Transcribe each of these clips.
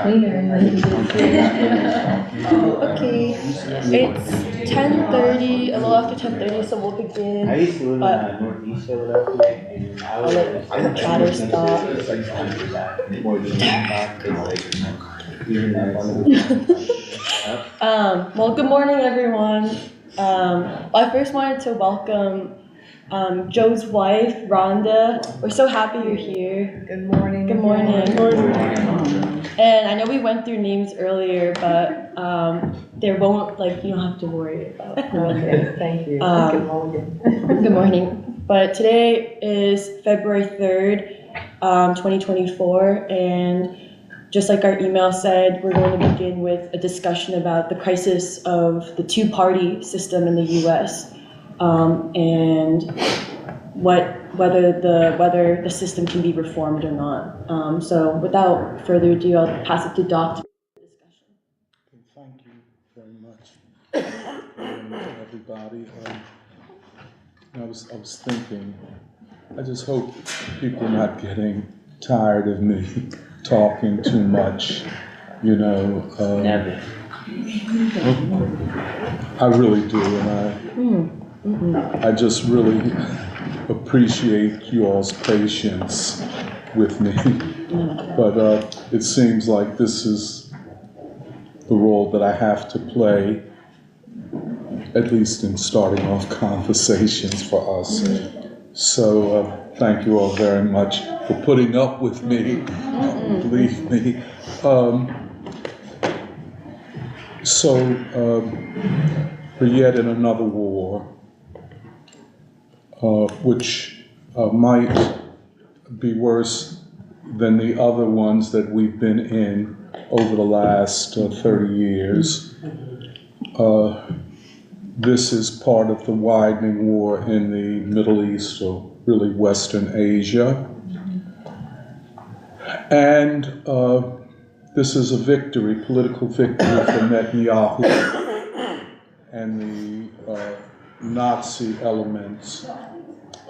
Okay, it's 10:30, a little after 10:30, so we'll begin. But I'll let her chatter stop. Well, good morning, everyone. I first wanted to welcome Joe's wife, Rhonda. We're so happy you're here. Good morning. Good morning. And I know we went through names earlier, but there won't, you don't have to worry about Okay, thank you. Good morning. Good morning. But today is February 3rd, 2024, and just like our email said, we're going to begin with a discussion about the crisis of the two-party system in the U.S. And whether the system can be reformed or not. So without further ado, I'll pass it to Doc. Thank you very much, everybody. I was thinking, I just hope people are not getting tired of me talking too much, Never. I really do, and I just really appreciate you all's patience with me. But it seems like this is the role that I have to play, at least in starting off conversations for us. So thank you all very much for putting up with me, believe me. We're yet in another war, which might be worse than the other ones that we've been in over the last 30 years. This is part of the widening war in the Middle East, or really Western Asia. And this is a victory, political victory for Netanyahu and the Nazi elements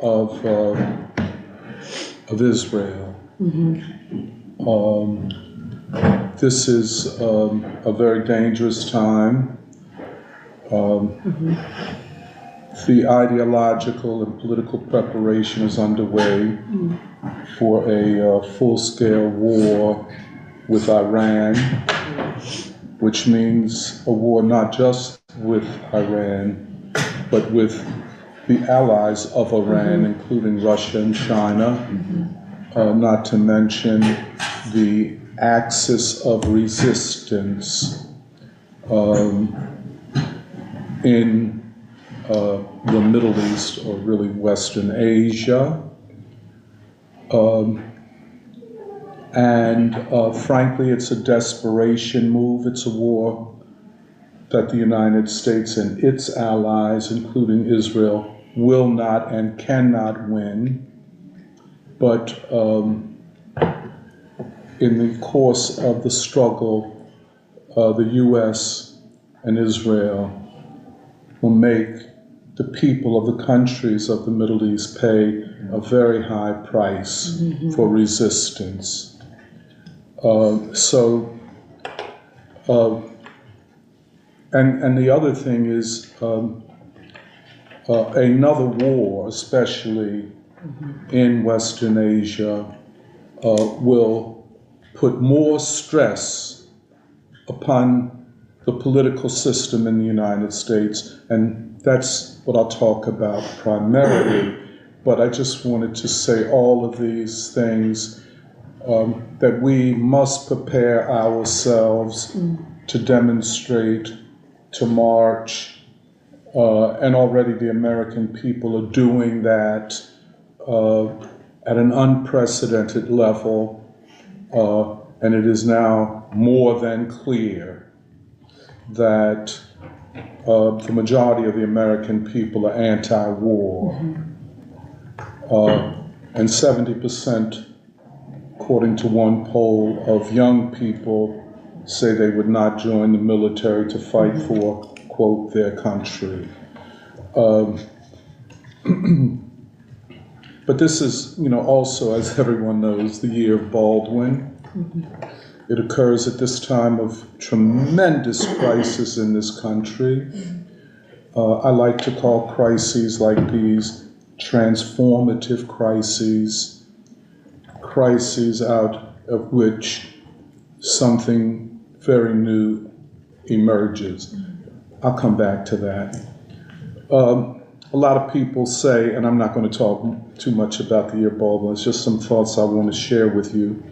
of Israel. This is a very dangerous time. The ideological and political preparation is underway for a full-scale war with Iran, which means a war not just with Iran, but with the allies of Iran, including Russia and China, not to mention the axis of resistance in the Middle East, or really Western Asia. Frankly, it's a desperation move. It's a war that the United States and its allies, including Israel, will not and cannot win. But in the course of the struggle, the U.S. and Israel will make the people of the countries of the Middle East pay a very high price for resistance. And the other thing is another war, especially in Western Asia, will put more stress upon the political system in the United States, and that's what I'll talk about primarily. But I just wanted to say all of these things, that we must prepare ourselves to demonstrate, to march, and already the American people are doing that at an unprecedented level, and it is now more than clear that the majority of the American people are anti-war, and 70%, according to one poll, of young people say they would not join the military to fight for, quote, their country. But this is, also, as everyone knows, the year of Baldwin. It occurs at this time of tremendous crisis in this country. I like to call crises like these transformative crises, crises out of which something very new emerges. I'll come back to that. A lot of people say, and I'm not going to talk too much about the Year of Baldwin, it's just some thoughts I want to share with you.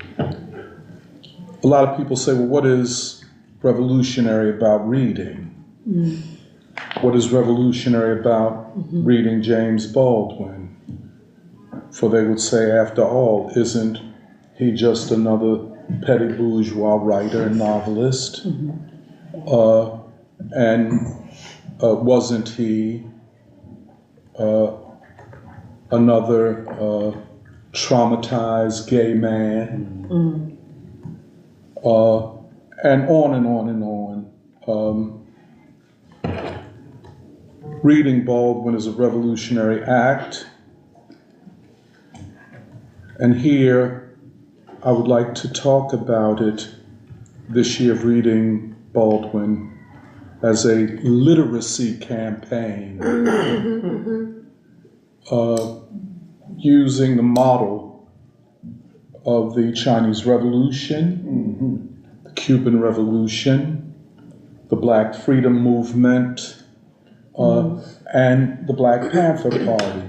A lot of people say, well, what is revolutionary about reading? What is revolutionary about reading James Baldwin? For they would say, after all, isn't he just another petty bourgeois writer and novelist? Wasn't he another traumatized gay man? And on and on and on. Reading Baldwin is a revolutionary act. And here I would like to talk about it this year of reading Baldwin as a literacy campaign, using the model of the Chinese Revolution, the Cuban Revolution, the Black Freedom Movement, and the Black Panther Party.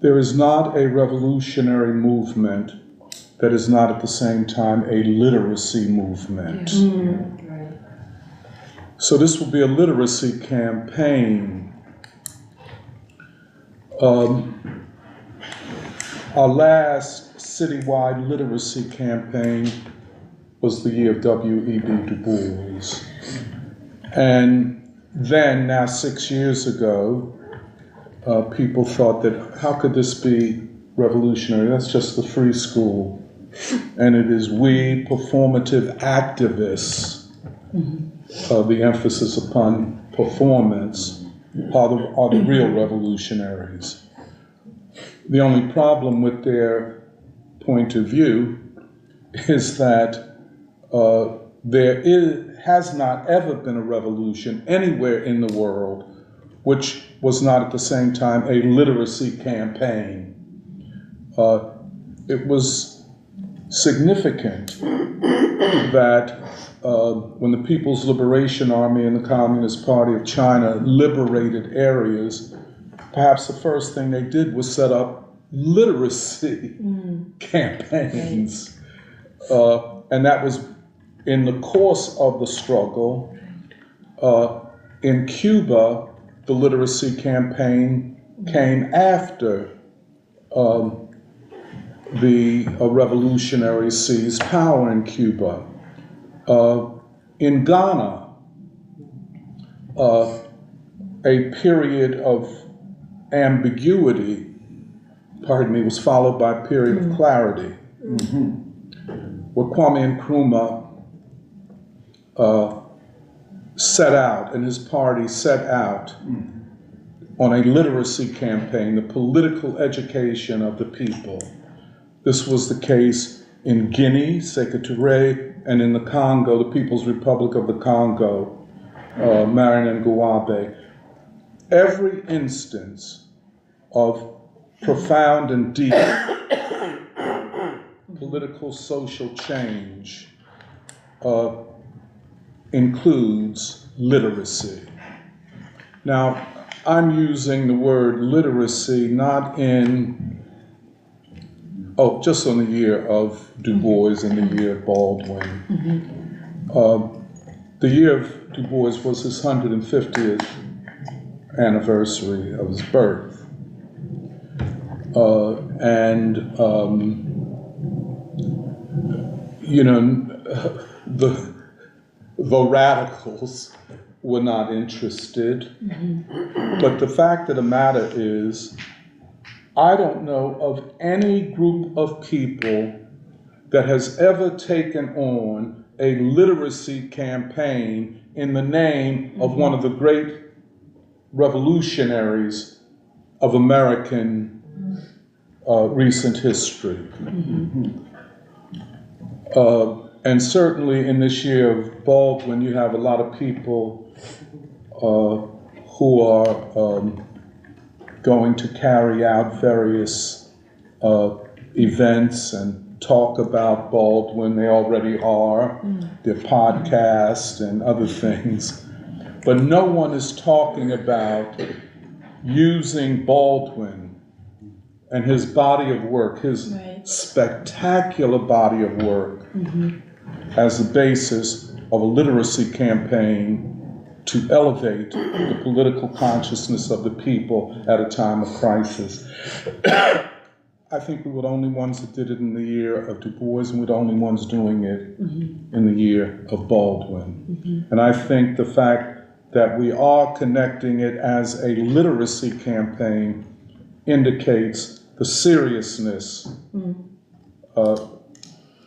There is not a revolutionary movement that is not at the same time a literacy movement. So this will be a literacy campaign. Our last citywide literacy campaign was the year of W.E.B. Du Bois. And then, now 6 years ago, people thought that, how could this be revolutionary? That's just the free school. And it is we, performative activists, the emphasis upon performance, are the real revolutionaries. The only problem with their point of view is that has not ever been a revolution anywhere in the world which was not at the same time a literacy campaign. It was significant that when the People's Liberation Army and the Communist Party of China liberated areas, perhaps the first thing they did was set up literacy campaigns. And that was in the course of the struggle. In Cuba, the literacy campaign came after the revolutionaries seized power in Cuba. In Ghana, a period of ambiguity, was followed by a period of clarity, where Kwame Nkrumah set out, and his party set out on a literacy campaign, the political education of the people. This was the case in Guinea, Sékou Touré, and in the Congo, the People's Republic of the Congo, Marien Ngouabe. Every instance of profound and deep political social change includes literacy. Now, I'm using the word literacy not just on the year of Du Bois and the year of Baldwin. The year of Du Bois was his 150th anniversary of his birth. The radicals were not interested. But the fact of the matter is, I don't know of any group of people that has ever taken on a literacy campaign in the name of one of the great revolutionaries of American recent history. And certainly in this year of Baldwin, you have a lot of people who are going to carry out various events and talk about Baldwin. They already are, their podcast and other things. But no one is talking about using Baldwin and his body of work, his spectacular body of work, as the basis of a literacy campaign to elevate the political consciousness of the people at a time of crisis. I think we were the only ones that did it in the year of Du Bois, and we're the only ones doing it in the year of Baldwin. And I think the fact that we are connecting it as a literacy campaign indicates the seriousness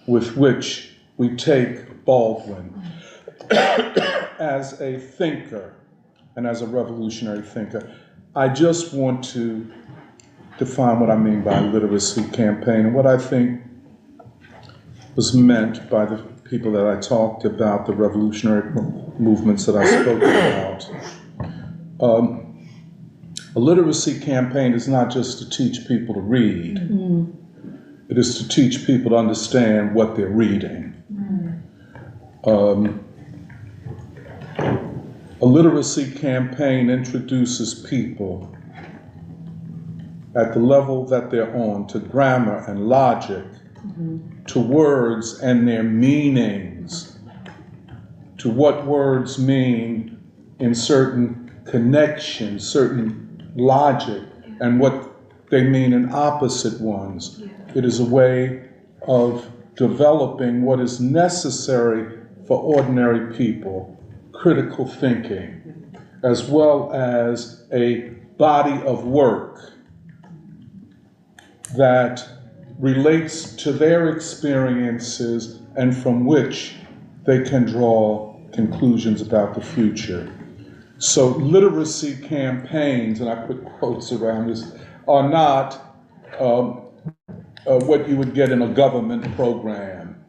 with which we take Baldwin as a thinker and as a revolutionary thinker. I just want to define what I mean by literacy campaign and what I think was meant by the people that I talked about, the revolutionary movements that I spoke about. A literacy campaign is not just to teach people to read. It is to teach people to understand what they're reading. A literacy campaign introduces people at the level that they're on to grammar and logic, to words and their meanings, to what words mean in certain connections, certain logic, and what they mean in opposite ones. It is a way of developing what is necessary for ordinary people, critical thinking, as well as a body of work that relates to their experiences and from which they can draw conclusions about the future. So literacy campaigns, and I put quotes around this, are not what you would get in a government program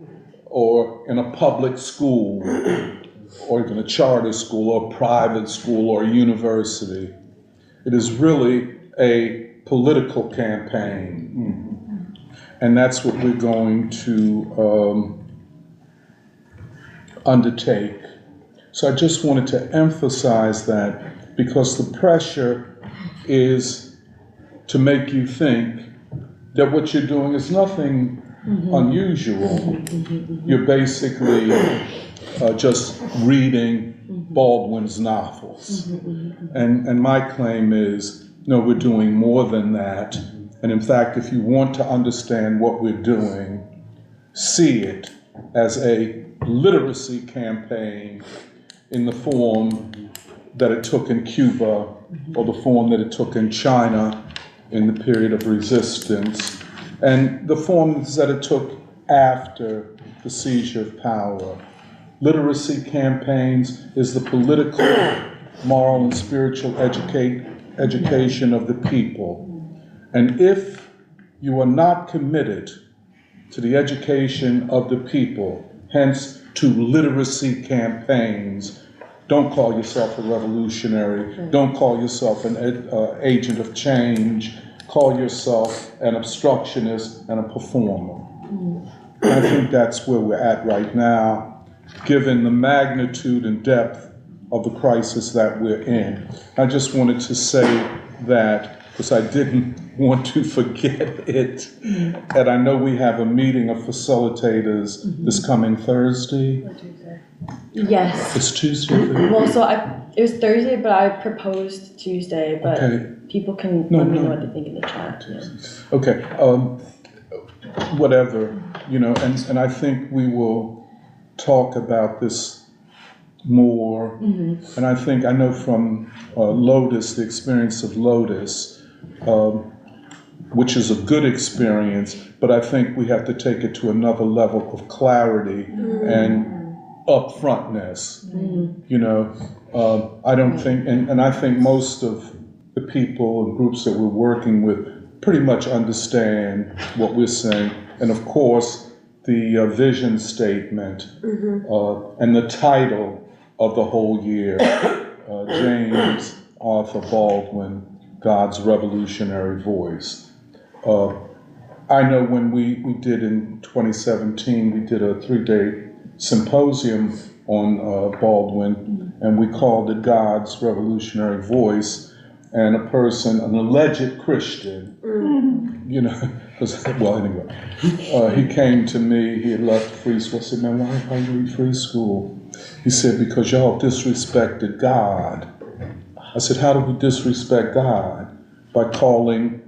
or in a public school or even a charter school or private school or university. It is really a political campaign. And that's what we're going to undertake. So I just wanted to emphasize that, because the pressure is to make you think that what you're doing is nothing unusual. You're basically just reading Baldwin's novels. And my claim is, no, we're doing more than that. And in fact, if you want to understand what we're doing, see it as a literacy campaign in the form that it took in Cuba, or the form that it took in China in the period of resistance, and the forms that it took after the seizure of power. Literacy campaigns is the political, moral, and spiritual education of the people. And if you are not committed to the education of the people, hence to literacy campaigns, don't call yourself a revolutionary, don't call yourself an agent of change, call yourself an obstructionist and a performer. And I think that's where we're at right now, given the magnitude and depth of the crisis that we're in. I just wanted to say that, because I didn't want to forget it. And I know we have a meeting of facilitators this coming Thursday. Yes. It's Tuesday. Well, so it was Thursday, but I proposed Tuesday, but people can let me know what they think in the chat. Yeah. Okay, whatever, and I think we will talk about this more. And I know from Lotus, the experience of Lotus, which is a good experience, but I think we have to take it to another level of clarity and upfrontness. I don't think, and I think most of the people and groups that we're working with pretty much understand what we're saying. And of course, the vision statement and the title of the whole year, James Arthur Baldwin, God's Revolutionary Voice. I know when we did in 2017, we did a 3-day symposium on Baldwin, and we called it God's Revolutionary Voice, and a person, an alleged Christian, you know, because, well, anyway, he came to me, he had left free school. I said, man, why you leave free school? He said, because y'all disrespected God. I said, how do we disrespect God? By calling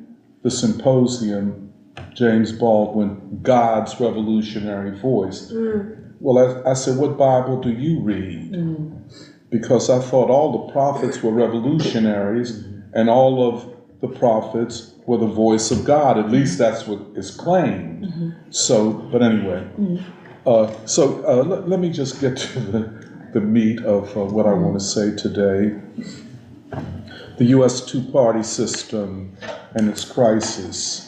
the symposium James Baldwin, God's Revolutionary Voice. Well, I said, what Bible do you read? Because I thought all the prophets were revolutionaries, and all of the prophets were the voice of God. At least that's what is claimed. So, but anyway, let me just get to the meat of what I want to say today. The U.S. two-party system and its crisis.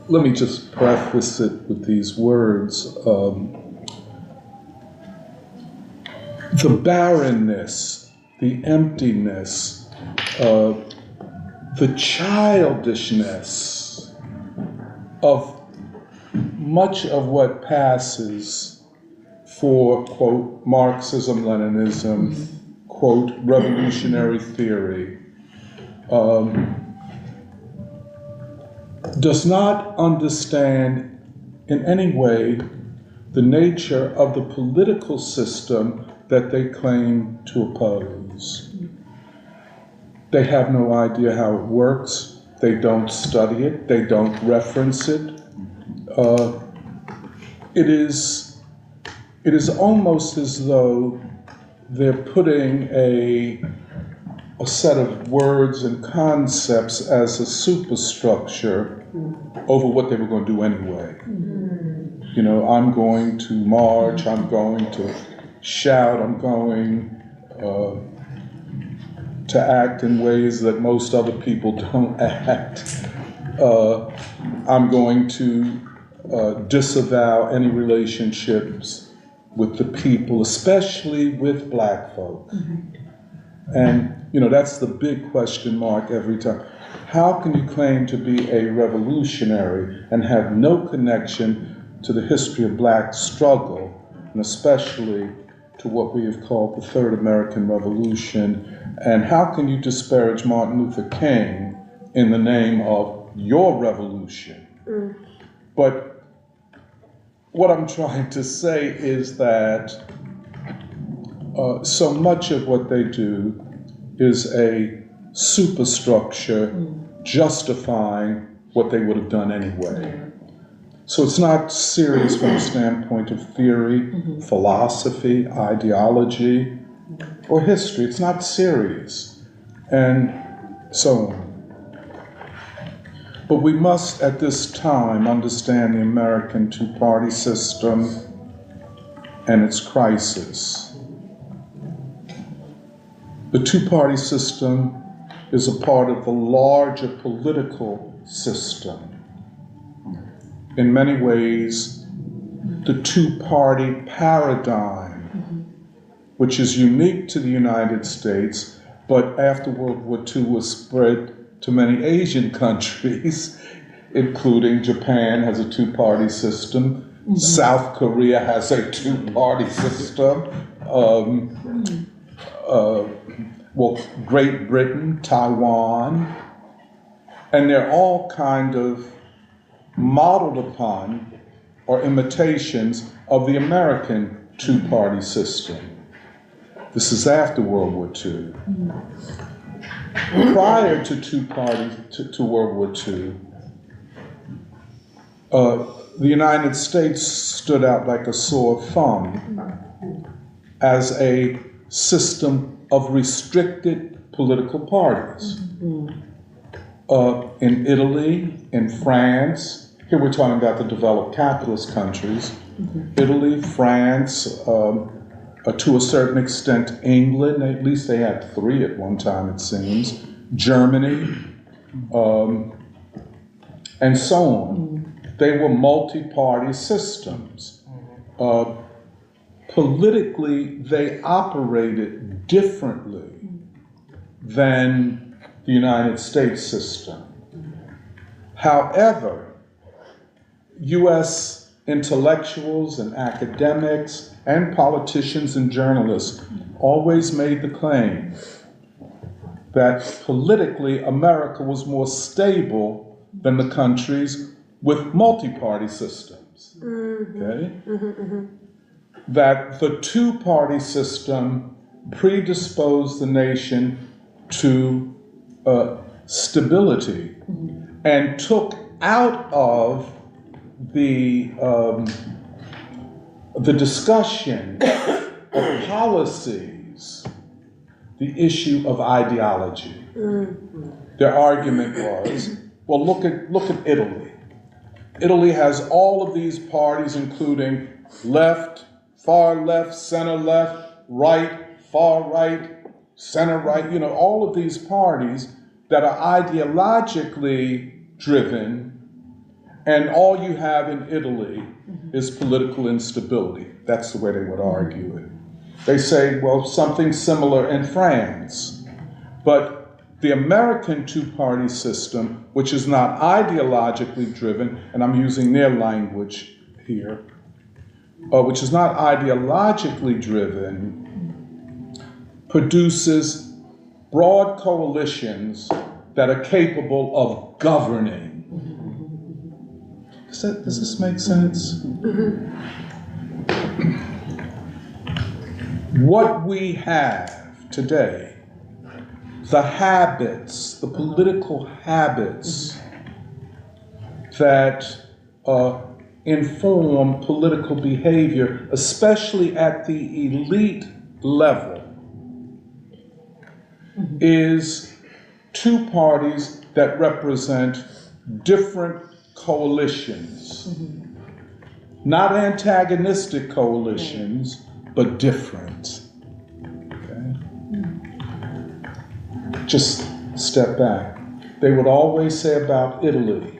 Let me just preface it with these words. The barrenness, the emptiness, the childishness of much of what passes for, quote, Marxism-Leninism, quote, revolutionary theory, does not understand in any way the nature of the political system that they claim to oppose. They have no idea how it works. They don't study it. They don't reference it. It is almost as though they're putting a set of words and concepts as a superstructure over what they were going to do anyway. You know, I'm going to march, I'm going to shout, I'm going to act in ways that most other people don't act. I'm going to disavow any relationships with the people, especially with black folk. And, you know, that's the big question mark every time. How can you claim to be a revolutionary and have no connection to the history of black struggle, and especially to what we have called the Third American Revolution? And how can you disparage Martin Luther King in the name of your revolution? But what I'm trying to say is that so much of what they do is a superstructure justifying what they would have done anyway. So it's not serious from the standpoint of theory, philosophy, ideology, or history. It's not serious, and so on. But we must, at this time, understand the American two-party system and its crisis. The two-party system is a part of the larger political system. In many ways, the two-party paradigm, which is unique to the United States, but after World War II was spread to many Asian countries, including Japan has a two-party system, South Korea has a two-party system, Great Britain, Taiwan, and they're all kind of modeled upon or imitations of the American two-party system. This is after World War II. Prior to to World War II, the United States stood out like a sore thumb as a system of restricted political parties. In Italy, in France, here we're talking about the developed capitalist countries, Italy, France, to a certain extent England, at least they had 3 at one time it seems, Germany, and so on. They were multi-party systems. Politically, they operated differently than the United States system. However, U.S. intellectuals and academics and politicians and journalists always made the claim that politically America was more stable than the countries with multi-party systems. Okay? That the two-party system predisposed the nation to stability and took out of the discussion of policies the issue of ideology. Their argument was, well, look at Italy. Italy has all of these parties, including left, far left, center left, right, far right, center right, all of these parties that are ideologically driven, and all you have in Italy is political instability. That's the way they would argue it. They say, well, something similar in France. But the American two-party system, which is not ideologically driven, and I'm using their language here, which is not ideologically driven, produces broad coalitions that are capable of governing. Does this make sense? What we have today, the habits, the political habits that inform political behavior, especially at the elite level, is two parties that represent different coalitions. Not antagonistic coalitions, but different. Okay? Just step back. They would always say about Italy,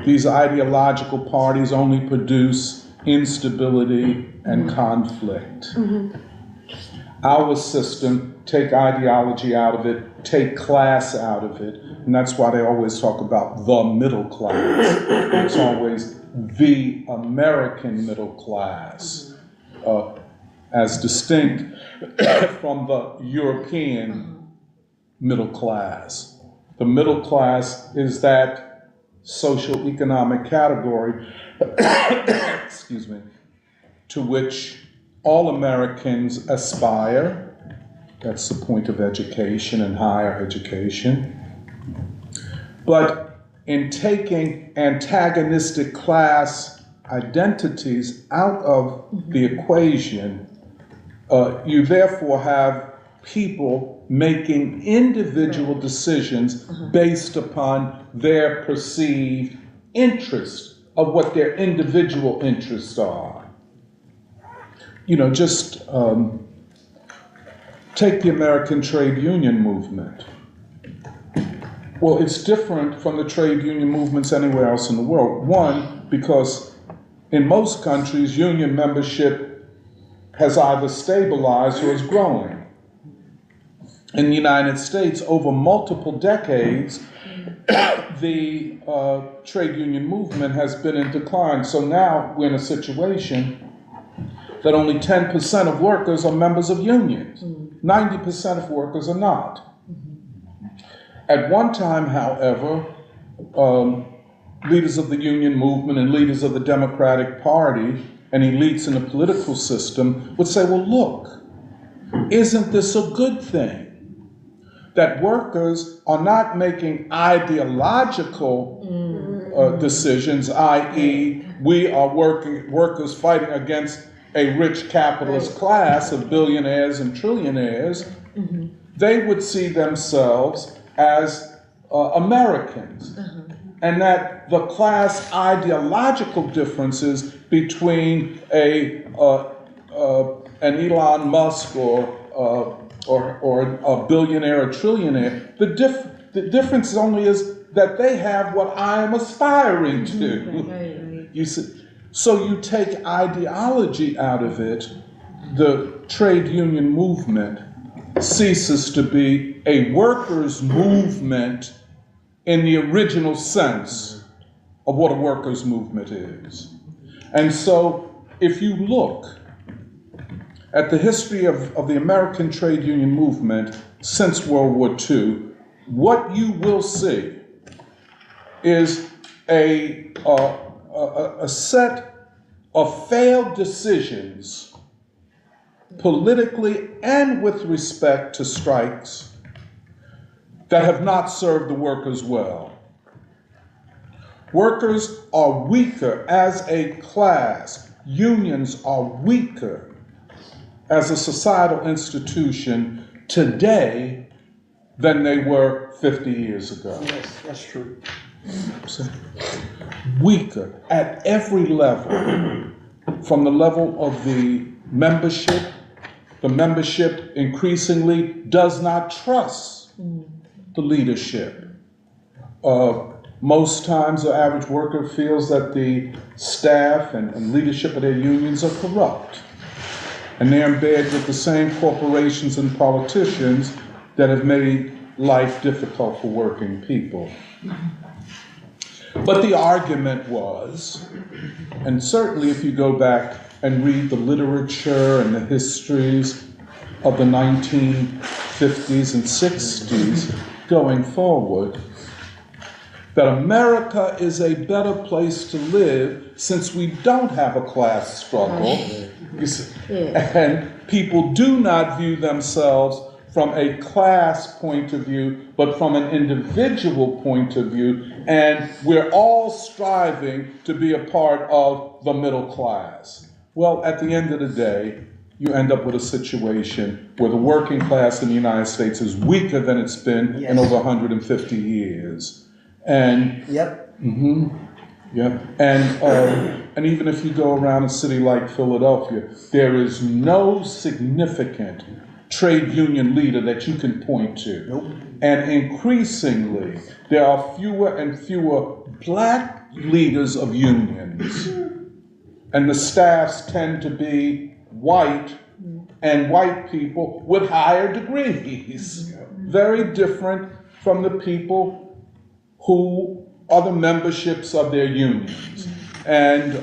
these ideological parties only produce instability and conflict. Our system, take ideology out of it, take class out of it, and that's why they always talk about the middle class. It's always the American middle class, as distinct from the European middle class. The middle class is that social economic category, excuse me, to which all Americans aspire. That's the point of education and higher education. But in taking antagonistic class identities out of the equation, you therefore have people making individual decisions based upon their perceived interest of what their individual interests are. Just take the American trade union movement. Well, it's different from the trade union movements anywhere else in the world. One, because in most countries, union membership has either stabilized or is growing. In the United States, over multiple decades, the trade union movement has been in decline. So now we're in a situation that only 10% of workers are members of unions. 90% of workers are not. At one time, however, leaders of the union movement and leaders of the Democratic Party and elites in the political system would say, well, look, isn't this a good thing? That workers are not making ideological decisions, i.e., we are workers fighting against a rich capitalist class of billionaires and trillionaires. They would see themselves as Americans. And that the class ideological differences between an Elon Musk or a billionaire or trillionaire, the difference only is that they have what I am aspiring to. Right. You see, so you take ideology out of it, the trade union movement ceases to be a workers' movement in the original sense of what a workers' movement is. And so if you look at the history of the American trade union movement since World War II, what you will see is a set of failed decisions politically and with respect to strikes that have not served the workers well. Workers are weaker as a class. Unions are weaker as a societal institution today than they were 50 years ago. Yes, that's true. Weaker at every level, from the level of the membership. The membership increasingly does not trust the leadership. Most times the average worker feels that the staff and leadership of their unions are corrupt. And they're in bed with the same corporations and politicians that have made life difficult for working people. But the argument was, and certainly if you go back and read the literature and the histories of the 1950s and 60s going forward, that America is a better place to live since we don't have a class struggle. You see, and people do not view themselves from a class point of view, but from an individual point of view, and we're all striving to be a part of the middle class. Well, at the end of the day, you end up with a situation where the working class in the United States is weaker than it's been in over 150 years. And and even if you go around a city like Philadelphia, there is no significant trade union leader that you can point to. Nope. And increasingly, there are fewer and fewer black leaders of unions. And the staffs tend to be white, and white people with higher degrees. Very different from the people who are the memberships of their unions. And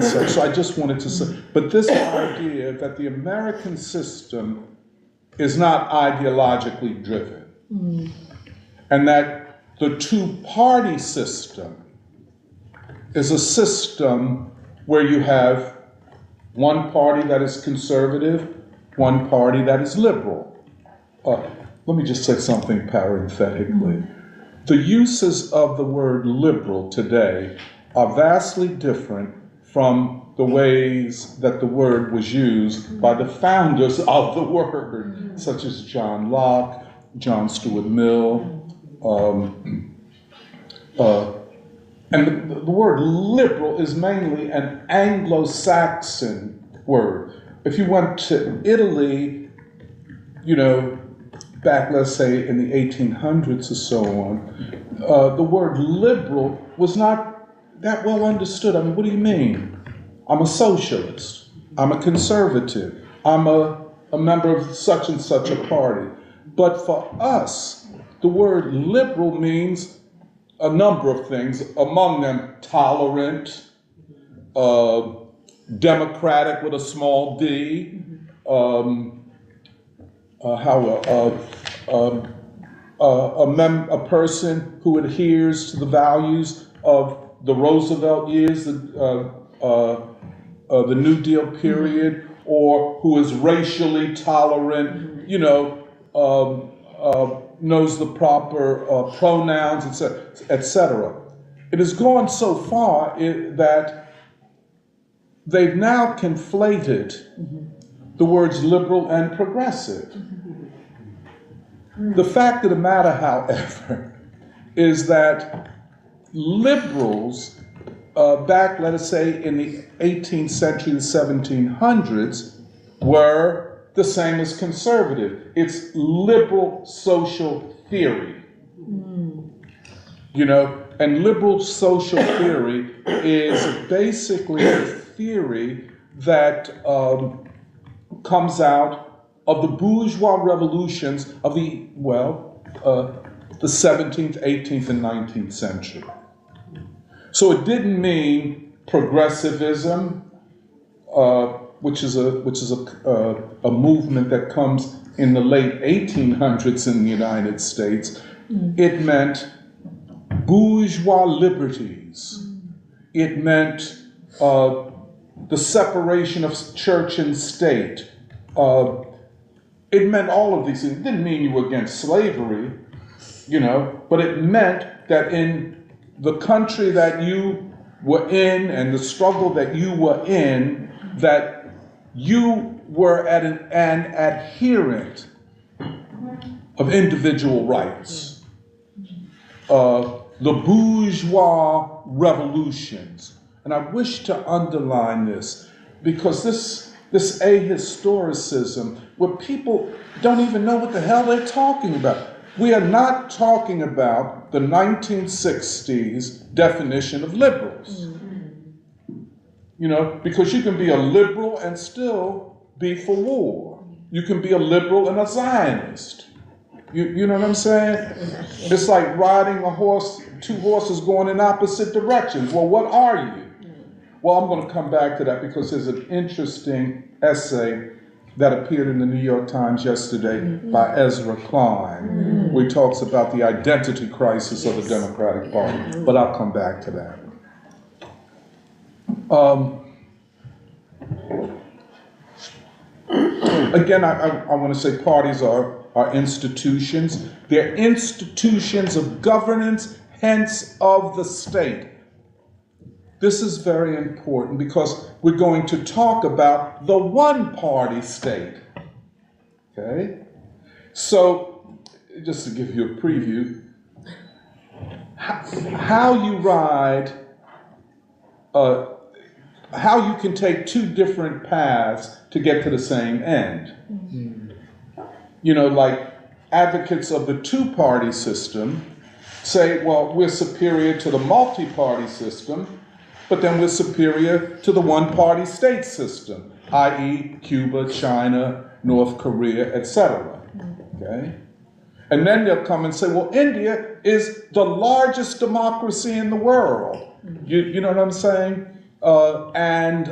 so I just wanted to say, but this idea that the American system is not ideologically driven, and that the two-party system is a system where you have one party that is conservative, one party that is liberal. Let me just say something parenthetically. The uses of the word liberal today are vastly different from the ways that the word was used by the founders of the word, such as John Locke, John Stuart Mill, and the word liberal is mainly an Anglo-Saxon word. If you went to Italy, back, let's say, in the 1800s or so on, the word liberal was not that well understood. I mean, what do you mean? I'm a socialist. I'm a conservative. I'm a member of such and such a party. But for us, the word liberal means a number of things, among them tolerant, democratic with a small d, a person who adheres to the values of the Roosevelt years, the New Deal period, or who is racially tolerant, knows the proper pronouns, etc. It has gone so far that they've now conflated the words liberal and progressive. The fact of the matter, however, is that liberals back, let us say, in the 18th century, the 1700s, were the same as conservative. It's liberal social theory. you know, and liberal social theory is basically a theory that comes out of the bourgeois revolutions of the 17th, 18th, and 19th century. So it didn't mean progressivism, which is a movement that comes in the late 1800s in the United States. It meant bourgeois liberties. It meant the separation of church and state. It meant all of these things. It didn't mean you were against slavery, you know, but it meant that in the country that you were in and the struggle that you were in, that you were an adherent of individual rights. The bourgeois revolutions. And I wish to underline this because this ahistoricism, where people don't even know what the hell they're talking about. We are not talking about the 1960s definition of liberals. You know, because you can be a liberal and still be for war. You can be a liberal and a Zionist. You know what I'm saying? It's like riding a horse, two horses going in opposite directions. Well, what are you? Well, I'm going to come back to that because there's an interesting essay that appeared in the New York Times yesterday by Ezra Klein, where he talks about the identity crisis of the Democratic Party. But I'll come back to that. Again, I want to say parties are institutions. They're institutions of governance, hence of the state. This is very important because we're going to talk about the one-party state. Okay? So, just to give you a preview, how you ride, how you can take two different paths to get to the same end. You know, like advocates of the two-party system say, well, we're superior to the multi-party system, but then we're superior to the one-party state system, i.e. Cuba, China, North Korea, etc. Okay? And then they'll come and say, well, India is the largest democracy in the world. You know what I'm saying? And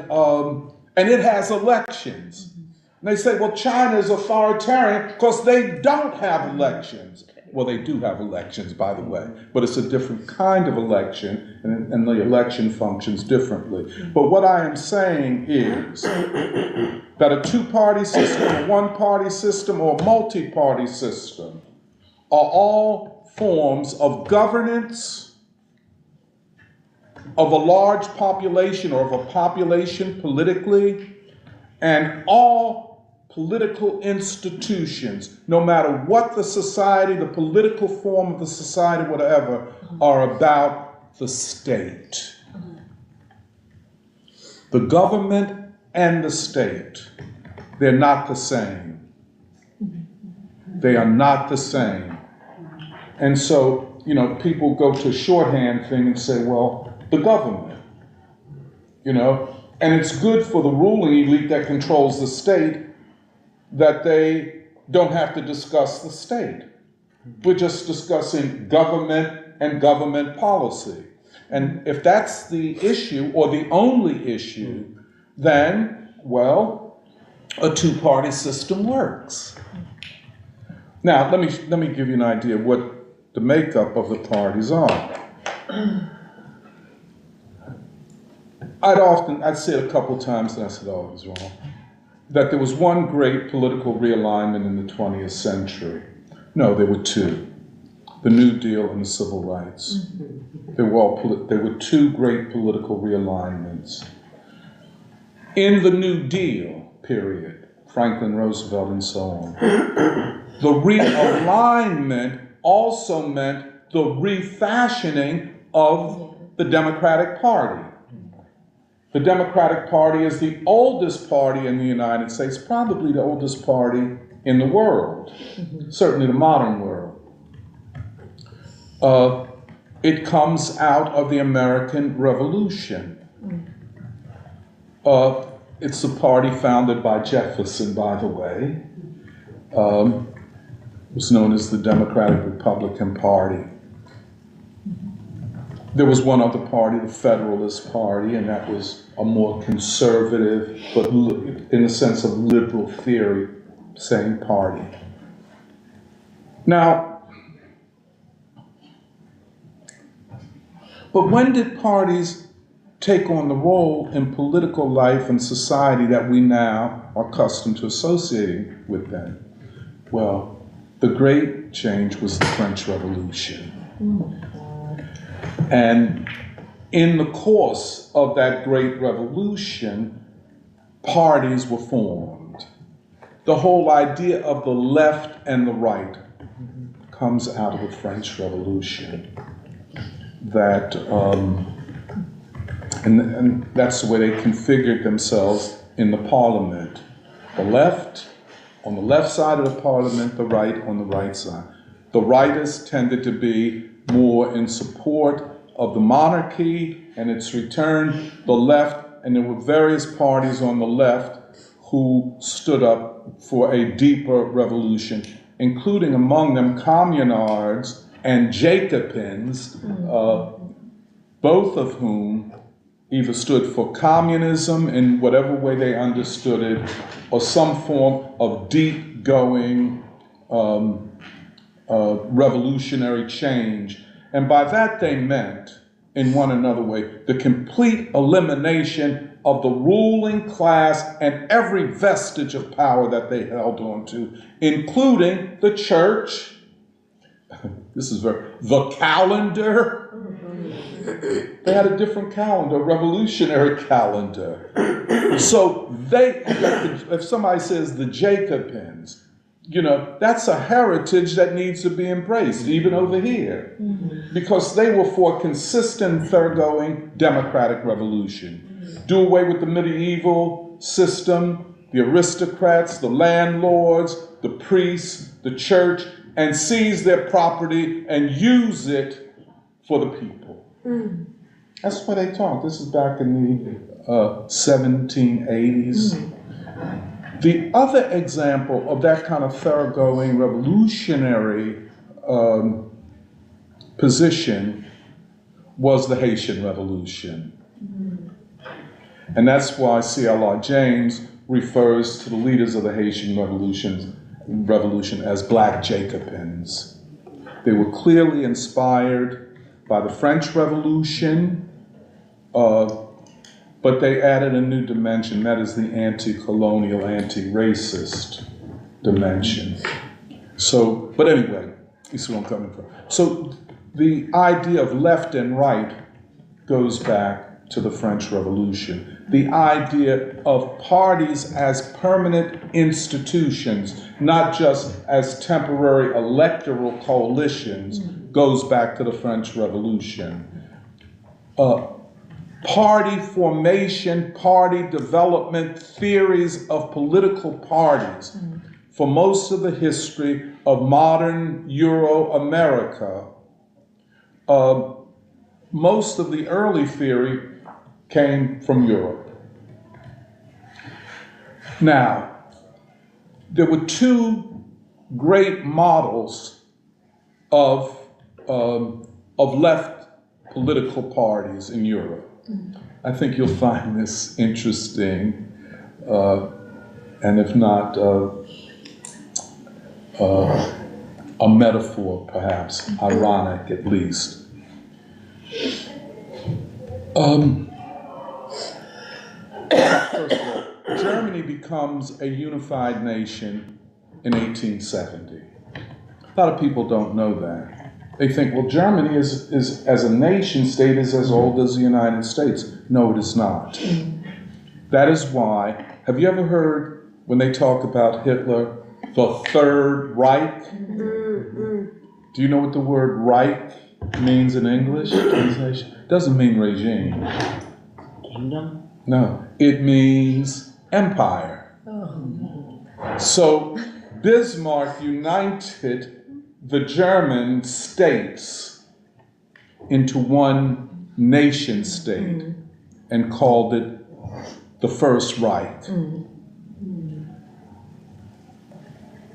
it has elections. And they say, well, China is authoritarian because they don't have elections. Well, they do have elections, by the way, but it's a different kind of election, and the election functions differently. But what I am saying is that a two-party system, a one-party system, or a multi-party system are all forms of governance of a large population or of a population politically, and all political institutions, no matter what the society, the political form of the society, whatever, are about the state. The government and the state, they're not the same. They are not the same. And so, you know, people go to a shorthand thing and say, well, the government, you know, and it's good for the ruling elite that controls the state that they don't have to discuss the state. We're just discussing government and government policy. And if that's the issue, or the only issue, then, well, a two-party system works. Now, let me give you an idea of what the makeup of the parties are. I'd say it a couple times, and I said, oh, I was wrong, that there was one great political realignment in the 20th century. No, there were two. The New Deal and the Civil Rights. There were two great political realignments. In the New Deal period, Franklin Roosevelt and so on, the realignment also meant the refashioning of the Democratic Party. The Democratic Party is the oldest party in the United States, probably the oldest party in the world, certainly the modern world. It comes out of the American Revolution. It's a party founded by Jefferson, by the way. It was known as the Democratic Republican Party. There was one other party, the Federalist Party, and that was a more conservative, but in the sense of liberal theory, same party. Now, but when did parties take on the role in political life and society that we now are accustomed to associating with them? Well, the great change was the French Revolution. And in the course of that great revolution, parties were formed. The whole idea of the left and the right comes out of the French Revolution. That, and that's the way they configured themselves in the parliament. The left, on the left side of the parliament, the right on the right side. The rightists tended to be more in support of the monarchy and its return. The left, and there were various parties on the left who stood up for a deeper revolution, including among them communards and Jacobins, both of whom either stood for communism in whatever way they understood it, or some form of deep-going revolutionary change. And by that they meant, in one another way, the complete elimination of the ruling class and every vestige of power that they held on to, including the church, the calendar. They had a different calendar, revolutionary calendar. So if somebody says the Jacobins, that's a heritage that needs to be embraced, even over here. Because they were for a consistent, thoroughgoing democratic revolution. Do away with the medieval system, the aristocrats, the landlords, the priests, the church, and seize their property and use it for the people. That's what they taught. This is back in the 1780s. The other example of that kind of thoroughgoing revolutionary position was the Haitian Revolution. And that's why C.L.R. James refers to the leaders of the Haitian Revolution as Black Jacobins. They were clearly inspired by the French Revolution, but they added a new dimension, that is the anti-colonial, anti-racist dimension. So, but anyway, you see where I'm coming from. So the idea of left and right goes back to the French Revolution. The idea of parties as permanent institutions, not just as temporary electoral coalitions, goes back to the French Revolution. Party formation, party development, theories of political parties. For most of the history of modern Euro-America, most of the early theory came from Europe. Now, there were two great models of left political parties in Europe. I think you'll find this interesting, and if not a metaphor, perhaps ironic at least. First of all, Germany becomes a unified nation in 1870. A lot of people don't know that. They think, well, Germany is as a nation state is as old as the United States. No, it is not. That is why, have you ever heard when they talk about Hitler, the Third Reich? Do you know what the word Reich means in English translation? It doesn't mean regime. Kingdom? No, it means empire. So Bismarck united the German states into one nation state and called it the First Reich.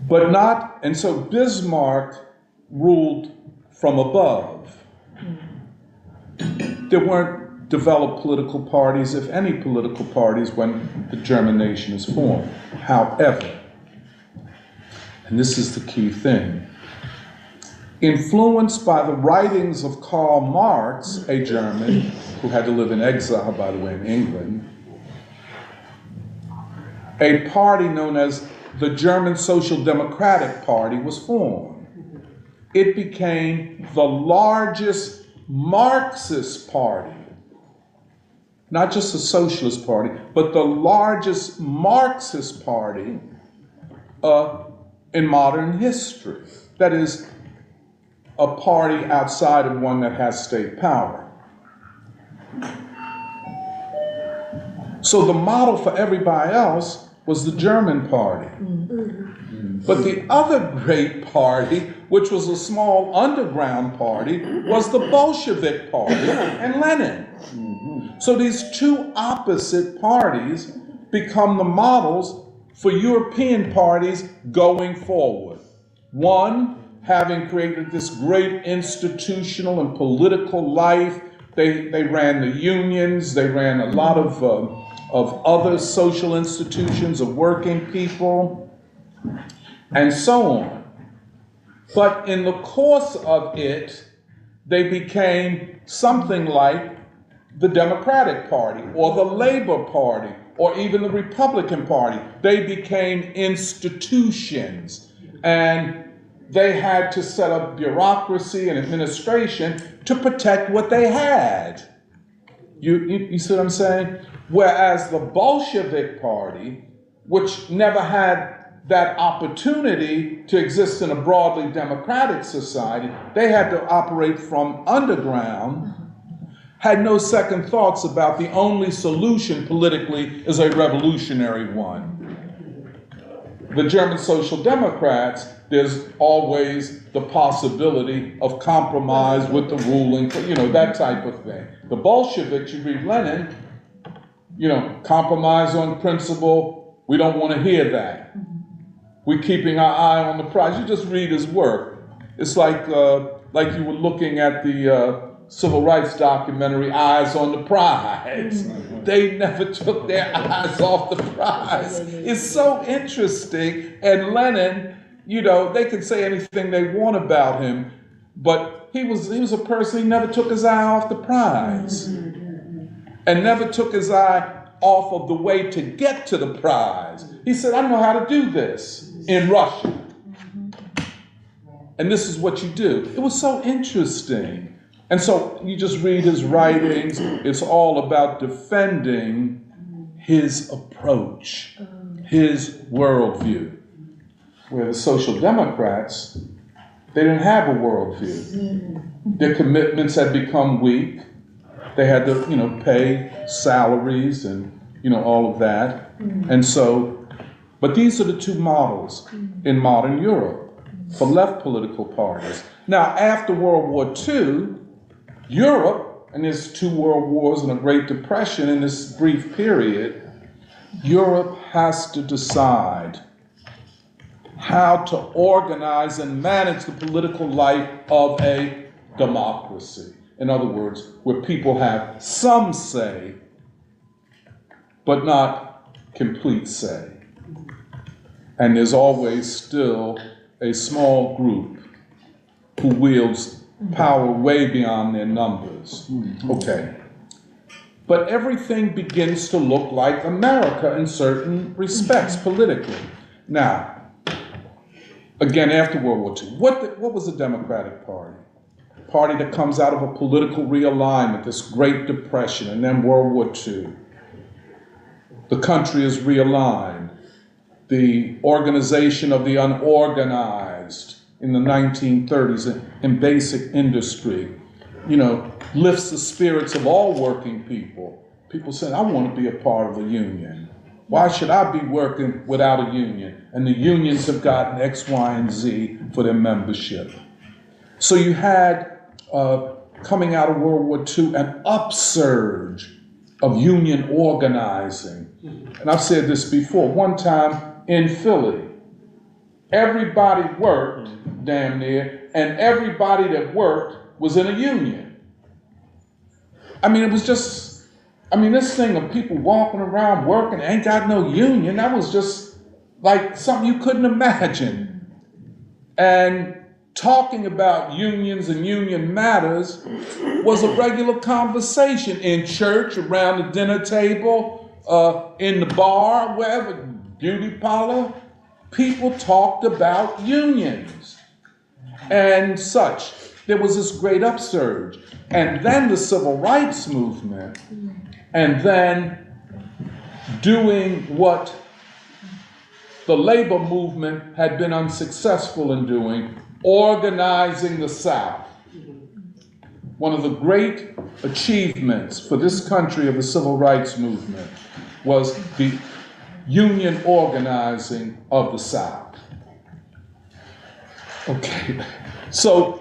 But not, and so Bismarck ruled from above. There weren't developed political parties, if any political parties, when the German nation is formed. However, and this is the key thing, influenced by the writings of Karl Marx, a German who had to live in exile, by the way, in England, a party known as the German Social Democratic Party was formed. It became the largest Marxist party, not just a socialist party, but the largest Marxist party in modern history. That is, a party outside of one that has state power. So the model for everybody else was the German party. But the other great party, which was a small underground party, was the Bolshevik party and Lenin. So these two opposite parties become the models for European parties going forward. One, having created this great institutional and political life, they ran the unions, they ran a lot of other social institutions of working people, and so on. But in the course of it, they became something like the Democratic Party or the Labor Party or even the Republican Party. They became institutions, and they had to set up bureaucracy and administration to protect what they had. You see what I'm saying? Whereas the Bolshevik Party, which never had that opportunity to exist in a broadly democratic society, they had to operate from underground, had no second thoughts about the only solution politically is a revolutionary one. The German Social Democrats, there's always the possibility of compromise with the ruling, that type of thing. The Bolsheviks, you read Lenin, compromise on principle, we don't want to hear that. We're keeping our eye on the prize. You just read his work. It's like you were looking at the civil rights documentary, Eyes on the Prize. They never took their eyes off the prize. It's so interesting. And Lenin, they could say anything they want about him, but he was a person, he never took his eye off the prize. And never took his eye off of the way to get to the prize. He said, I know how to do this in Russia. And this is what you do. It was so interesting. And so you just read his writings. It's all about defending his approach, his worldview. Where the Social Democrats, they didn't have a worldview. Their commitments had become weak. They had to, pay salaries and, all of that. And so, but these are the two models in modern Europe for left political parties. Now, after World War II, Europe, and there's 2 world wars and a Great Depression in this brief period, Europe has to decide how to organize and manage the political life of a democracy. In other words, where people have some say, but not complete say. And there's always still a small group who wields power way beyond their numbers. Okay. But everything begins to look like America in certain respects politically. Now, again, after World War II, what was the Democratic Party? A party that comes out of a political realignment, this Great Depression, and then World War II. The country is realigned. The organization of the unorganized in the 1930s in basic industry, lifts the spirits of all working people. People say, I want to be a part of a union. Why should I be working without a union? And the unions have gotten X, Y, and Z for their membership. So you had coming out of World War II, an upsurge of union organizing. And I've said this before, one time in Philly, everybody worked, damn near, and everybody that worked was in a union. I mean, it was just, this thing of people walking around working, ain't got no union, that was just like something you couldn't imagine. And talking about unions and union matters was a regular conversation in church, around the dinner table, in the bar, wherever, beauty parlor. People talked about unions and such. There was this great upsurge. And then the civil rights movement, and then doing what the labor movement had been unsuccessful in doing, organizing the South. One of the great achievements for this country of the civil rights movement was the union organizing of the South. Okay, so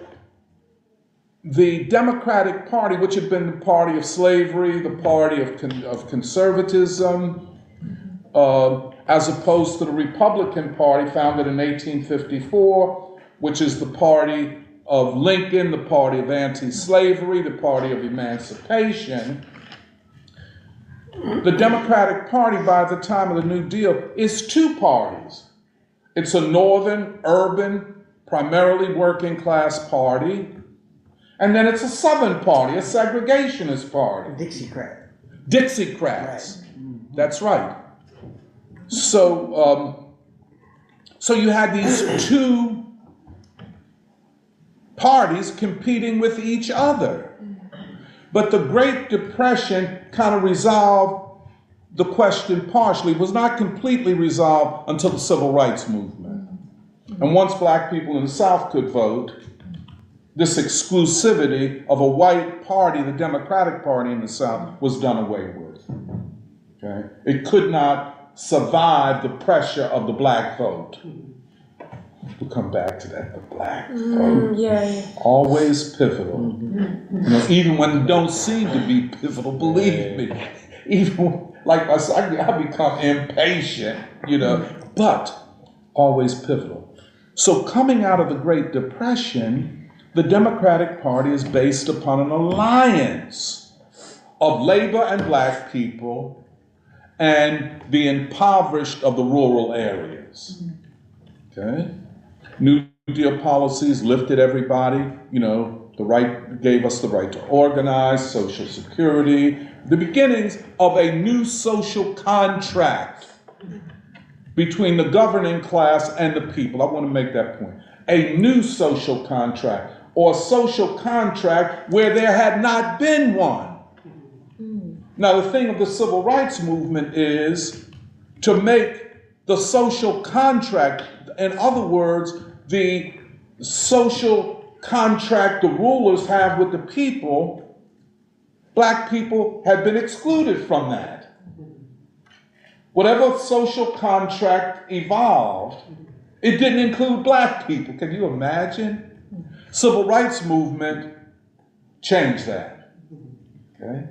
the Democratic Party, which had been the party of slavery, the party of conservatism, as opposed to the Republican Party founded in 1854, which is the party of Lincoln, the party of anti-slavery, the party of emancipation. The Democratic Party, by the time of the New Deal, is two parties. It's a northern, urban, primarily working class party, and then it's a southern party, a segregationist party. Dixiecrats. Right. That's right. So you had these two parties competing with each other. But the Great Depression kind of resolved the question partially. It was not completely resolved until the Civil Rights Movement. And once black people in the South could vote, this exclusivity of a white party, the Democratic Party in the South, was done away with. Okay? It could not survive the pressure of the black vote. We'll come back to that, the black vote. Yeah. Always pivotal. You know, even when it don't seem to be pivotal, believe me. Even like I said, I become impatient, but always pivotal. So coming out of the Great Depression, the Democratic Party is based upon an alliance of labor and black people and the impoverished of the rural areas. Okay? New Deal policies lifted everybody, gave us the right to organize, Social Security, the beginnings of a new social contract between the governing class and the people. I want to make that point. A new social contract, or social contract where there had not been one. Now, the thing of the civil rights movement is to make the social contract, in other words, the social contract the rulers have with the people, black people had been excluded from that. Whatever social contract evolved, it didn't include black people. Can you imagine? Civil rights movement changed that. Okay?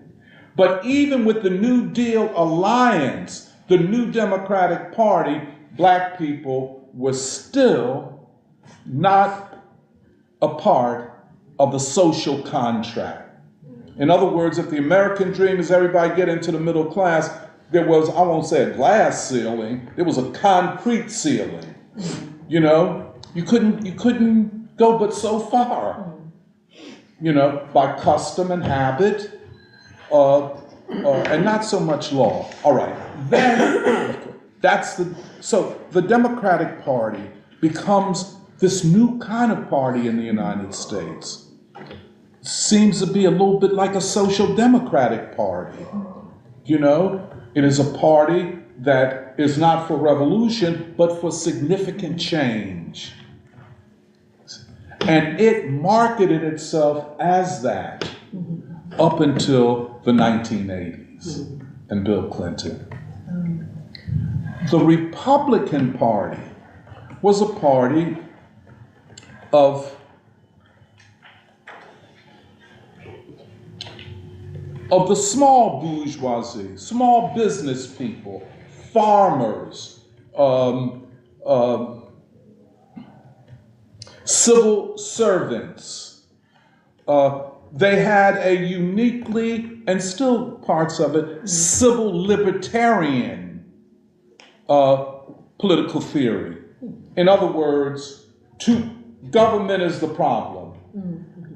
But even with the New Deal alliance, the New Democratic Party, black people were still not a part of the social contract. In other words, if the American dream is everybody get into the middle class, there was, I won't say a glass ceiling, there was a concrete ceiling. You couldn't go but so far, by custom and habit, and not so much law. All right, then so the Democratic Party becomes this new kind of party in the United States. Seems to be a little bit like a social democratic party. It is a party that is not for revolution, but for significant change. And it marketed itself as that up until the 1980s and Bill Clinton. The Republican Party was a party of of the small bourgeoisie, small business people, farmers, civil servants. They had a uniquely, and still parts of it, civil libertarian political theory. In other words, government is the problem.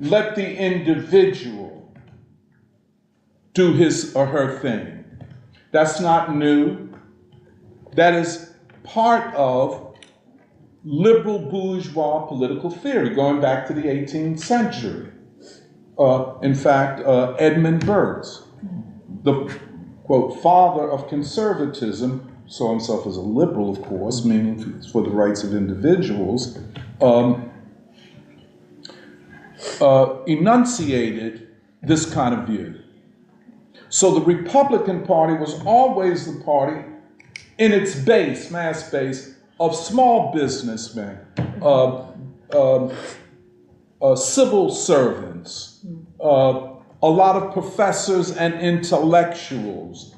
Let the individual do his or her thing. That's not new. That is part of liberal bourgeois political theory going back to the 18th century. In fact, Edmund Burke, the, quote, father of conservatism, saw himself as a liberal, of course, meaning for the rights of individuals, enunciated this kind of view. So the Republican Party was always the party in its base, mass base, of small businessmen, civil servants, a lot of professors and intellectuals,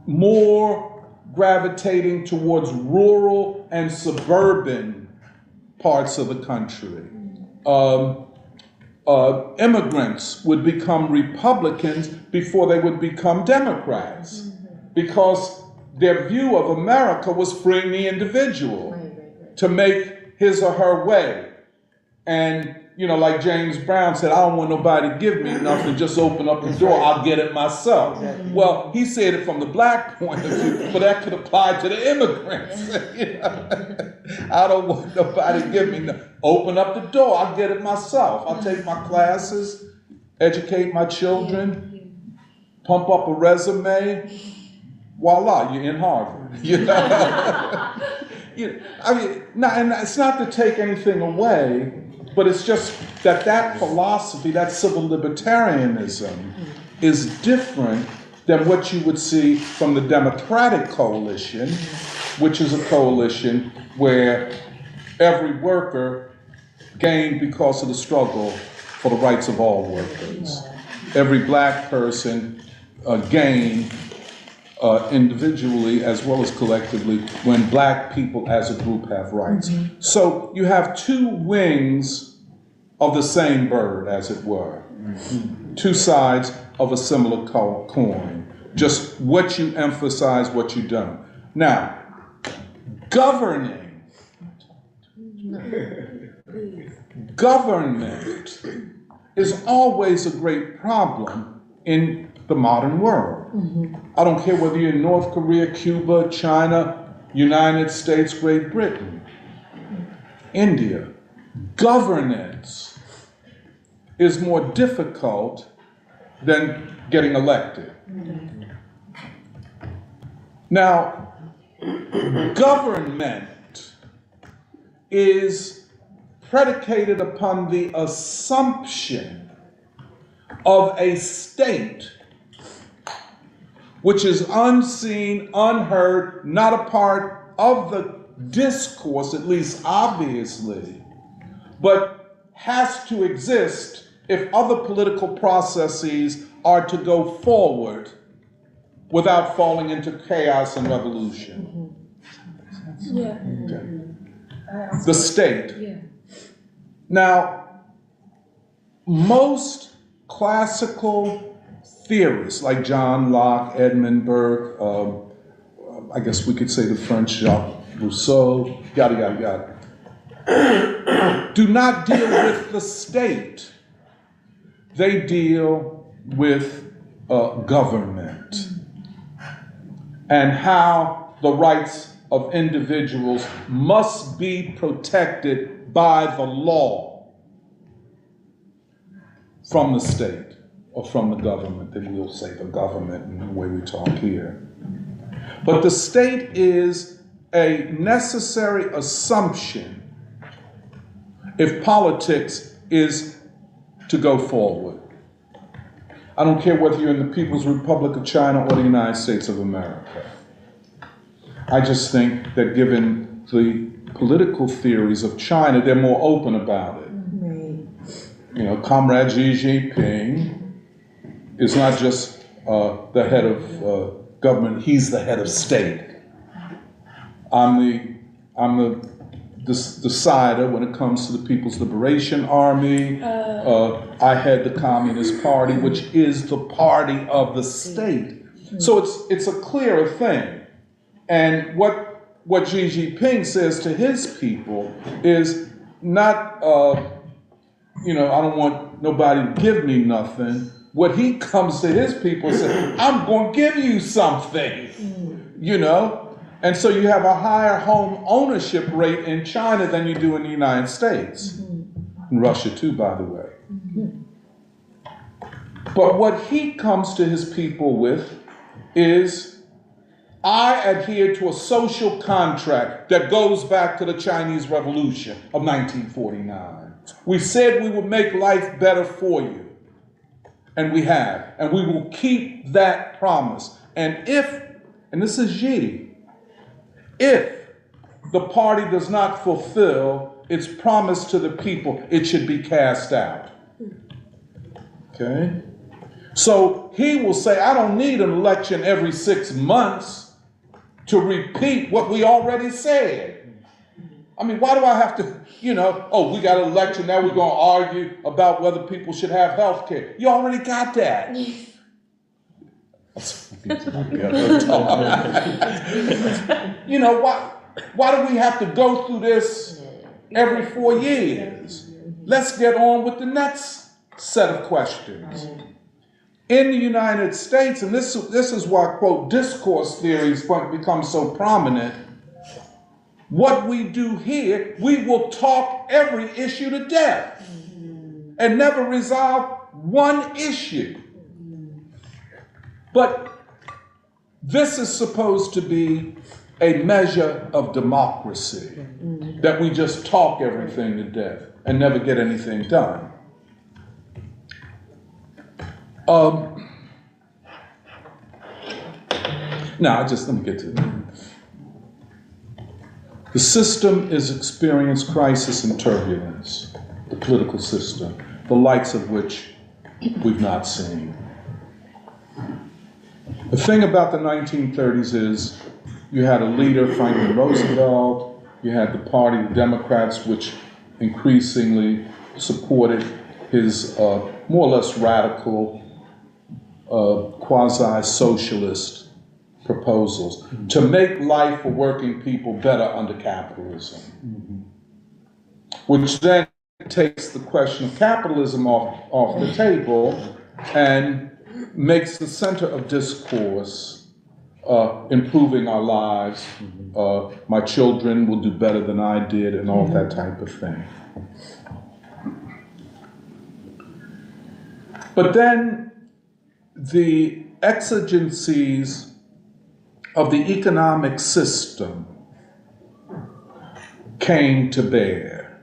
more gravitating towards rural and suburban parts of the country. Immigrants would become Republicans before they would become Democrats, because their view of America was freeing the individual to make his or her way. And, you know, like James Brown said, I don't want nobody to give me nothing, just open up the door, I'll get it myself. Well, he said it from the black point of view, but that could apply to the immigrants. You know? I don't want nobody to give me nothing. Open up the door, I'll get it myself. I'll take my classes, educate my children, pump up a resume. Voila, you're in Harvard. You know? I mean, and it's not to take anything away, but it's just that philosophy, that civil libertarianism, is different than what you would see from the Democratic coalition, which is a coalition where every worker gained because of the struggle for the rights of all workers. Every black person gained individually as well as collectively when black people as a group have rights. So you have two wings of the same bird, as it were. Two sides of a similar coin. Just what you emphasize, what you don't. Now, government is always a great problem in the modern world. I don't care whether you're in North Korea, Cuba, China, United States, Great Britain, India. Governance is more difficult than getting elected. Now, government is predicated upon the assumption of a state which is unseen, unheard, not a part of the discourse, at least obviously, but has to exist if other political processes are to go forward without falling into chaos and revolution. The state. Now, most classical theorists like John Locke, Edmund Burke, I guess we could say the French Jacques Rousseau, yada, yada, yada, do not deal with the state. They deal with government and how the rights of individuals must be protected by the law from the state. Or from the government, then we'll say the government in the way we talk here. But the state is a necessary assumption if politics is to go forward. I don't care whether you're in the People's Republic of China or the United States of America. I just think that given the political theories of China, they're more open about it. You know, Comrade Xi Jinping is not just the head of government, he's the head of state. I'm the decider when it comes to the People's Liberation Army. I head the Communist Party, which is the party of the state. So it's a clearer thing. And what Xi Jinping says to his people is not, I don't want nobody to give me nothing. What he comes to his people and says, I'm going to give you something, And so you have a higher home ownership rate in China than you do in the United States. In Russia too, by the way. But what he comes to his people with is, I adhere to a social contract that goes back to the Chinese Revolution of 1949. We said we would make life better for you. And we have. And we will keep that promise. And this is Xi, if the party does not fulfill its promise to the people, it should be cast out. Okay? So he will say, I don't need an election every 6 months to repeat what we already said. I mean, why do I have to, we got an election, now we're going to argue about whether people should have health care. You already got that. Why do we have to go through this every 4 years? Let's get on with the next set of questions. In the United States, and this is why, quote, discourse theories become so prominent, what we do here, we will talk every issue to death and never resolve one issue. But this is supposed to be a measure of democracy, that we just talk everything to death and never get anything done. Let me get to it. The system is experiencing crisis and turbulence, the political system, the likes of which we've not seen. The thing about the 1930s is you had a leader, Franklin Roosevelt, you had the party, the Democrats, which increasingly supported his more or less radical, quasi-socialist proposals to make life for working people better under capitalism, which then takes the question of capitalism off the table and makes the center of discourse improving our lives, my children will do better than I did, and all that type of thing. But then the exigencies of the economic system came to bear.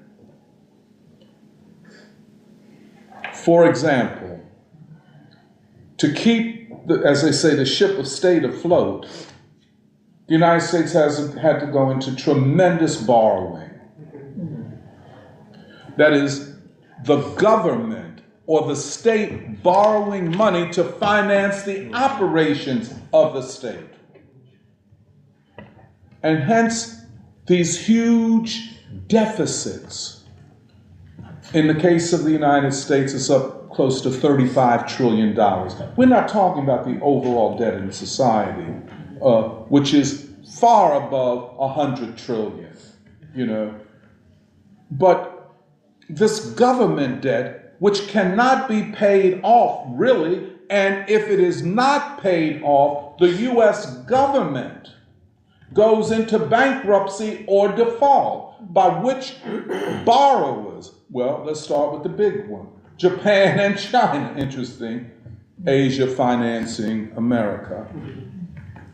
For example, to keep, as they say, the ship of state afloat, the United States has had to go into tremendous borrowing. That is, the government or the state borrowing money to finance the operations of the state. And hence, these huge deficits. In the case of the United States, it's up close to $35 trillion. We're not talking about the overall debt in society, which is far above 100 trillion, But this government debt, which cannot be paid off really, and if it is not paid off, the U.S. government goes into bankruptcy or default, by which borrowers, well, let's start with the big one, Japan and China, interesting, Asia financing America,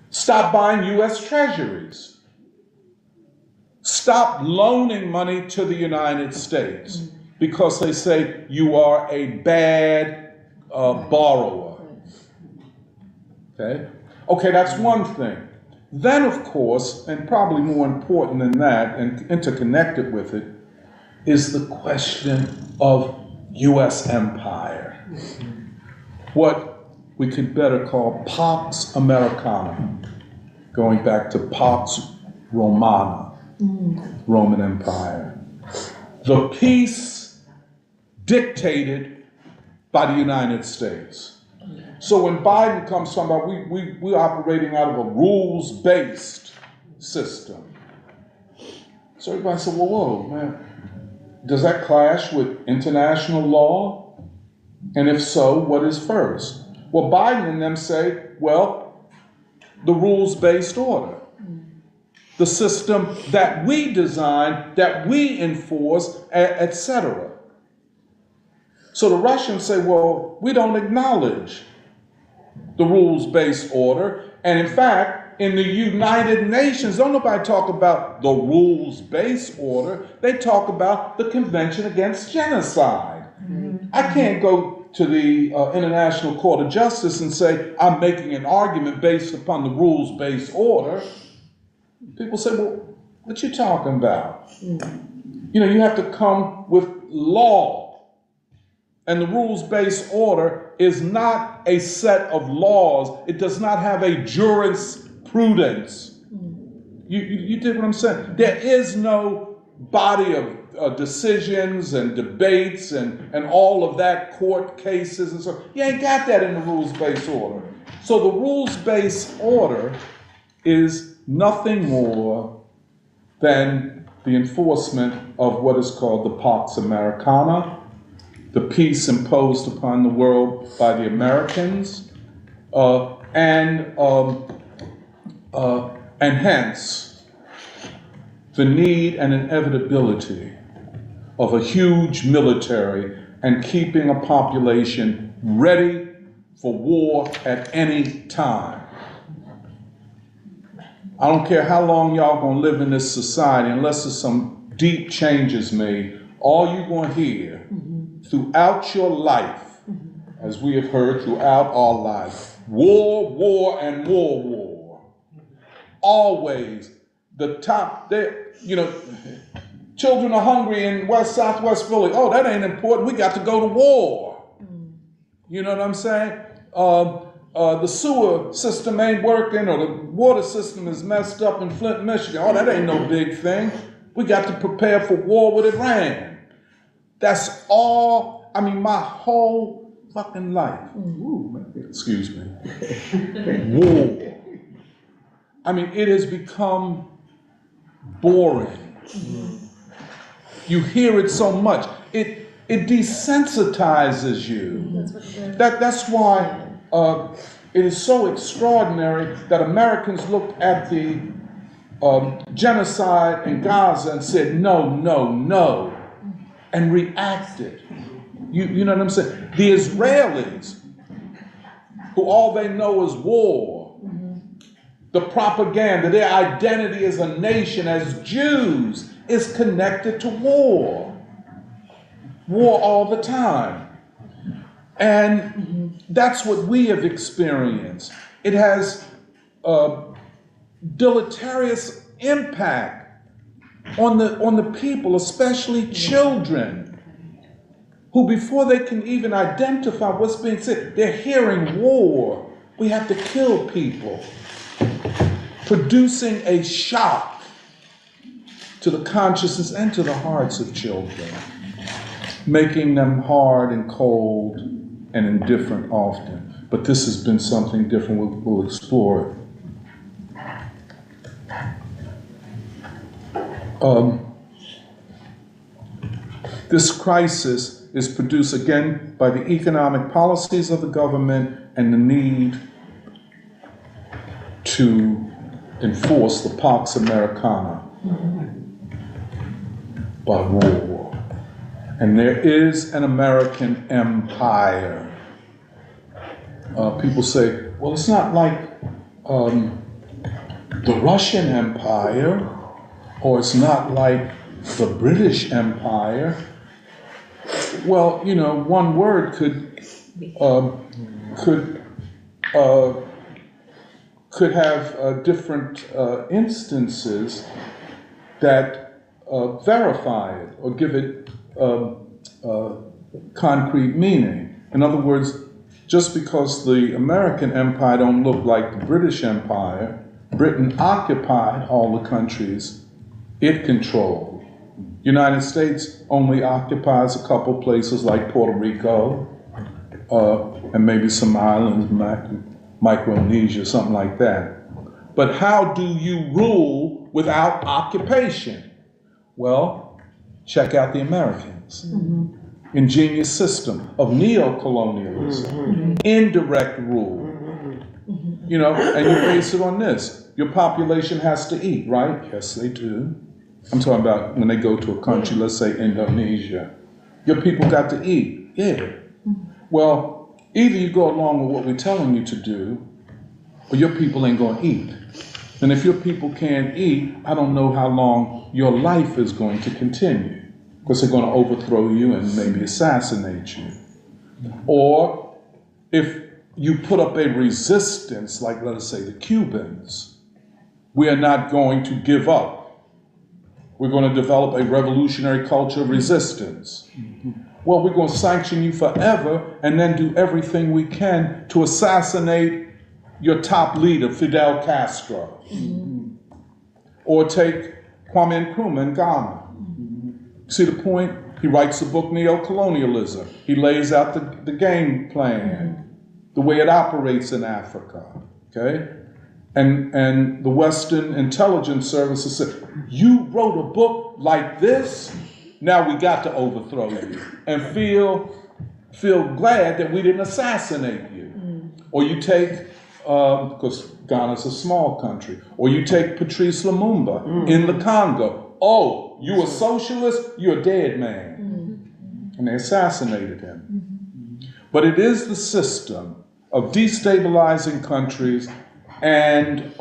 stop buying U.S. treasuries, stop loaning money to the United States because they say you are a bad borrower. Okay, that's one thing. Then, of course, and probably more important than that, and interconnected with it, is the question of U.S. empire. What we could better call Pax Americana, going back to Pax Romana, Roman Empire. The peace dictated by the United States. So when Biden comes talking about we're operating out of a rules-based system. So everybody said, whoa, man, does that clash with international law? And if so, what is first? Well, Biden and them say, well, the rules-based order. The system that we design, that we enforce, etc. So the Russians say, well, we don't acknowledge the rules-based order. And in fact, in the United Nations, don't nobody talk about the rules-based order. They talk about the Convention Against Genocide. I can't go to the International Court of Justice and say, I'm making an argument based upon the rules-based order. People say, well, what you talking about? You know, you have to come with law. And the rules-based order is not a set of laws. It does not have a jurisprudence. You did what I'm saying? There is no body of decisions and debates and all of that, court cases and so. You ain't got that in the rules-based order. So the rules-based order is nothing more than the enforcement of what is called the Pax Americana, the peace imposed upon the world by the Americans, and hence the need and inevitability of a huge military and keeping a population ready for war at any time. I don't care how long y'all gonna live in this society, unless there's some deep changes made, all you're gonna hear throughout your life, as we have heard throughout our life, war, war, and war. Always the top, children are hungry in Southwest Philly. Oh, that ain't important. We got to go to war. You know what I'm saying? The sewer system ain't working, or the water system is messed up in Flint, Michigan. Oh, that ain't no big thing. We got to prepare for war with Iran. That's all, my whole fucking life. Excuse me. War. It has become boring. You hear it so much. It desensitizes you. That's why it is so extraordinary that Americans looked at the genocide in Gaza and said, no, no, no, and reacted. You know what I'm saying? The Israelis, who all they know is war, the propaganda, their identity as a nation, as Jews, is connected to war. War all the time. And that's what we have experienced. It has deleterious impact on the people, especially children, who before they can even identify what's being said, they're hearing war. We have to kill people, producing a shock to the consciousness and to the hearts of children, making them hard and cold and indifferent often. But this has been something different. We'll explore it. This crisis is produced again by the economic policies of the government and the need to enforce the Pax Americana by war. And there is an American empire. People say, well, it's not like the Russian Empire, or it's not like the British Empire. Well, one word could have different instances that verify it or give it concrete meaning. In other words, just because the American empire don't look like the British Empire, Britain occupied all the countries it controlled. United States only occupies a couple places like Puerto Rico, and maybe some islands, Micronesia, something like that. But how do you rule without occupation? Well, check out the Americans. Ingenious system of neocolonialism, indirect rule. You know, and you base it on this. Your population has to eat, right? Yes, they do. I'm talking about when they go to a country, let's say Indonesia. Your people got to eat. Yeah. Well, either you go along with what we're telling you to do, or your people ain't going to eat. And if your people can't eat, I don't know how long your life is going to continue, because they're going to overthrow you and maybe assassinate you. Or if you put up a resistance, like let us say the Cubans, we are not going to give up. We're going to develop a revolutionary culture of resistance. Well, we're going to sanction you forever and then do everything we can to assassinate your top leader, Fidel Castro. Or take Kwame Nkrumah in Ghana. See the point? He writes the book Neocolonialism. He lays out the game plan, the way it operates in Africa, okay? And the Western intelligence services said, you wrote a book like this? Now we got to overthrow you and feel glad that we didn't assassinate you. Or you take, because Ghana's a small country, or you take Patrice Lumumba in the Congo. Oh, you a socialist? You're a dead man. And they assassinated him. But it is the system of destabilizing countries and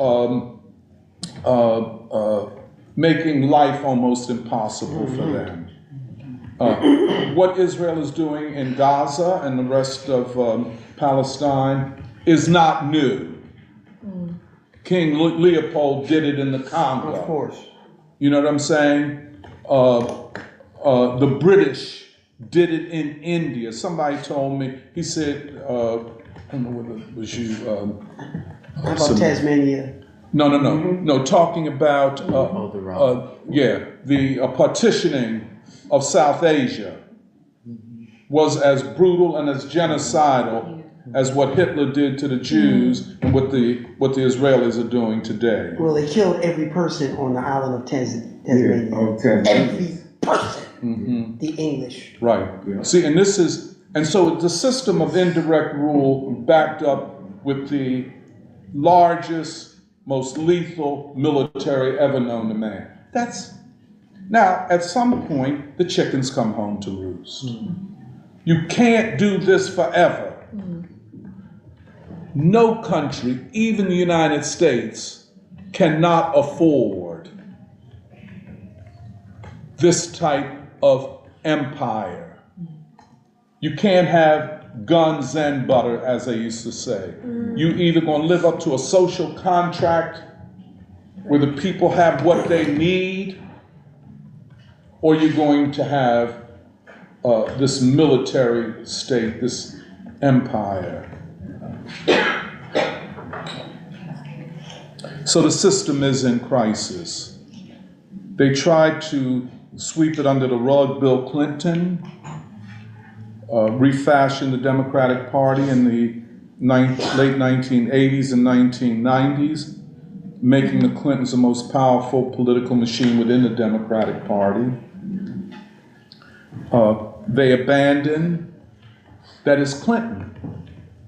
making life almost impossible for them. What Israel is doing in Gaza and the rest of Palestine is not new. King Leopold did it in the Congo. Of course. You know what I'm saying? The British did it in India. Somebody told me, he said, I don't know whether it was you. How about Tasmania? No, talking about, the partitioning of South Asia was as brutal and as genocidal as what Hitler did to the Jews and what the Israelis are doing today. Well, they killed every person on the island of Tasmania. Every person. The English. Right. Yeah. See, and so the system of indirect rule backed up with the largest, most lethal military ever known to man. Now, at some point, the chickens come home to roost. You can't do this forever. No country, even the United States, cannot afford this type of empire. You can't have guns and butter, as they used to say. You either going to live up to a social contract where the people have what they need, or you're going to have this military state, this empire. So the system is in crisis. They tried to sweep it under the rug. Bill Clinton refashioned the Democratic Party in the late 1980s and 1990s, making the Clintons the most powerful political machine within the Democratic Party. They abandoned, that is Clinton.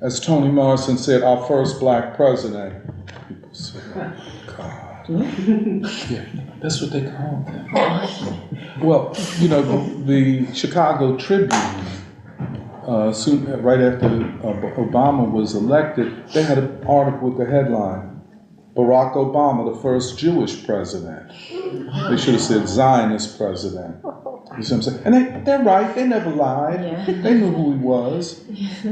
As Toni Morrison said, our first black president. People say, oh, God. Yeah, that's what they call them. Well, you know, the Chicago Tribune, soon right after Obama was elected, they had an article with the headline, Barack Obama, the first Jewish president. They should have said Zionist president. You see what I'm saying? And they're right, they never lied. Yeah. They knew who he was.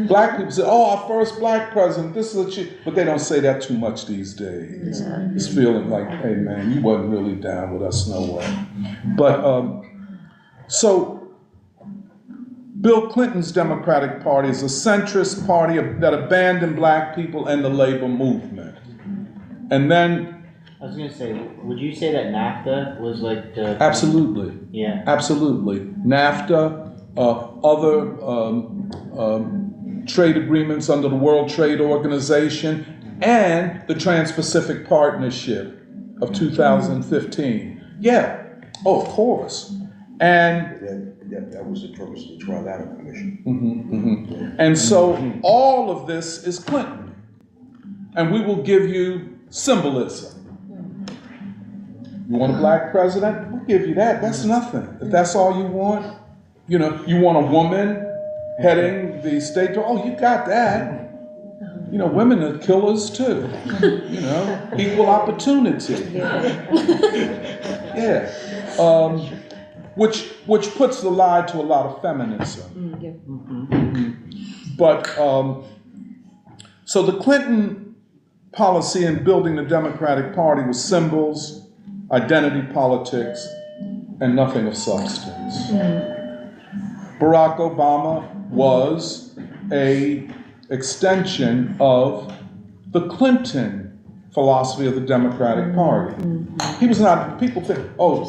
Black people say, oh, our first black president, this is a but they don't say that too much these days. Yeah. It's feeling like, hey man, you wasn't really down with us no way. But, so Bill Clinton's Democratic Party is a centrist party that abandoned black people and the labor movement. And then... I was going to say, would you say that NAFTA was like the... Absolutely. Yeah. Absolutely. NAFTA, other trade agreements under the World Trade Organization, and the Trans-Pacific Partnership of 2015. Yeah, oh, of course. And that was the purpose of the Trilateral Commission. And so all of this is Clinton. And we will give you symbolism. You want a black president? We'll give you that. That's nothing. If that's all you want, you know, you want a woman heading the state, oh, you got that. You know, women are killers too. You know, equal opportunity. Yeah. Which puts the lie to a lot of feminism. But so the Clinton policy in building the Democratic Party was symbols, identity politics, and nothing of substance. Barack Obama was a extension of the Clinton philosophy of the Democratic Party. He was not, people think, oh,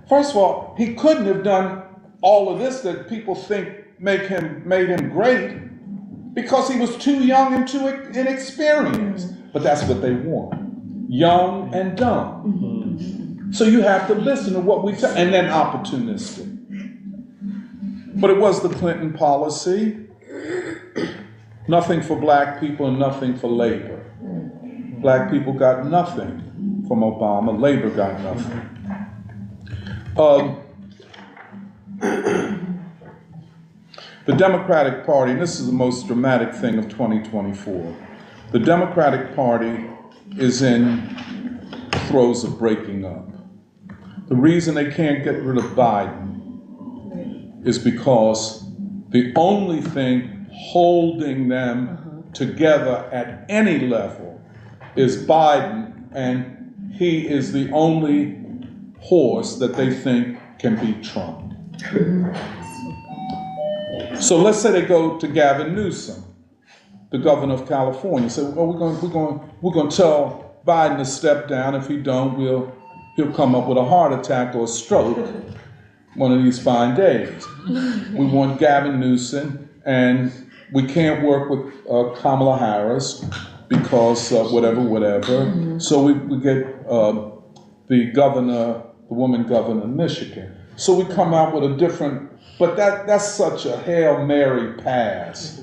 first of all, he couldn't have done all of this that people think made him great because he was too young and too inexperienced. But that's what they want, young and dumb. So you have to listen to what we tell, and then opportunistic. But it was the Clinton policy. Nothing for black people and nothing for labor. Black people got nothing from Obama. Labor got nothing. The Democratic Party, and this is the most dramatic thing of 2024, the Democratic Party is in throes of breaking up. The reason they can't get rid of Biden is because the only thing holding them together at any level is Biden, and he is the only horse that they think can beat Trump. So let's say they go to Gavin Newsom, the governor of California, say, "Oh, we're going to tell Biden to step down. If he don't, he'll come up with a heart attack or a stroke one of these fine days. We want Gavin Newsom, and we can't work with Kamala Harris because whatever. So we get the woman governor of Michigan. So we come out with a different, but that's such a Hail Mary pass.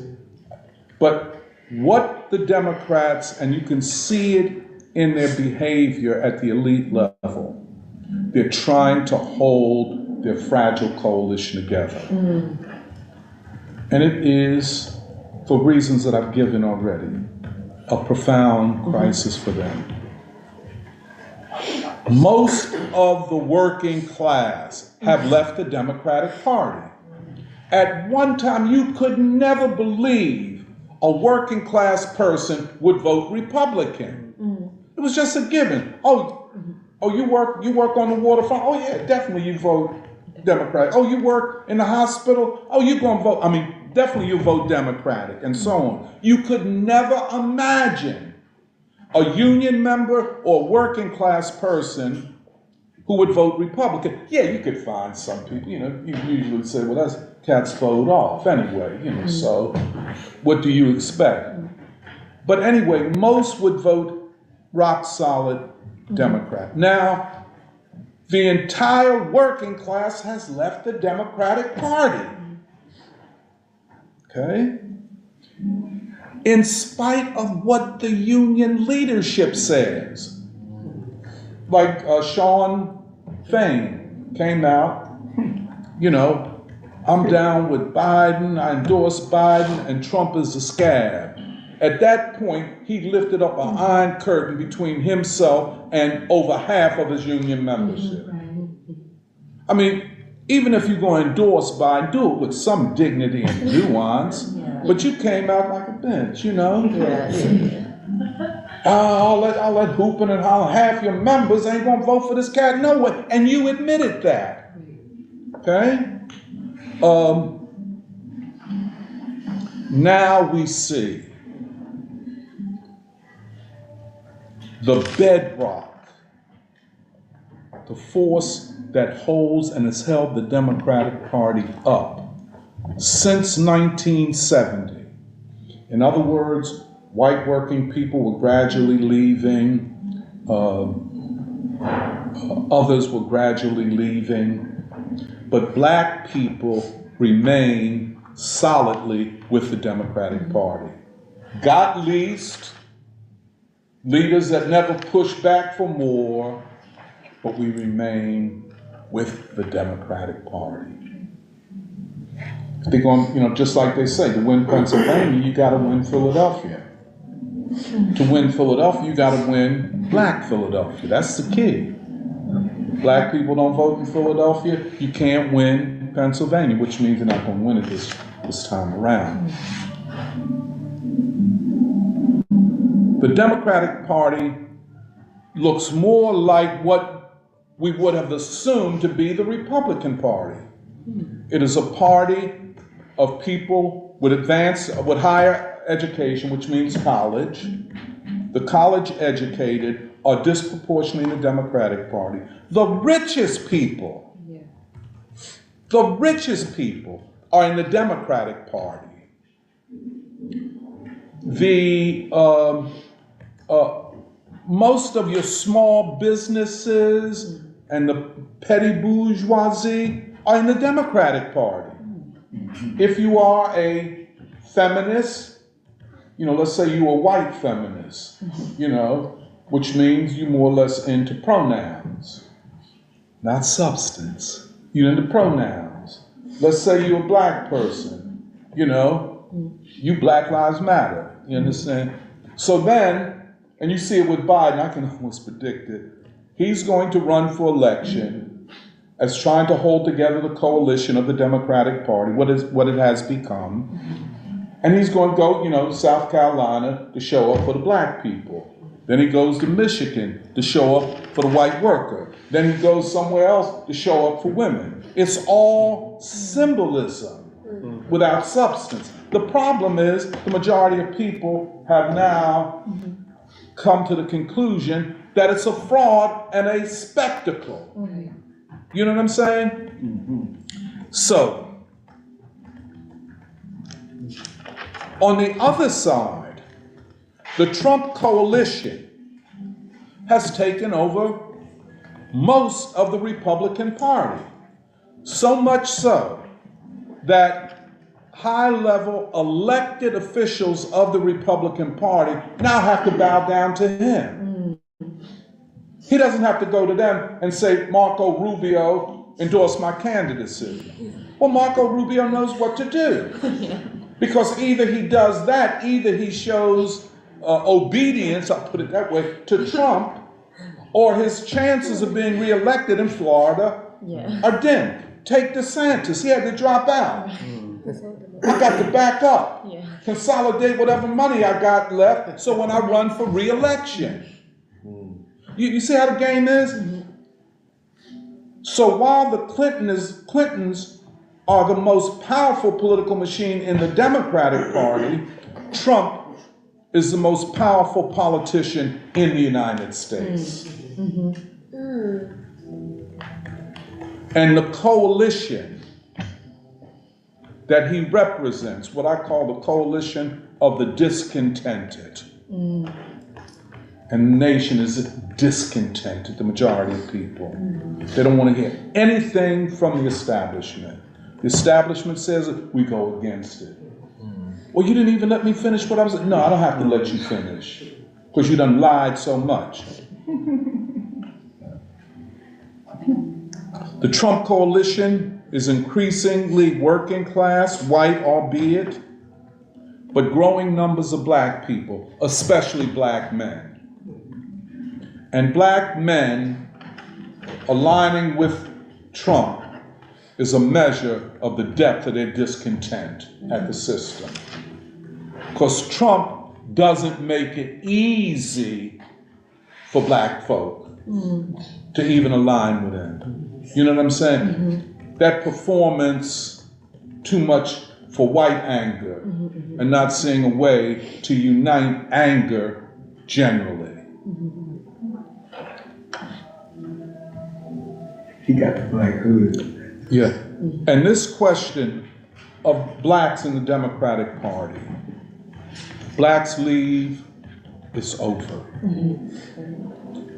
But what the Democrats, and you can see it in their behavior at the elite level, they're trying to hold their fragile coalition together. And it is, for reasons that I've given already, a profound crisis for them. Most of the working class have left the Democratic Party. At one time, you could never believe a working class person would vote Republican. It was just a given. Oh, you work on the waterfront? Oh yeah, definitely you vote Democratic. Oh, you work in the hospital? Oh, you're gonna vote. I mean, definitely you vote Democratic, and so on. You could never imagine a union member or working class person who would vote Republican. Yeah, you could find some people, you usually say, well, that's cats vote off anyway, so what do you expect? But anyway, most would vote rock solid Democrat. Now, the entire working class has left the Democratic Party. Okay? In spite of what the union leadership says. Like Sean Fain came out, I'm down with Biden, I endorse Biden, and Trump is a scab. At that point, he lifted up an iron curtain between himself and over half of his union membership. I mean, even if you're going to endorse Biden, do it with some dignity and nuance. But you came out like a bitch, All that hooping and hollering, half your members ain't gonna vote for this cat, no way. And you admitted that. Okay? Now we see the bedrock, the force that holds and has held the Democratic Party up since 1970. In other words, white working people were gradually leaving, others were gradually leaving, but black people remain solidly with the Democratic Party. Got least, leaders that never push back for more, but we remain with the Democratic Party. They're going, just like they say, to win Pennsylvania, you got to win Philadelphia. To win Philadelphia, you got to win black Philadelphia. That's the key. Black people don't vote in Philadelphia, you can't win Pennsylvania, which means you're not going to win it this time around. The Democratic Party looks more like what we would have assumed to be the Republican Party. It is a party of people with higher education, which means college. The college educated are disproportionately in the Democratic Party. The richest people are in the Democratic Party. Most of your small businesses and the petty bourgeoisie are in the Democratic Party. If you are a feminist, let's say you're a white feminist, which means you're more or less into pronouns, not substance. You're into pronouns. Let's say you're a black person, you Black Lives Matter, you understand? So then, and you see it with Biden, I can almost predict it, he's going to run for election as trying to hold together the coalition of the Democratic Party, what it has become. And he's going to go, South Carolina to show up for the black people. Then he goes to Michigan to show up for the white worker. Then he goes somewhere else to show up for women. It's all symbolism without substance. The problem is the majority of people have now come to the conclusion that it's a fraud and a spectacle. You know what I'm saying? So, on the other side, the Trump coalition has taken over most of the Republican Party. So much so that high-level elected officials of the Republican Party now have to bow down to him. He doesn't have to go to them and say, Marco Rubio endorsed my candidacy. Well, Marco Rubio knows what to do. Because either he does that, either he shows obedience, I'll put it that way, to Trump, or his chances of being reelected in Florida are dim. Take DeSantis, he had to drop out. I got to back up, consolidate whatever money I got left, so when I run for reelection. You see how the game is? So while the Clintons are the most powerful political machine in the Democratic Party, Trump is the most powerful politician in the United States. And the coalition that he represents, what I call the coalition of the discontented. And the nation is discontented, the majority of people. They don't want to hear anything from the establishment. The establishment says it, we go against it. Well, you didn't even let me finish what I was saying. No, I don't have to let you finish, because you done lied so much. The Trump coalition is increasingly working class, white albeit, but growing numbers of black people, especially black men. And black men aligning with Trump is a measure of the depth of their discontent at the system. Because Trump doesn't make it easy for black folk to even align with him. You know what I'm saying? That performance, too much for white anger and not seeing a way to unite anger generally. He got the black hood. Yeah. And this question of blacks in the Democratic Party, blacks leave, it's over.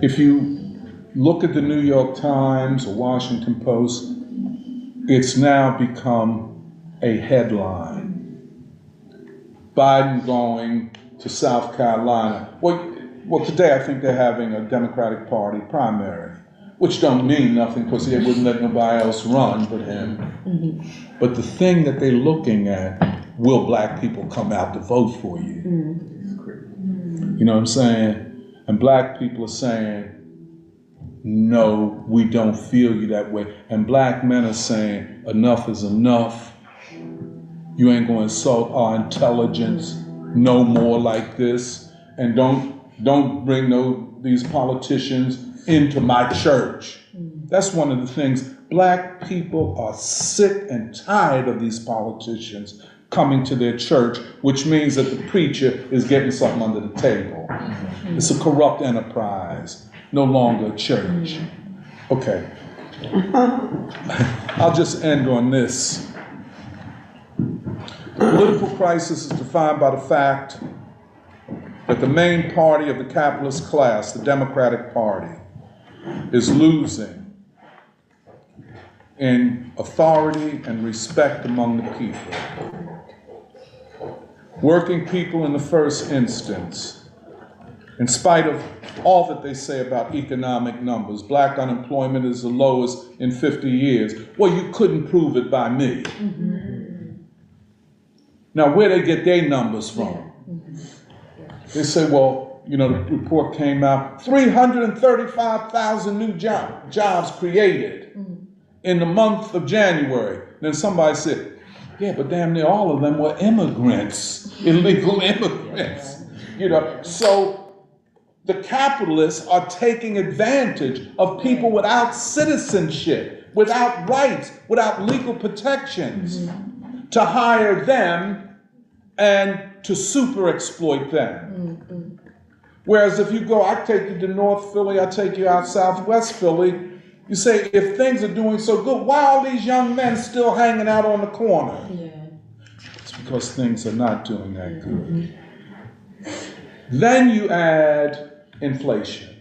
If you look at the New York Times or Washington Post, it's now become a headline. Biden going to South Carolina. Well, today I think they're having a Democratic Party primary, which don't mean nothing because they wouldn't let nobody else run but him. But the thing that they're looking at, will black people come out to vote for you? You know what I'm saying? And black people are saying, no, we don't feel you that way. And black men are saying, enough is enough. You ain't gonna insult our intelligence no more like this. And don't bring these politicians into my church. That's one of the things. Black people are sick and tired of these politicians coming to their church, which means that the preacher is getting something under the table. It's a corrupt enterprise, no longer a church. Okay. I'll just end on this. The political crisis is defined by the fact that the main party of the capitalist class, the Democratic Party, is losing in authority and respect among the people. Working people in the first instance, in spite of all that they say about economic numbers, black unemployment is the lowest in 50 years. Well, you couldn't prove it by me. Now, where they get their numbers from? They say, well, you know, the report came out, 335,000 new jobs created in the month of January. Then somebody said, yeah, but damn near all of them were immigrants, illegal immigrants. You know, so the capitalists are taking advantage of people without citizenship, without rights, without legal protections, to hire them and to super exploit them. Whereas if you go, I take you to North Philly, I take you out Southwest Philly, you say, if things are doing so good, why are these young men still hanging out on the corner? It's because things are not doing that good. Then you add inflation.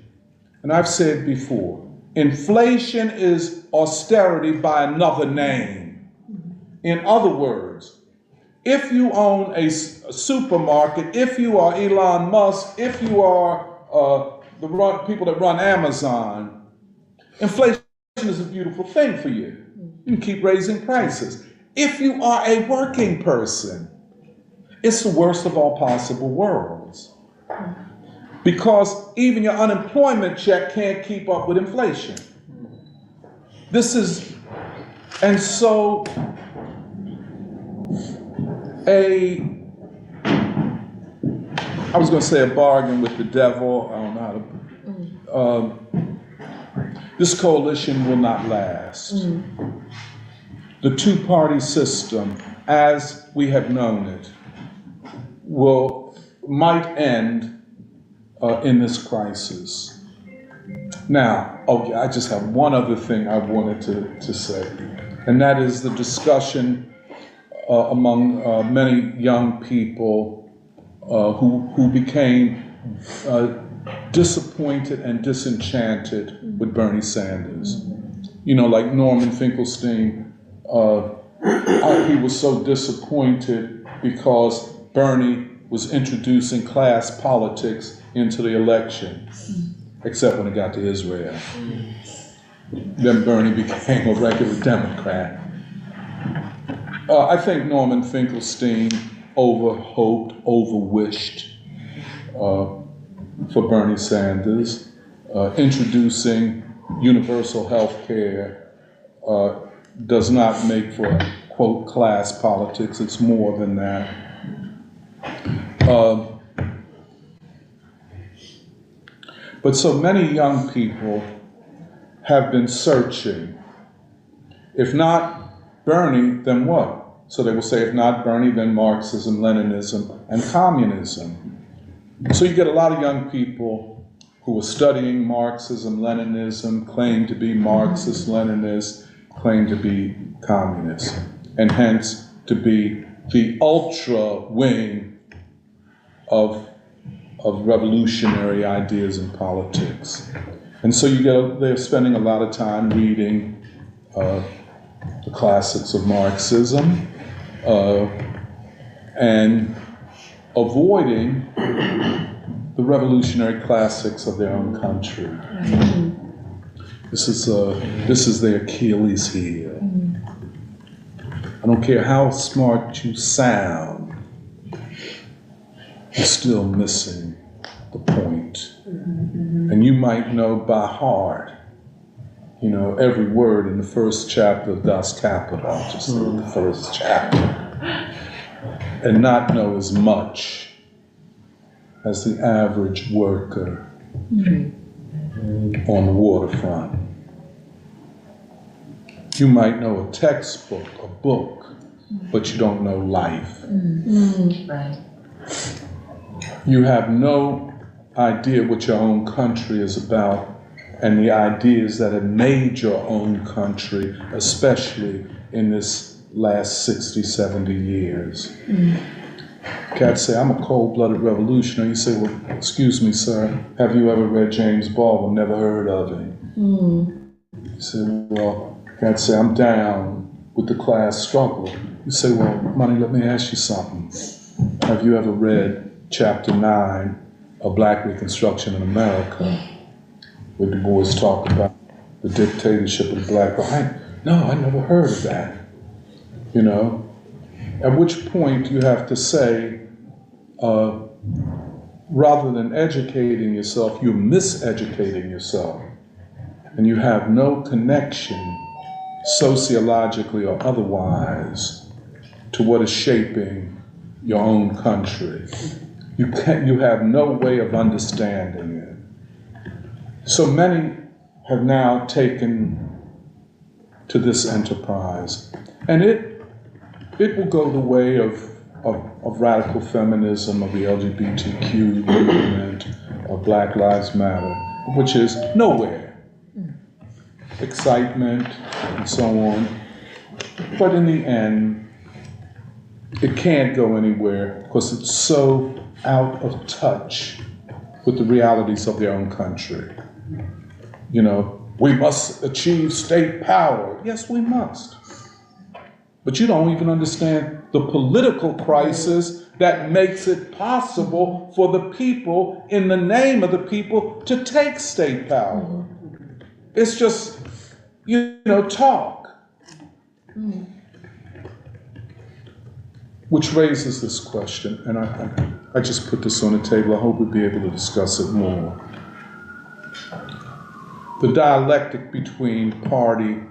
And I've said before, inflation is austerity by another name. In other words, if you own a supermarket, if you are Elon Musk, if you are people that run Amazon, inflation is a beautiful thing for you. You can keep raising prices. If you are a working person, it's the worst of all possible worlds. Because even your unemployment check can't keep up with inflation. And so I was going to say a bargain with the devil. I don't know how to. This coalition will not last. The two-party system, as we have known it, might end in this crisis. Now, okay, I just have one other thing I wanted to say, and that is the discussion among many young people who became disappointed and disenchanted with Bernie Sanders. You know, like Norman Finkelstein, he was so disappointed because Bernie was introducing class politics into the election, except when it got to Israel. Then Bernie became a regular Democrat. I think Norman Finkelstein overhoped, overwished for Bernie Sanders. Introducing universal health care does not make for, quote, class politics. It's more than that. But so many young people have been searching. If not Bernie, then what? So they will say, if not Bernie, then Marxism, Leninism, and communism. So you get a lot of young people who are studying Marxism, Leninism, claim to be Marxist, Leninist, claim to be communist, and hence to be the ultra wing of revolutionary ideas in politics. And so they're spending a lot of time reading the classics of Marxism and avoiding the revolutionary classics of their own country. This is their Achilles heel. I don't care how smart you sound, you're still missing the point. And you might know by heart, every word in the first chapter of Das Kapital, just the first chapter, and not know as much as the average worker on the waterfront. You might know a textbook, a book, but you don't know life. Right. You have no idea what your own country is about and the ideas that have made your own country, especially in this last 60, 70 years. Cats say, I'm a cold-blooded revolutionary. You say, well, excuse me, sir, have you ever read James Baldwin? Never heard of him. You say, well, cats say, I'm down with the class struggle. You say, well, Money, let me ask you something. Have you ever read chapter 9 of Black Reconstruction in America, where Du Bois talked about the dictatorship of the black right? No, I never heard of that. At which point you have to say, rather than educating yourself, you're miseducating yourself. And you have no connection, sociologically or otherwise, to what is shaping your own country. You have no way of understanding it. So many have now taken to this enterprise, and it will go the way of radical feminism, of the LGBTQ movement, of Black Lives Matter, which is nowhere. Excitement and so on. But in the end, it can't go anywhere because it's so out of touch with the realities of their own country. We must achieve state power. Yes, we must. But you don't even understand the political crisis that makes it possible for the people, in the name of the people, to take state power. It's just, talk. Which raises this question, and I just put this on the table. I hope we'll be able to discuss it more. The dialectic between party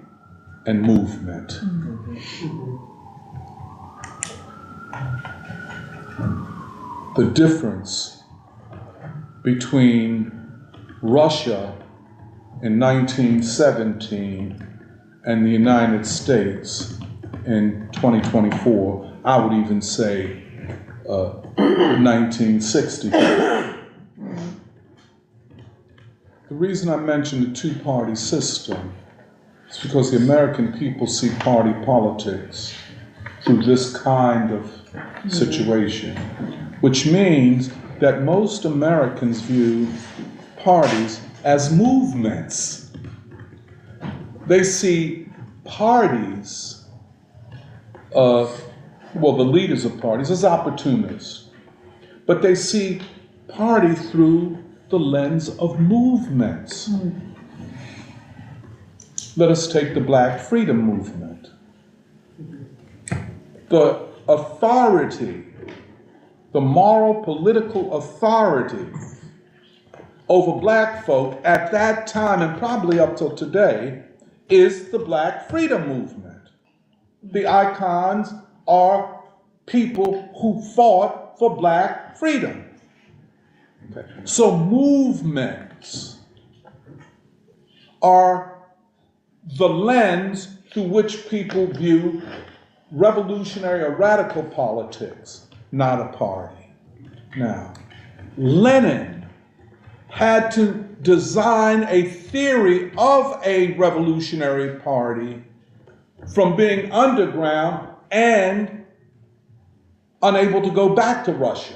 and movement. The difference between Russia in 1917 and the United States in 2024, I would even say 1964. The reason I mention the two-party system is because the American people see party politics through this kind of situation, which means that most Americans view parties as movements. They see parties, the leaders of parties, as opportunists, but they see party through the lens of movements. Let us take the Black Freedom Movement. The authority, the moral political authority over black folk at that time and probably up till today is the Black Freedom Movement. The icons are people who fought for black freedom. Okay. So movements are the lens through which people view revolutionary or radical politics, not a party. Now, Lenin had to design a theory of a revolutionary party from being underground and unable to go back to Russia.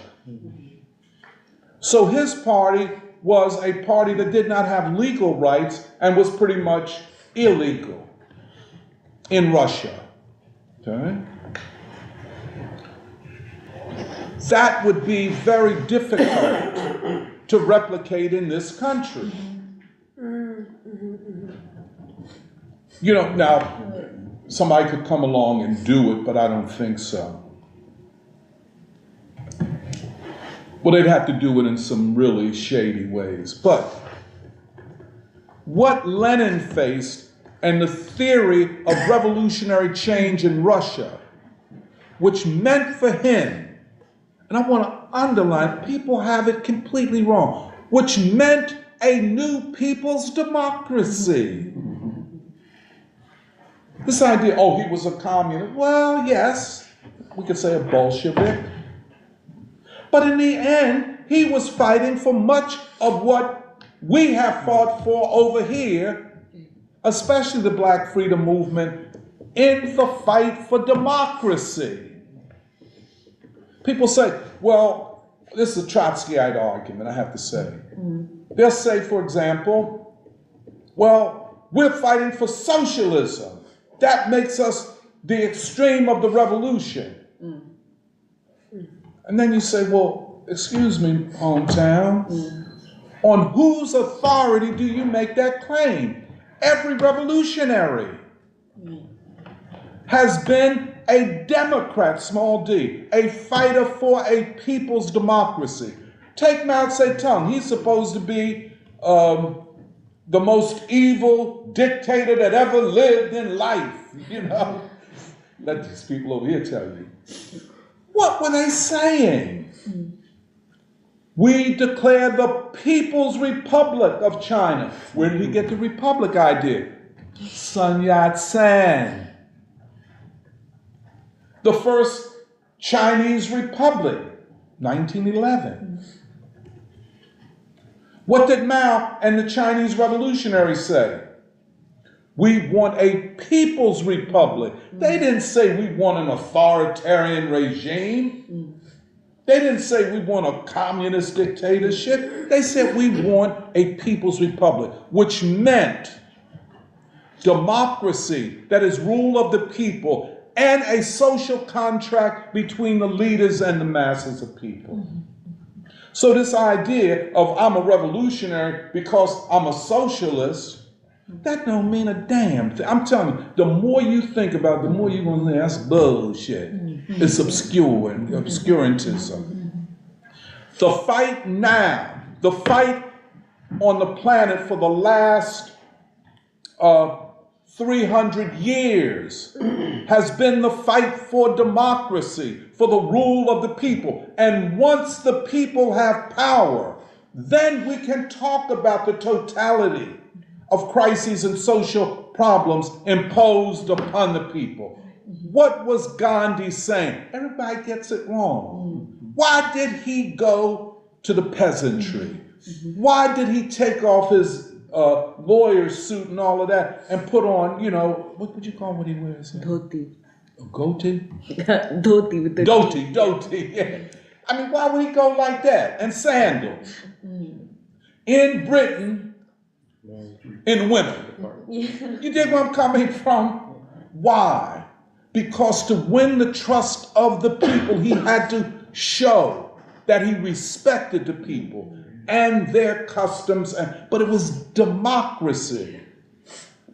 So his party was a party that did not have legal rights and was pretty much illegal in Russia. Okay? That would be very difficult to replicate in this country. You know, now, somebody could come along and do it, but I don't think so. Well, they'd have to do it in some really shady ways. But what Lenin faced and the theory of revolutionary change in Russia, which meant for him, and I want to underline, people have it completely wrong, which meant a new people's democracy. This idea, oh, he was a communist. Well, yes, we could say a Bolshevik. But in the end, he was fighting for much of what we have fought for over here, especially the Black Freedom Movement, in the fight for democracy. People say, well, this is a Trotskyite argument, I have to say. They'll say, for example, well, we're fighting for socialism. That makes us the extreme of the revolution. And then you say, well, excuse me, hometown, on whose authority do you make that claim? Every revolutionary has been a Democrat, small d, a fighter for a people's democracy. Take Mao Zedong. He's supposed to be the most evil dictator that ever lived in life, you know. Let these people over here tell you. What were they saying? We declare the People's Republic of China. Where did he get the republic idea? Sun Yat-sen. The first Chinese Republic, 1911. What did Mao and the Chinese revolutionaries say? We want a people's republic. They didn't say we want an authoritarian regime. They didn't say we want a communist dictatorship. They said we want a people's republic, which meant democracy, that is rule of the people, and a social contract between the leaders and the masses of people. So this idea of I'm a revolutionary because I'm a socialist, that don't mean a damn thing. I'm telling you, the more you think about it, the more you're going to say, that's bullshit. It's obscurantism. The fight now, the fight on the planet for the last 300 years has been the fight for democracy, for the rule of the people. And once the people have power, then we can talk about the totality of crises and social problems imposed upon the people. What was Gandhi saying? Everybody gets it wrong. Why did he go to the peasantry? Why did he take off his lawyer's suit and all of that and put on, you know, what would you call what he wears? Dhoti. A goatee? Dhoti with the Dhoti, yeah. I mean, why would he go like that? And sandals. In Britain, in winter. You dig where I'm coming from? Why? Because to win the trust of the people, he had to show that he respected the people and their customs, but it was democracy.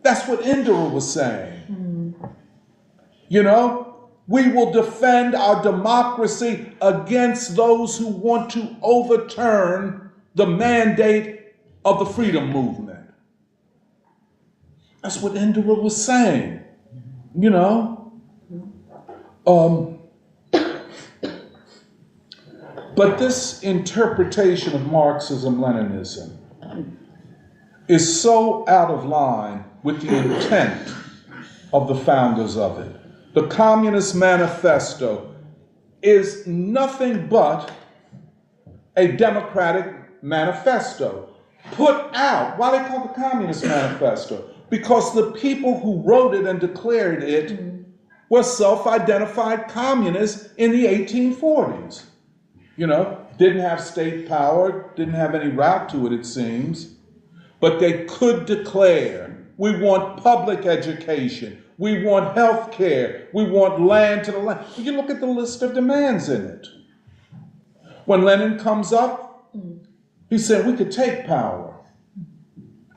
That's what Indira was saying. You know, we will defend our democracy against those who want to overturn the mandate of the freedom movement. That's what Indira was saying, you know. But this interpretation of Marxism-Leninism is so out of line with the intent of the founders of it. the Communist Manifesto is nothing but a democratic manifesto put out. Why they call it the Communist Manifesto? Because the people who wrote it and declared it were self-identified communists in the 1840s. You know, didn't have state power, didn't have any route to it, it seems, but they could declare, we want public education, we want health care, we want land to the land. You look at the list of demands in it. When Lenin comes up, he said we could take power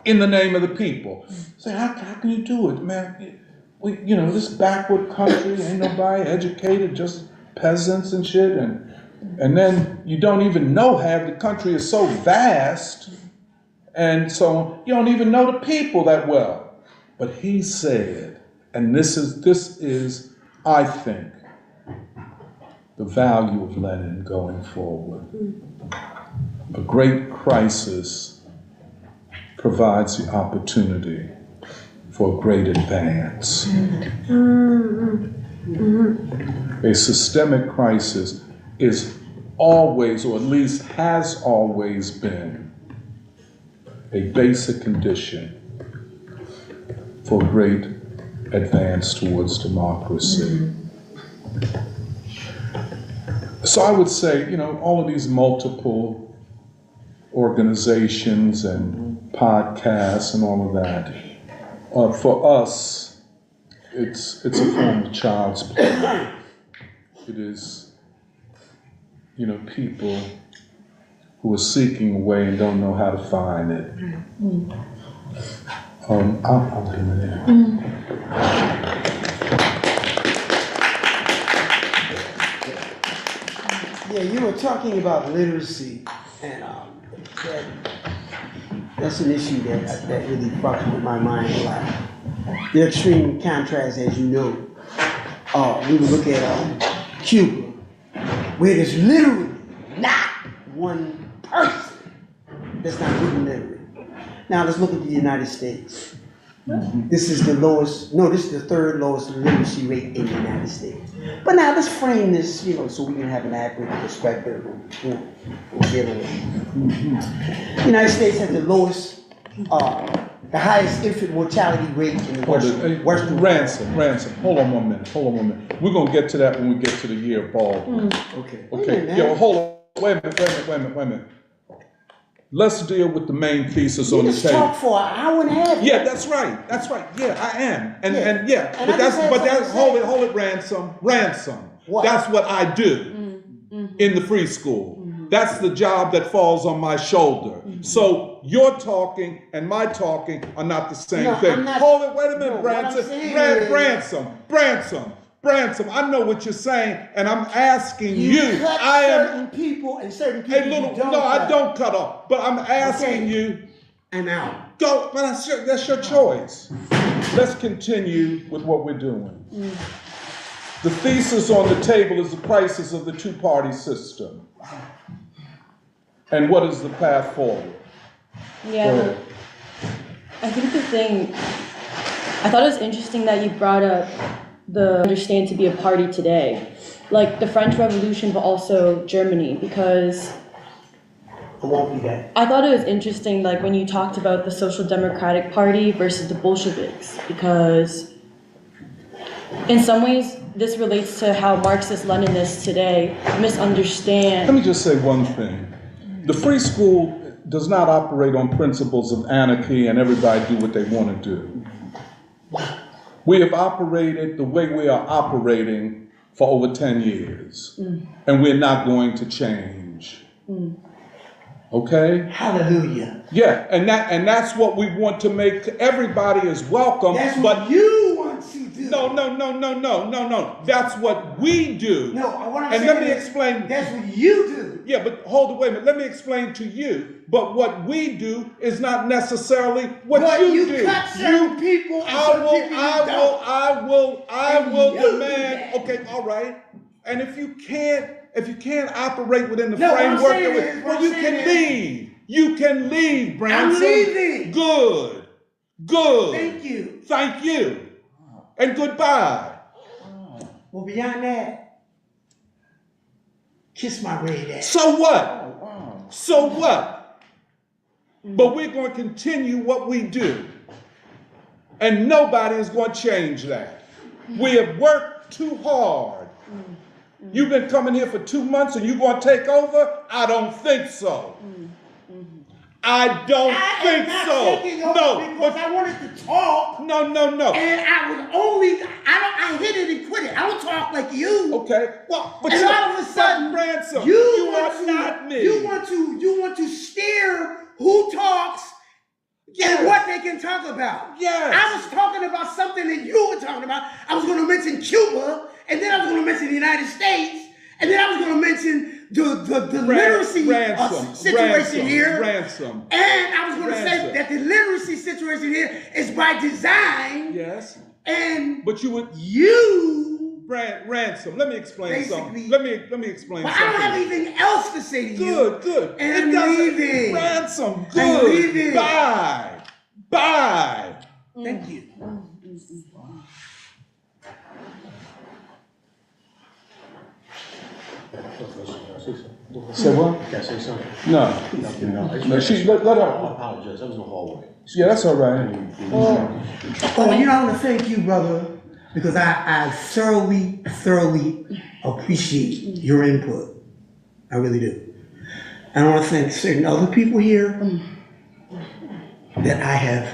in the name of the people. Say, how can you do it, man? You know, this backward country, ain't nobody educated, just peasants and shit, and then you don't even know half the country is so vast, and so you don't even know the people that well. But he said, and this is, I think, the value of Lenin going forward. A great crisis provides the opportunity for a great advance. A systemic crisis is always, or at least has always been, a basic condition for great advance towards democracy. So I would say, you know, all of these multiple organizations and podcasts and all of that, for us, it's a form of child's play. It is, you know, people who are seeking a way and don't know how to find it. I'll do it. Yeah, you were talking about literacy, and that's an issue that really fucks with my mind a lot. The extreme contrast, as you know, we would look at Cuba, where there's literally not one person that's not reading literate. Now let's look at the United States. This is the lowest, no, this is the third lowest literacy rate in the United States. But now let's frame this, you know, so we can have an accurate perspective of we're dealing with. The United States has the lowest, the highest infant mortality rate in the Western world. Ransom. Hold on one minute. We're gonna get to that when we get to the Year of Baldwin. Okay. Yo, hold on. Wait a minute. Let's deal with the main thesis on the table. You just talk for an hour and a half. Yeah, that's right. Yeah, I am. And hold it, ransom. What? That's what I do in the free school. That's the job that falls on my shoulder. So your talking and my talking are not the same thing. Hold it, wait a minute, Branson, I know what you're saying, and I'm asking you. Cut certain people and certain people. I don't cut off, but I'm asking you. And out. Go, but that's your choice. Let's continue with what we're doing. The thesis on the table is the crisis of the two-party system. And what is the path forward? Yeah, I think I thought it was interesting that you brought up the understand to be a party today, like the French Revolution, but also Germany, because it won't be that. I thought it was interesting, like when you talked about the Social Democratic Party versus the Bolsheviks, because in some ways this relates to how Marxist-Leninists today misunderstand. Let me just say one thing. The free school does not operate on principles of anarchy and everybody do what they want to do. We have operated the way we are operating for over 10 years, and we're not going to change. Okay? Hallelujah. Yeah, and that's what we want to make. Everybody is welcome. That's what you want to do. No. That's what we do. No, what I'm saying. And let me explain. That's what you do. Yeah, but hold on, wait a minute. Let me explain to you. But what we do is not necessarily what you do. Cut certain people. I will demand. Okay, all right. And if you can't operate within the framework, well, you can leave. You can leave, Branson. I'm leaving. Good. Thank you. And goodbye. Well, beyond that, kiss my red ass. So what? So what? But we're going to continue what we do. And nobody is going to change that. We have worked too hard. You've been coming here for 2 months and you're going to take over? I don't think so. I don't think so. No, because I wanted to talk. No. And I was only, I hit it and quit it. I don't talk like you. Okay. Well, but And all of a sudden, Ransom, you are not me. You want to steer who talks and what they can talk about. Yes. I was talking about something that you were talking about. I was going to mention Cuba, and then I was going to mention the United States, and then I was going to mention the literacy situation here. Ransom. And I was going to say that the literacy situation here is by design. Yes. And but you would Ransom. Let me explain something. Let me explain something. I don't have anything else to say to you. Good. And I'm leaving. Ransom. Good. I'm leaving. Bye. Thank you. Say what? Can I say something? No. She let her. I apologize, that was in the hallway. Yeah, that's all right. Oh, you know, I want to thank you, brother, because I thoroughly appreciate your input. I really do. And I want to thank certain other people here that I have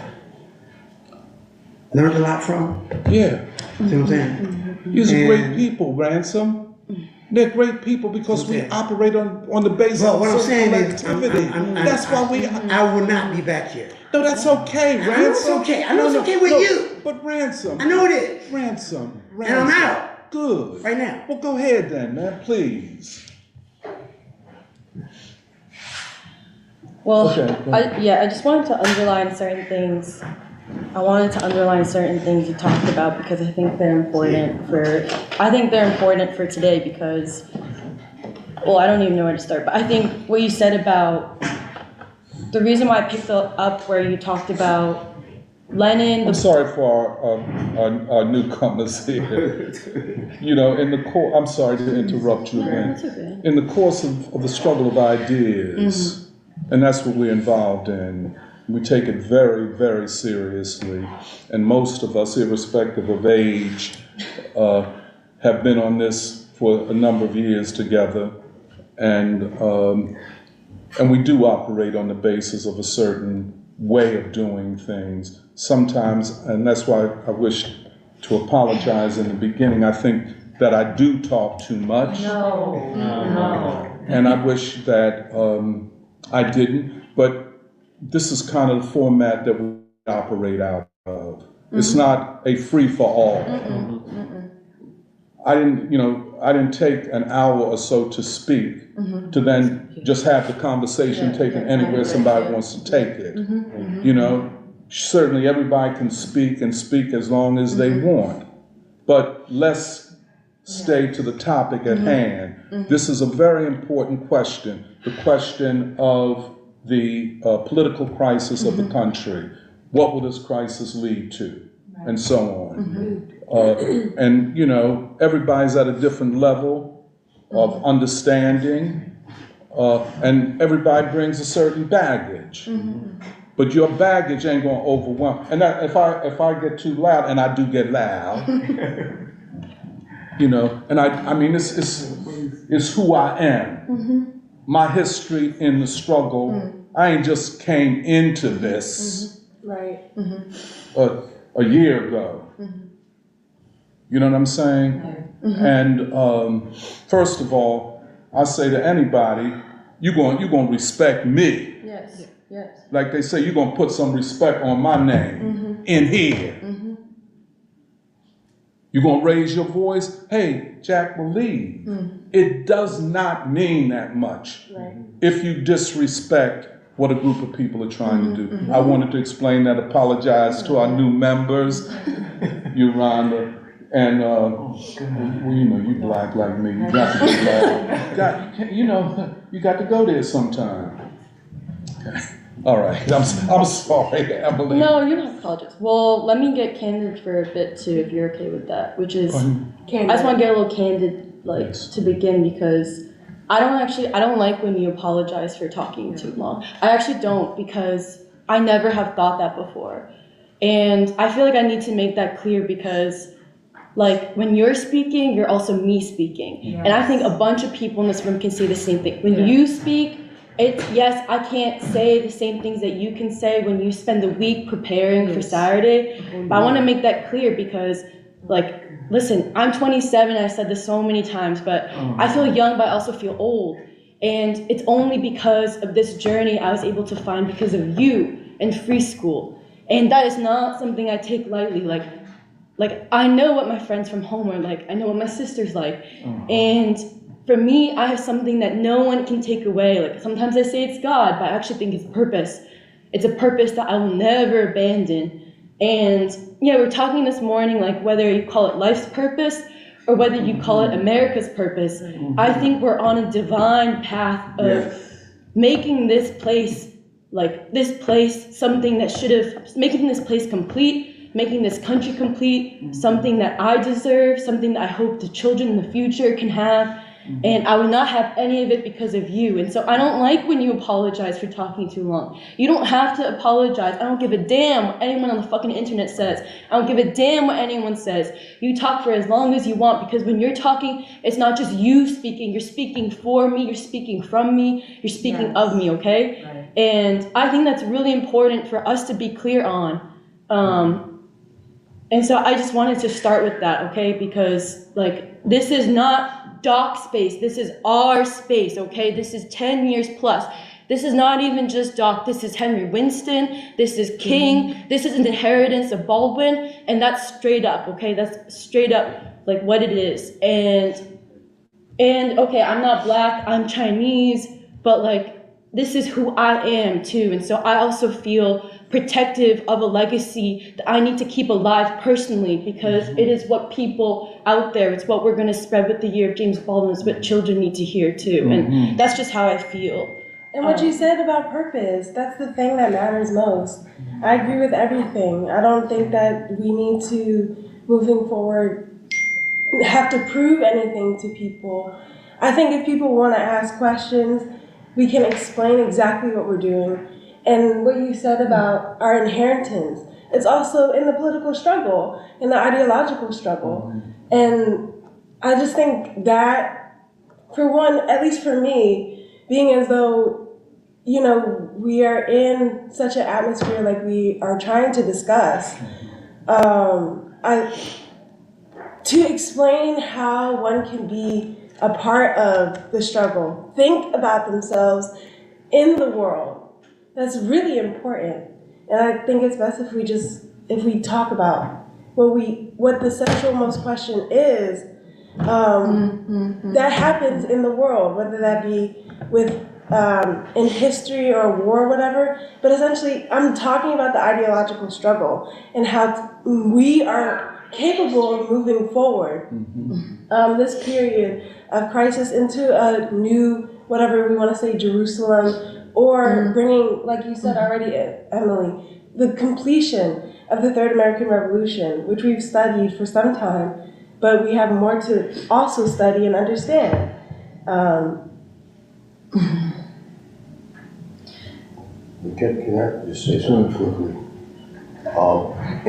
learned a lot from. Yeah. See what I'm saying? These are great people, Ransom. They're great people because we operate on the basis of collectivity. That's why I will not be back here. No, that's okay, Ransom. I know it's okay. I know it's okay with you. But Ransom. I know it is. Ransom. And I'm out. Good. Right now. Well, go ahead then, man, please. Well, Okay, I just wanted to underline certain things. I wanted to underline certain things you talked about because I think they're important for today because, well, I don't even know where to start, but I think what you said about the reason why I picked up where you talked about Lenin. I'm sorry for our newcomers here. You know, I'm sorry to interrupt you again. That's okay. In the course of the struggle of ideas, and that's what we're involved in. We take it very, very seriously, and most of us, irrespective of age, have been on this for a number of years together, and we do operate on the basis of a certain way of doing things. Sometimes, and that's why I wish to apologize in the beginning, I think that I do talk too much. No. And I wish that I didn't, but this is kind of the format that we operate out of. It's not a free-for-all. I didn't take an hour or so to speak to then just have the conversation taken anywhere somebody wants to take it. You know, certainly everybody can speak and speak as long as they want, but let's stay to the topic at hand. This is a very important question, the question of the political crisis of the country. What will this crisis lead to? And so on. And, you know, everybody's at a different level of understanding, and everybody brings a certain baggage. But your baggage ain't gonna overwhelm. And if I get too loud, and I do get loud, you know, and I mean, it's who I am. My history in the struggle, I ain't just came into this a year ago. You know what I'm saying? And first of all, I say to anybody, you're gonna respect me. Yes. Like they say, you're gonna put some respect on my name in here. You're gonna raise your voice. Hey, Jack, believe. It does not mean that much if you disrespect what a group of people are trying to do. I wanted to explain that, apologize to our new members, Yolanda, and well, you know, you black like me, you got to be black. You got to go there sometime. All right, I'm sorry, Emily. No, you don't have to apologize. Well, let me get candid for a bit too, if you're okay with that, which is, I just want to get a little candid, like, Yes. to begin, because I don't like when you apologize for talking too long. I actually don't, because I never have thought that before. And I feel like I need to make that clear because, like, when you're speaking, you're also me speaking. Yes. And I think a bunch of people in this room can say the same thing. When you speak, yes, I can't say the same things that you can say when you spend the week preparing for Saturday. But I want to make that clear because, like, listen, I'm 27, I've said this so many times, but I feel young, but I also feel old. And it's only because of this journey I was able to find because of you and free school. And that is not something I take lightly. Like I know what my friends from home are like. I know what my sister's like. And for me, I have something that no one can take away. Like sometimes I say it's God, but I actually think it's purpose. It's a purpose that I will never abandon. And yeah, we're talking this morning, like whether you call it life's purpose or whether you call it America's purpose. I think we're on a divine path of making this place, something that should have, making this place complete, making this country complete, something that I deserve, something that I hope the children in the future can have. And I would not have any of it because of you. And so I don't like when you apologize for talking too long. You don't have to apologize. I don't give a damn what anyone on the fucking internet says. I don't give a damn what anyone says. You talk for as long as you want, because when you're talking, it's not just you speaking. You're speaking for me. You're speaking from me. You're speaking of me, okay? Right. And I think that's really important for us to be clear on. And so I just wanted to start with that, okay? Because, like, this is not Doc's space. This is our space, okay? This is 10 years plus. This is not even just Doc. This is Henry Winston. This is King. This is an inheritance of Baldwin. And that's straight up, okay? That's straight up, like, what it is. And okay, I'm not black. I'm Chinese. But, like, this is who I am, too. And so I also feel protective of a legacy that I need to keep alive personally, because it is what people out there, it's what we're going to spread with the Year of James Baldwin, it's what children need to hear too. And that's just how I feel. And what you said about purpose, that's the thing that matters most. I agree with everything. I don't think that we need to, moving forward, have to prove anything to people. I think if people want to ask questions, we can explain exactly what we're doing. And what you said about our inheritance, it's also in the political struggle, in the ideological struggle. And I just think that, for one, at least for me, being as though, you know, we are in such an atmosphere like we are trying to discuss, to explain how one can be a part of the struggle, think about themselves in the world. That's really important. And I think it's best if we talk about what the central most question is, that happens in the world, whether that be with in history or war or whatever. But essentially, I'm talking about the ideological struggle and how we are capable of moving forward this period of crisis into a new, whatever we want to say, Jerusalem, or bringing, like you said already, Emily, the completion of the Third American Revolution, which we've studied for some time, but we have more to also study and understand. Can I just say something quickly?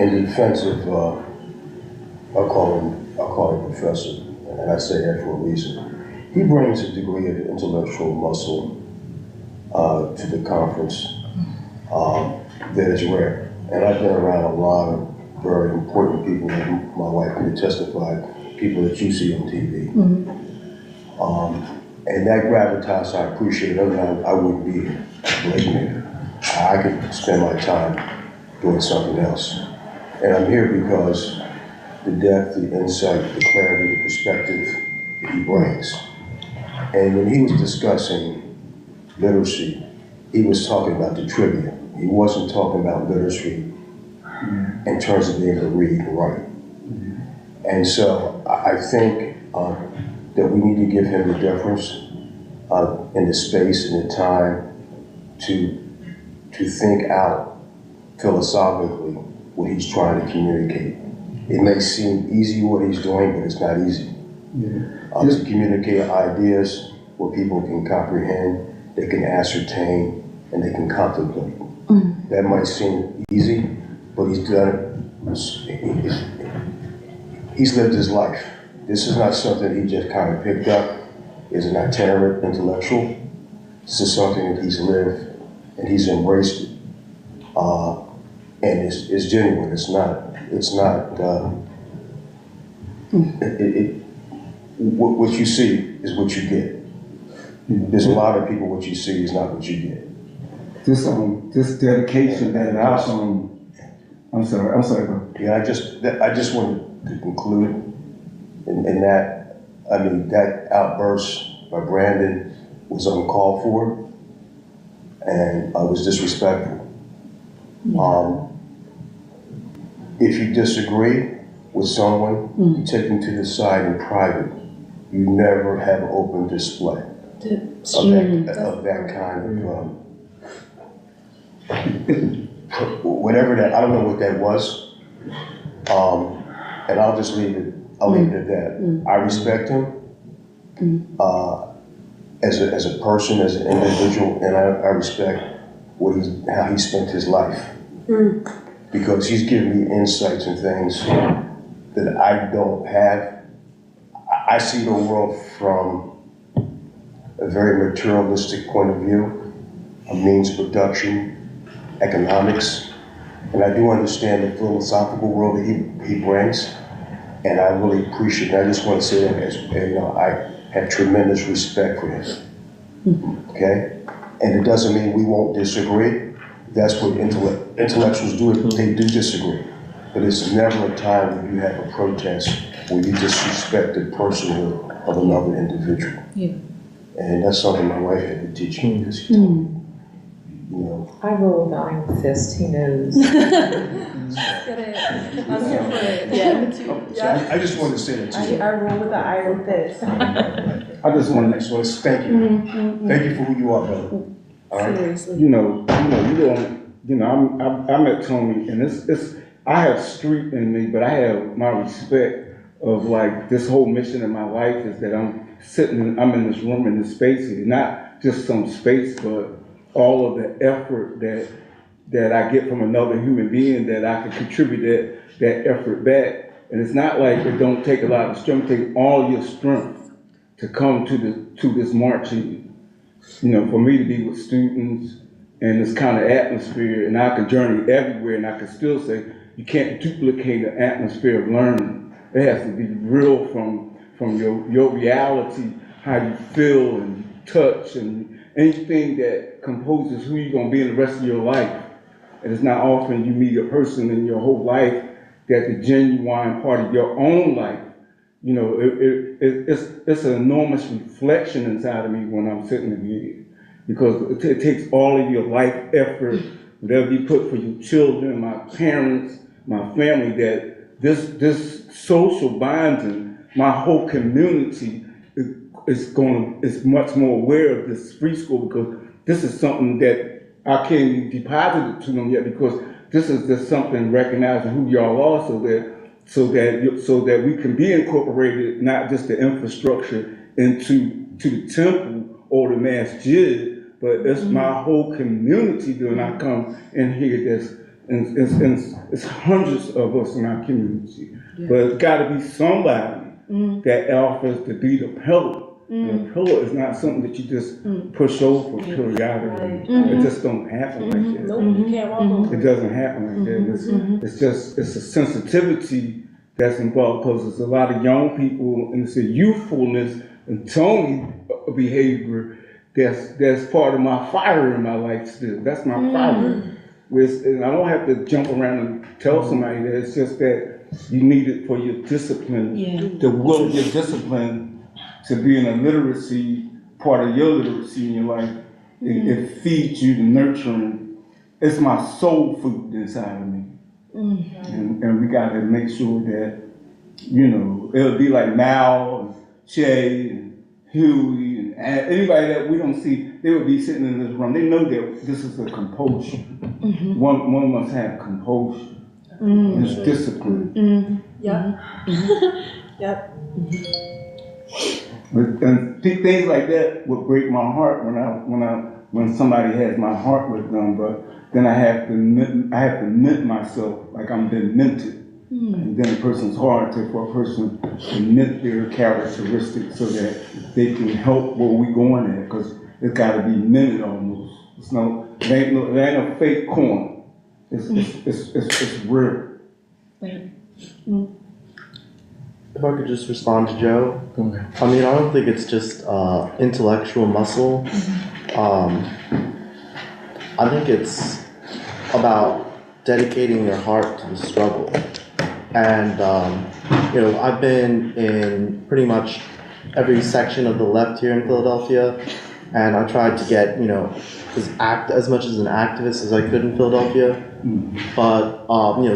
In defense of, I'll call him professor, and I say that for a reason. He brings a degree of intellectual muscle to the conference that is rare. And I've been around a lot of very important people, like my wife could testify, people that you see on TV. And that gravitas I appreciate, otherwise I wouldn't be here. Believe me. I could spend my time doing something else. And I'm here because the depth, the insight, the clarity, the perspective that he brings. And when he was discussing literacy, he was talking about the trivia. He wasn't talking about literacy in terms of being able to read and write. And so I think that we need to give him the deference in the space and the time to to think out philosophically what he's trying to communicate. It may seem easy what he's doing, but it's not easy. To communicate ideas where people can comprehend, they can ascertain, and they can contemplate. That might seem easy, but he's done it. He's lived his life. This is not something he just kind of picked up as an itinerant intellectual. This is something that he's lived and he's embraced it. And it's genuine. It's not. What you see is what you get. There's a lot of people. What you see is not what you get. This dedication that I'm sorry, bro. Yeah, I just wanted to conclude in that. I mean, that outburst by Brandon was uncalled for, and was disrespectful. If you disagree with someone, you take them to the side in private. You never have open display of that kind of whatever that. I don't know what that was, and I'll just leave it. I'll leave it at that. I respect him as a person, as an individual, and I respect how he spent his life. Because he's given me insights and things that I don't have. I see the world from a very materialistic point of view, a means of production, economics, and I do understand the philosophical world that he brings, and I really appreciate it. I just want to say that I have tremendous respect for him. Okay, and it doesn't mean we won't disagree. That's what intellectuals do. They do disagree. But it's never a time when you have a protest where you disrespect the personhood of another individual. Yeah. And that's something my wife had to teach me. Because, you know. I roll with the iron fist, he knows. I'm here for it. So I just wanted to say that to you. I roll with the iron fist. I just want to thank you. Thank you for who you are, brother. Seriously. You know, I met Tony, and it's I have street in me, but I have my respect of like this whole mission in my life is that I'm in this room, in this space, and not just some space, but all of the effort that I get from another human being, that I can contribute that effort back. And it's not like it don't take a lot of strength, take all your strength to come to this marching. You know, for me to be with students and this kind of atmosphere, and I can journey everywhere, and I can still say you can't duplicate the atmosphere of learning. It has to be real from your reality, how you feel and touch, and anything that composes who you're gonna be in the rest of your life. And it's not often you meet a person in your whole life that's a genuine part of your own life. You know, it's an enormous reflection inside of me when I'm sitting here, because it takes all of your life effort, whatever you put for your children, my parents, my family, that this social bonding, my whole community is much more aware of this free school, because this is something that I can't even deposit it to them yet, because this is just something recognizing who y'all are, so that we can be incorporated, not just the infrastructure into the temple or the masjid, but it's my whole community when I come in here. It's hundreds of us in our community, but it's got to be somebody that offers to be the pillar. And a pillar is not something that you just push over for periodically. It just don't happen like that. Nope, you can't walk over. It doesn't happen like that. It's a sensitivity that's involved, because there's a lot of young people, and it's a youthfulness and Tony behavior that's part of my fire in my life still. That's my fire. And I don't have to jump around and tell somebody that. It's just that you need it for your discipline, the will of your discipline to be in a literacy, part of your literacy in your life. It feeds you the nurturing. It's my soul food inside of me. And we got to make sure that, you know, it'll be like Mal and Shay and Huey and And anybody that we don't see, they would be sitting in this room. They know that this is a compulsion. One must have compulsion. It's discipline. Yep. Yep. And things like that would break my heart when somebody has my heart with them. But then I have to mint myself like I'm demented. And then a person's hard for a person to mint their characteristics so that they can help where we going at, because it's got to be minted almost. It ain't a fake coin. It's real. Right. If I could just respond to Joe. I mean, I don't think it's just intellectual muscle. I think it's about dedicating your heart to the struggle. And, I've been in pretty much every section of the left here in Philadelphia, and I tried to get, as much as an activist as I could in Philadelphia. But,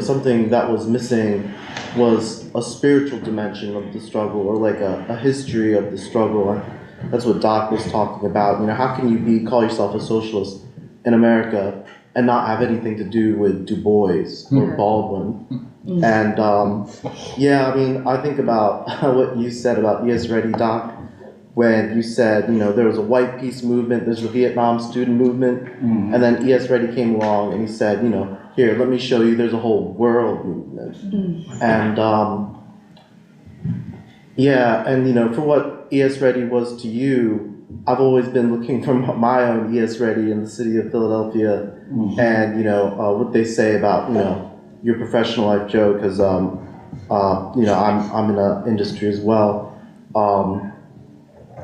something that was missing was a spiritual dimension of the struggle, or like a history of the struggle. That's what Doc was talking about. How can you call yourself a socialist in America and not have anything to do with Du Bois or Baldwin? And I think about what you said about ES Ready, Doc, when you said, there was a white peace movement, there's a Vietnam student movement, and then ES Ready came along and he said, here, let me show you there's a whole world movement. And for what ES Ready was to you, I've always been looking for my own ES Ready in the city of Philadelphia, and what they say about your professional life, Joe, because I'm in an industry as well.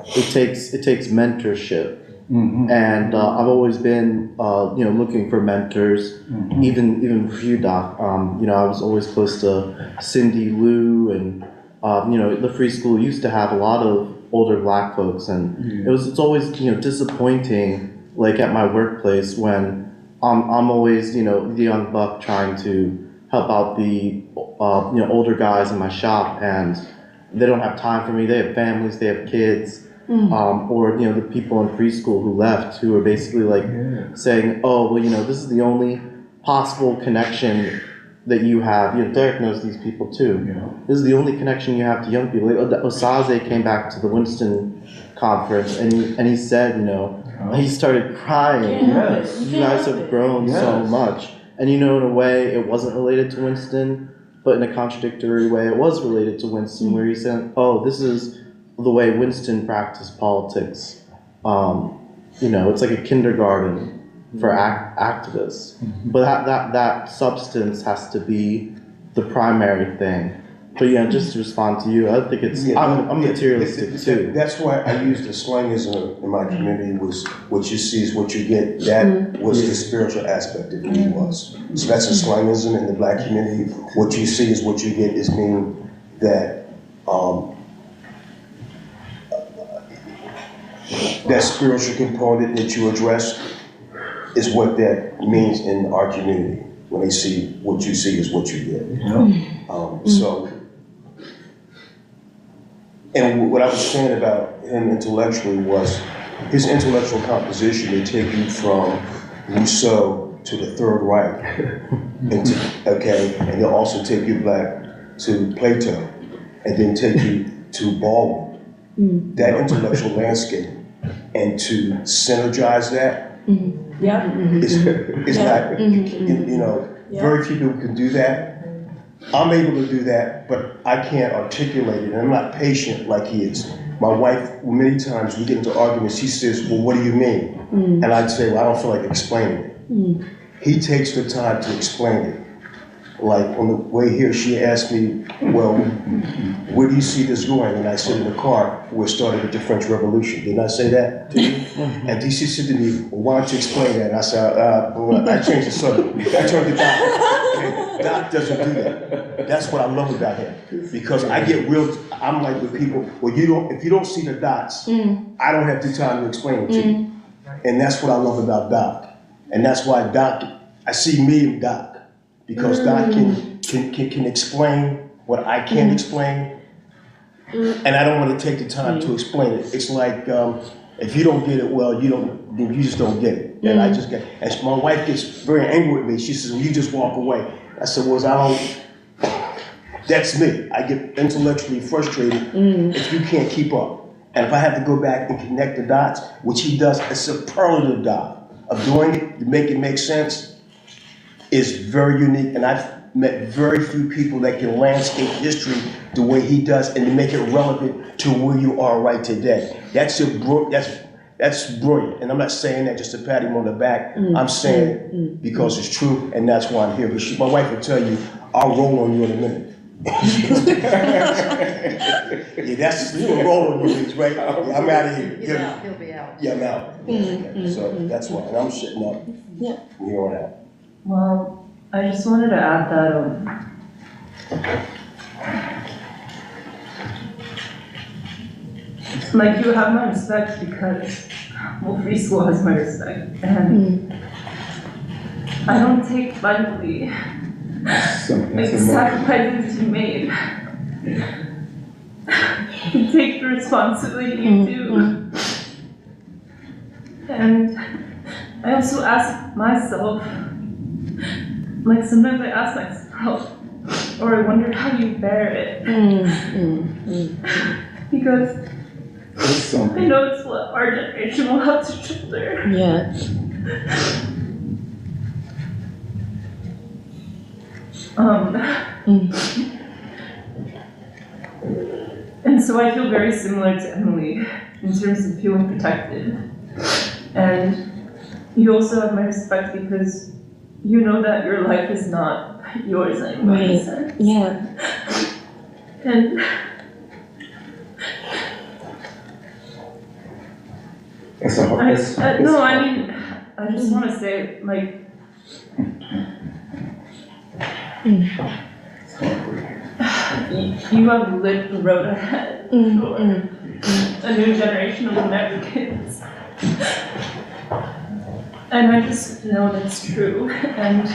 It takes mentorship, and I've always been looking for mentors, even for you, Doc. I was always close to Cindy Lou, and the free school used to have a lot of older black folks, and it's always disappointing, like at my workplace, when I'm always the young buck trying to help out the older guys in my shop, and they don't have time for me. They have families, they have kids, or the people in preschool who left, who are basically saying, oh well, this is the only possible connection that you have. Derek knows these people too. This is the only connection you have to young people. Osaze came back to the Winston conference, and he said, he started crying. You guys have grown so much. And in a way, it wasn't related to Winston, but in a contradictory way, it was related to Winston, where he said, oh, this is the way Winston practiced politics. It's like a kindergarten for activists. But that substance has to be the primary thing. But just to respond to you, I think I'm materialistic too. That's why I use the slangism in my community, was what you see is what you get. That was the spiritual aspect of who he was. So that's a slangism in the black community. What you see is what you get, is meaning that that spiritual component that you addressed is what that means in our community. When they see what you see is what you get. And what I was saying about him intellectually was his intellectual composition to take you from Rousseau to the Third Reich, and they'll also take you back to Plato, and then take you to Baldwin. That intellectual landscape, and to synergize that is not, very few people can do that. I'm able to do that, but I can't articulate it, and I'm not patient like he is. My wife, many times we get into arguments, she says, well, what do you mean? And I'd say, well, I don't feel like explaining it. He takes the time to explain it. Like on the way here, she asked me, well, where do you see this going? And I said, in the car, where it started with the French Revolution. Didn't I say that to you? And she said to me, well, why don't you explain that? And I said, I changed the subject. I turned to Doc. Doc doesn't do that. That's what I love about him. Because I get I'm like with people, well, if you don't see the dots, I don't have the time to explain it to you. And that's what I love about Doc. And that's why Doc, I see me in Doc. Because Doc can explain what I can't explain, and I don't want to take the time to explain it. It's like If you don't get it, well, then you just don't get it. And I just get, and my wife gets very angry with me. She says, well, you just walk away. I said, well, that's me. I get intellectually frustrated if you can't keep up. And if I have to go back and connect the dots, which he does a superlative job of doing it, to make it make sense, is very unique. And I've met very few people that can landscape history the way he does and to make it relevant to where you are right today. That's brilliant. And I'm not saying that just to pat him on the back. I'm saying it because it's true, and that's why I'm here. But my wife will tell you, I'll roll on you in a minute. Yeah, that's you'll roll on you, right? Yeah, I'm out of here. He's out, he'll be out. Yeah, I'm out. So that's why, and I'm shitting up from here on out. Well, I just wanted to add that like you have my respect because, well, free school has my respect, and I don't take lightly like the sacrifices you made. You take the responsibility you do, and I also ask myself, like sometimes I ask myself, or I wonder how you bear it, because I know it's what our generation will have to shoulder. Yeah. And so I feel very similar to Emily in terms of feeling protected. And you also have my respect because you know that your life is not yours anymore. In a sense. Yeah. And no, I mean, I just want to say, like, you have lit the road ahead for a new generation of Americans. And I just know that's true. And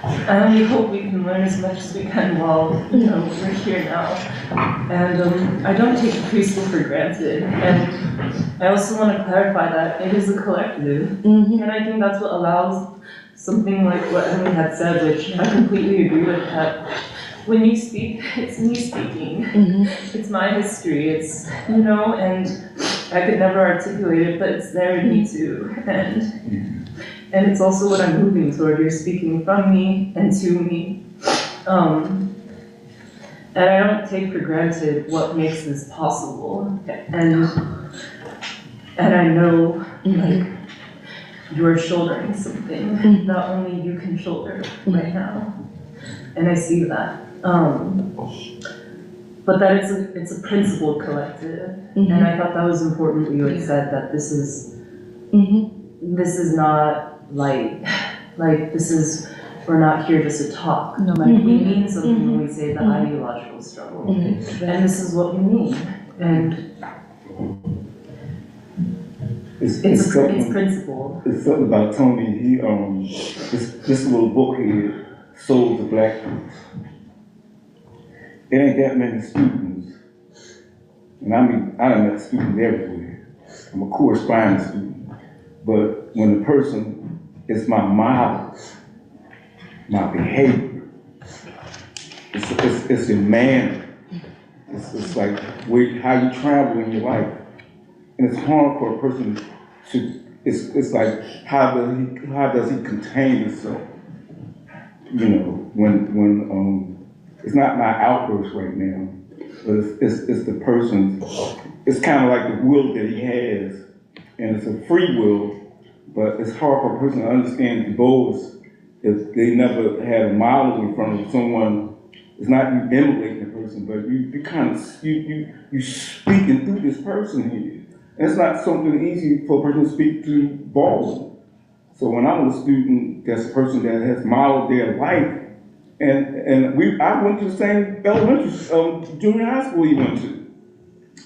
I only hope we can learn as much as we can while, we're here now. And I don't take preschool for granted. And I also want to clarify that it is a collective. And I think that's what allows something like what Emily had said, which I completely agree with, that when you speak, it's me speaking. It's my history. It's, and I could never articulate it, but it's there in me too. And it's also what I'm moving toward. You're speaking from me and to me. And I don't take for granted what makes this possible. And I know, like, you're shouldering something that only you can shoulder right now. And I see that. But that it's a principled collective. And I thought that was important what you had said, that this is not light. Like, we're not here just to talk. No, we mean something when we say the ideological struggle. And this is what we mean. And it's principled. It's something about Tony. He this little book here, Souls of Black People. There ain't that many students, and I done met students everywhere. I'm a correspondence student, but when the person is my model, my behavior, it's the manner. It's like how you travel in your life. And it's hard for a person to, it's like, how does he contain himself? When it's not my outburst right now, but it's the person's, it's kind of like the will that he has, and it's a free will, but it's hard for a person to understand the goals if they never had a model in front of someone. It's not you emulating the person, but you kind of, you speaking through this person here. It's not something easy for a person to speak to Baldwin. So when I was a student, that's a person that has modeled their life, and I went to the same elementary, junior high school he went to,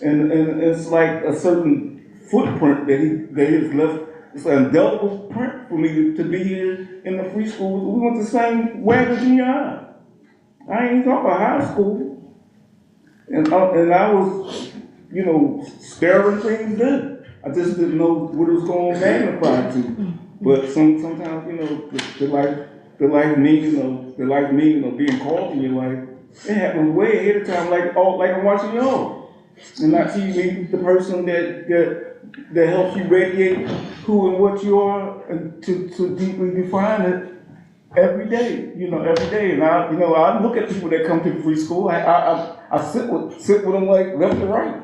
and it's like a certain footprint that he has left. It's an indelible print for me to be here in the free school. We went to the same Wagner Junior High. I ain't talking about high school, and I was, staring things in. I just didn't know what it was going to magnify to. But sometimes, you know, the life meaning of being called in your life, it happens way ahead of time, like I'm watching y'all. And not see me the person that helps you radiate who and what you are, and to deeply define it every day, every day. And I look at people that come to the free school. I sit with them like left and right.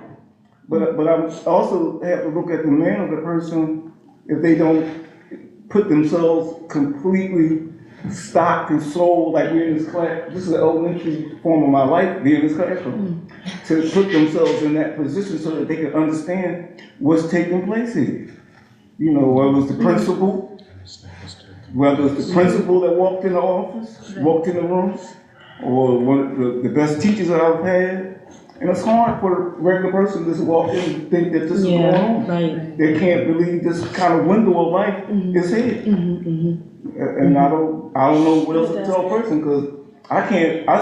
But I also have to look at the man of the person if they don't put themselves completely stock and soul, like we're in this class. This is an elementary form of my life, being in this classroom. To put themselves in that position so that they can understand what's taking place here. You know, whether it's the principal, that walked in the office, walked in the room, or one of the best teachers that I've had. And it's hard for a regular person to just walk in and think that this is going on. Right. They can't believe this kind of window of life is here. And I don't know what else to tell a person, because I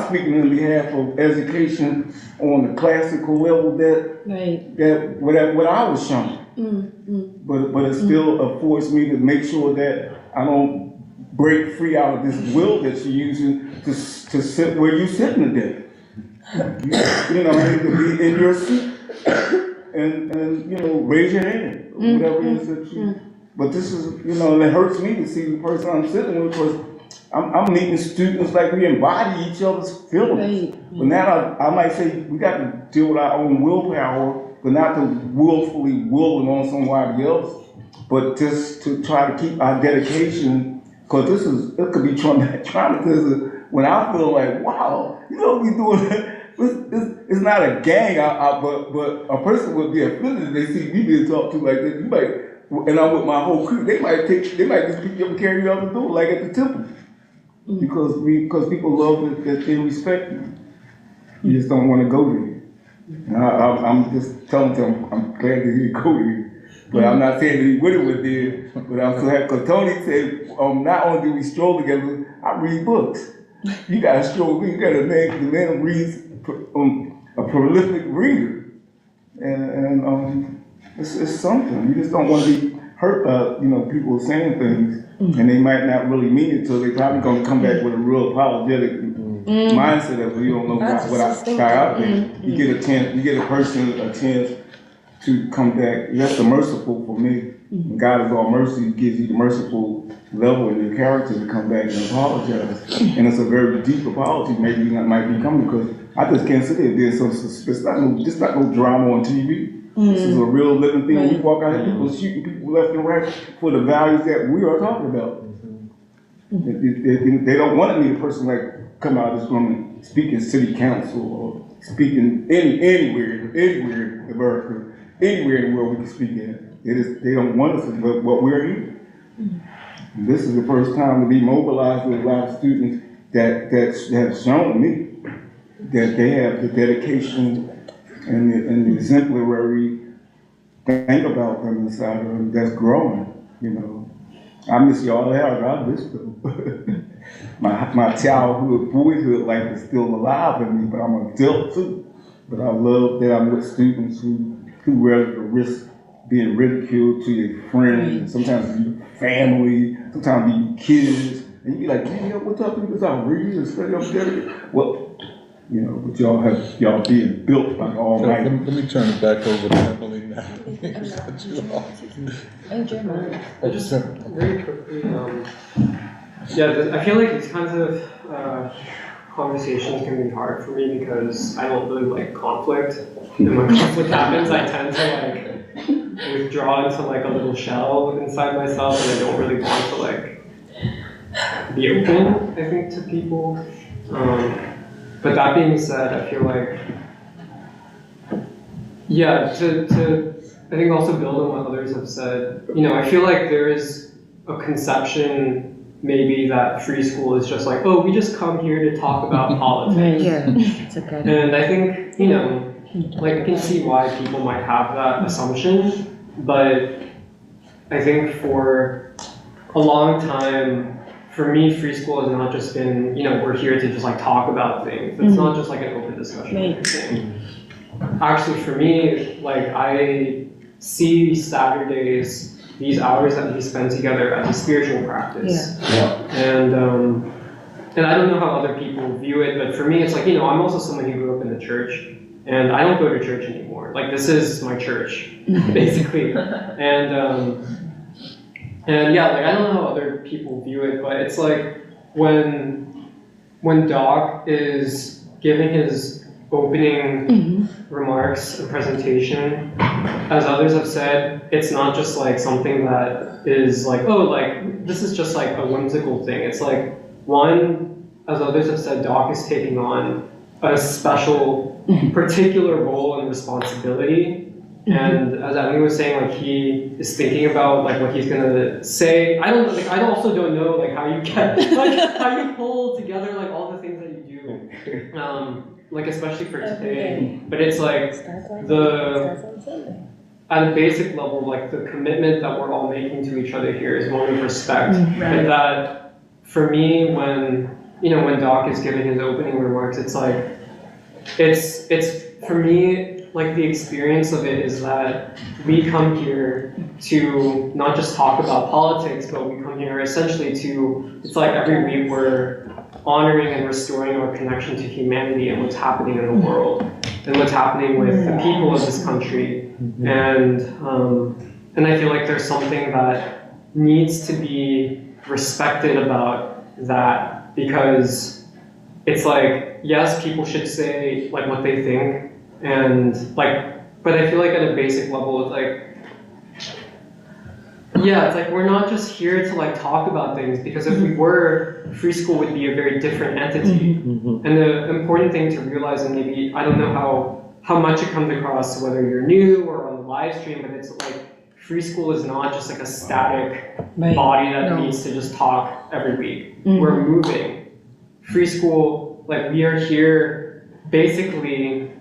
speak on behalf of education on the classical level that what I was shown. But it still affords me to make sure that I don't break free out of this will that you're using to sit where you're sitting today. You know, to be in your seat and raise your hand, or whatever it is that you. But this is, and it hurts me to see the person I'm sitting with, because I'm meeting students like we embody each other's feelings. But now I might say we got to deal with our own willpower, but not to willfully willing on somebody else, but just to try to keep our dedication, because it could be traumatic when I feel like, wow, we doing. It's not a gang, but a person would be offended if they see me being talked to like this. And I'm with my whole crew. They might just pick you up and carry you out the door, like at the temple, because people love that they respect you. You just don't want to go there. And I'm just telling them I'm glad that he go there, but I'm not saying that he would have there. But I'm so happy, because Tony said, not only do we stroll together, I read books. You got to stroll. You got the man reads. A prolific reader, and it's something. You just don't want to be hurt by people saying things, and they might not really mean it, so they're probably going to come back with a real apologetic mindset of you don't know what I got out there. You get a person a chance to come back. That's the merciful for me. When God is all mercy, He gives you the merciful level in your character to come back and apologize. And it's a very deep apology. Maybe that might be coming, because I just can't sit there. There's it's not no drama on TV. This is a real living thing. When we walk out here, people shooting people left and right for the values that we are talking about. They don't want to meet a person like come out of this room and speak in city council or speak in anywhere in America, anywhere in the world we can speak in. They don't want us, but we're here. And this is the first time to be mobilized with a lot of students that have shown me that they have the dedication and the exemplary thing about them inside of them that's growing. I miss y'all out. I miss them. my childhood, boyhood life is still alive in me, but I'm an adult too. But I love that I'm with students who ready to risk being ridiculed to your friends, and sometimes your family, sometimes your kids, and you be like, "Hey, what's up? Because I'm reading and studying up there." Well, but y'all being built by the Almighty. Let me turn it back over to Emily now. Just very quickly, I feel like these kinds of conversations can be hard for me because I don't really like conflict. And when conflict happens, I tend to withdraw into a little shell inside myself, and I don't really want to be open, I think, to people. But that being said, I feel like, to I think also build on what others have said, I feel like there is a conception maybe that free school is just we just come here to talk about politics. It's okay. And I think, I can see why people might have that assumption, but I think for a long time, for me, free school has not just been, we're here to just talk about things. It's not just an open discussion thing. Actually, for me, see Saturdays, these hours that we spend together as a spiritual practice. And I don't know how other people view it, but for me, it's like, I'm also someone who grew up in the church, and I don't go to church anymore. Like, this is my church, basically. And yeah, like, I don't know how other people view it, but it's like when Doc is giving his opening remarks and presentation, as others have said, it's not just like something that is like, oh, like, this is just like a whimsical thing. It's like, one, as others have said, Doc is taking on a special, particular role and responsibility. And as Emily was saying, like, he is thinking about like what he's gonna say. I also don't know like how you get, like, how you pull together like all the things that you do. Like, especially for today. But it's like at a basic level, like, the commitment that we're all making to each other here is one of respect. And that, for me, when Doc is giving his opening remarks, it's like, it's for me, like, the experience of it is that we come here to not just talk about politics, but we come here essentially to, it's like every week we're honoring and restoring our connection to humanity and what's happening in the world and what's happening with the people of this country. And I feel like there's something that needs to be respected about that, because it's like, yes, people should say like what they think, and like, but I feel like at a basic level, it's like, yeah, it's like we're not just here to like talk about things, because if we were, free school would be a very different entity. And the important thing to realize, and maybe, I don't know how much it comes across, whether you're new or on the live stream, but it's like, free school is not just like a static body that needs to just talk every week. We're moving. Free school, like, we are here basically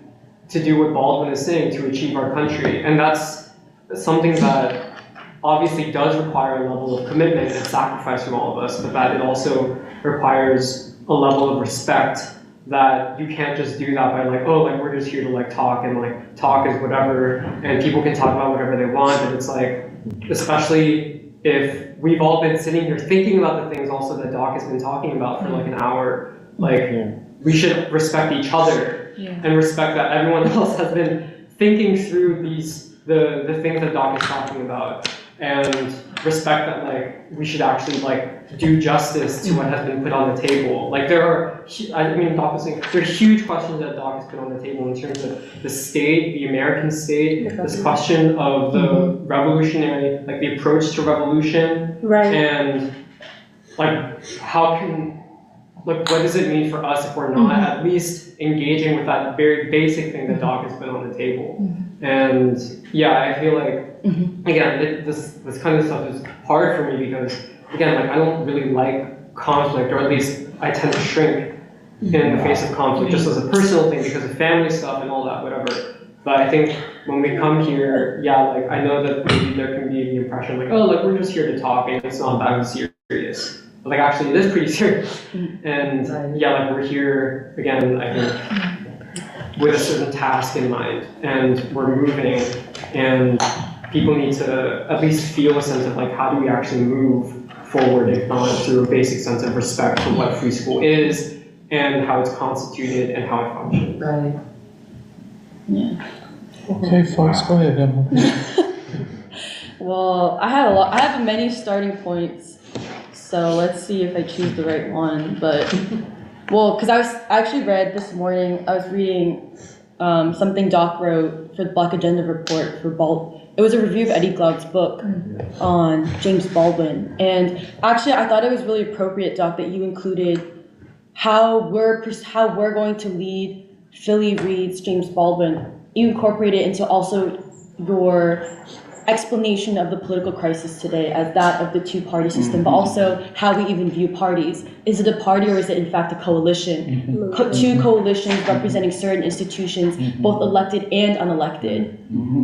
to do what Baldwin is saying, to achieve our country. And that's something that obviously does require a level of commitment and sacrifice from all of us, but that it also requires a level of respect, that you can't just do that by like, oh, like, we're just here to like talk, and like talk is whatever, and people can talk about whatever they want. But it's like, especially if we've all been sitting here thinking about the things also that Doc has been talking about for like an hour, like, we should respect each other and respect that everyone else has been thinking through the things that Doc is talking about, and respect that like we should actually like do justice to what has been put on the table. Like, there are, I mean, Doc was saying, there are huge questions that Doc has put on the table in terms of the state, the American state, this question of the revolutionary, like the approach to revolution, and like how can, like, what does it mean for us if we're not at least engaging with that very basic thing that Doc has put on the table. And yeah, I feel like, again, this kind of stuff is hard for me, because again, like, I don't really like conflict, or at least I tend to shrink in the face of conflict, just as a personal thing, because of family stuff and all that, whatever. But I think when we come here, yeah, like, I know that maybe there can be the impression like, oh, like, we're just here to talk and it's not that serious. But like, actually, it is pretty serious. And yeah, like, we're here again, I think, with a certain task in mind, and we're moving, and people need to at least feel a sense of like, how do we actually move forward, if not through a basic sense of respect for what free school is and how it's constituted and how it functions. Right. Yeah. Okay, folks, go ahead, Emily. Well, I have many starting points, so let's see if I choose the right one. But well, because I actually read this morning, I was reading something Doc wrote for the Black Agenda report for it was a review of Eddie Glaude's book on James Baldwin. And actually, I thought it was really appropriate, Doc, that you included how we're going to lead Philly Reed's James Baldwin. You incorporate it into also your explanation of the political crisis today as that of the two-party system, but also how we even view parties. Is it a party, or is it in fact a coalition? Two coalitions representing certain institutions, both elected and unelected.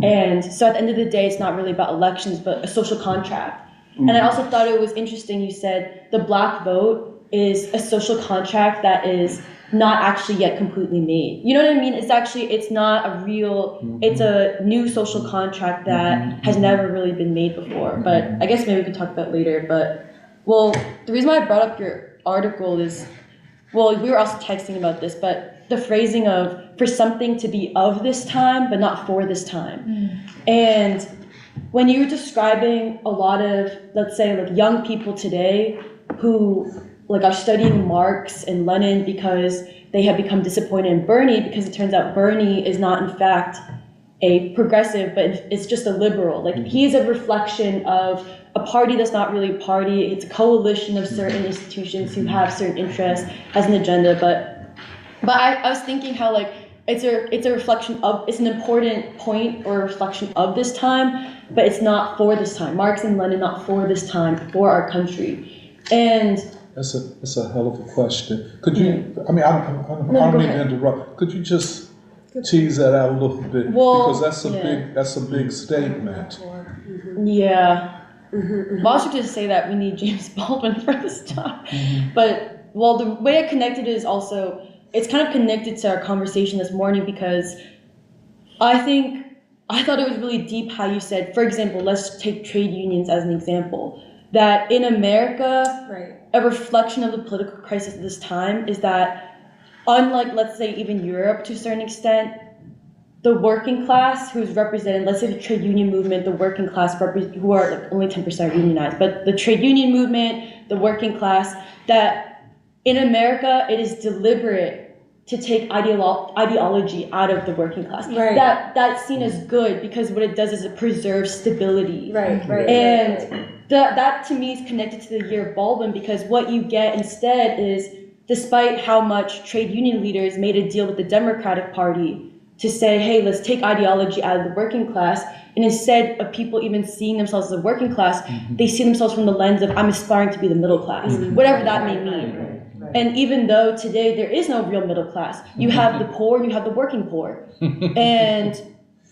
And so at the end of the day, it's not really about elections, but a social contract. And I also thought it was interesting, you said the Black vote is a social contract that is not actually yet completely made. You know what I mean? It's not a real, it's a new social contract that has never really been made before. But I guess maybe we can talk about it later. But, well, the reason why I brought up your article is, well, we were also texting about this, but the phrasing of, for something to be of this time, but not for this time. And when you were describing a lot of, let's say, like young people today who like are studying Marx and Lenin because they have become disappointed in Bernie, because it turns out Bernie is not in fact a progressive, but it's just a liberal. Like he is a reflection of a party that's not really a party. It's a coalition of certain institutions who have certain interests, has an agenda. But I was thinking how like it's a reflection of, it's an important point or reflection of this time, but it's not for this time. Marx and Lenin not for this time, for our country. And that's a hell of a question. Could you? I mean, I don't mean to interrupt. Could you just tease that out a little bit? Well, because that's a big statement. Yeah. Well, I was just to say that we need James Baldwin for this talk. But well, the way I connected it is also, it's kind of connected to our conversation this morning, because I thought it was really deep how you said, for example, let's take trade unions as an example, that in America, a reflection of the political crisis of this time is that, unlike, let's say, even Europe to a certain extent, the working class who's represented, let's say the trade union movement, the working class who are like only 10% are unionized, but the trade union movement, the working class, that in America, it is deliberate to take ideology out of the working class. That's seen as good because what it does is it preserves stability. That to me is connected to the Year of Baldwin, because what you get instead is, despite how much trade union leaders made a deal with the Democratic Party to say, hey, let's take ideology out of the working class, and instead of people even seeing themselves as a working class, they see themselves from the lens of, I'm aspiring to be the middle class, whatever that may mean. And even though today there is no real middle class, you have the poor and you have the working poor, and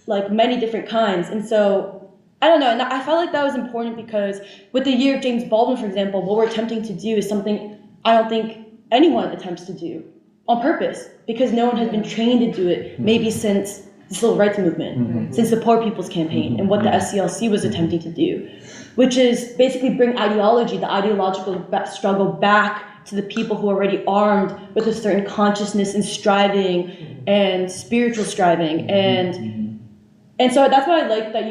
like many different kinds. And so, I don't know, and I felt like that was important because with the Year of James Baldwin, for example, what we're attempting to do is something I don't think anyone attempts to do on purpose, because no one has been trained to do it, maybe since the Civil Rights Movement, since the Poor People's Campaign, and what the SCLC was attempting to do, which is basically bring ideology, the ideological struggle back to the people who are already armed with a certain consciousness and striving and spiritual striving. And so that's why I like that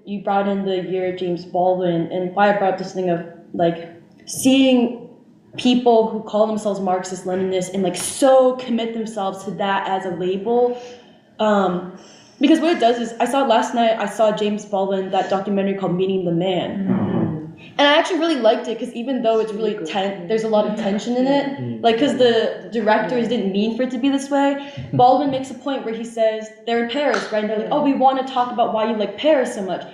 you brought in the Year of James Baldwin, and why I brought up this thing of like seeing people who call themselves Marxist, Leninists, and like so commit themselves to that as a label. Because what it does is, last night I saw James Baldwin, that documentary called Meeting the Man. And I actually really liked it, because even though it's really there's a lot of tension in it, like because the directors didn't mean for it to be this way, Baldwin makes a point where he says, they're in Paris, right? And they're like, oh, we want to talk about why you like Paris so much.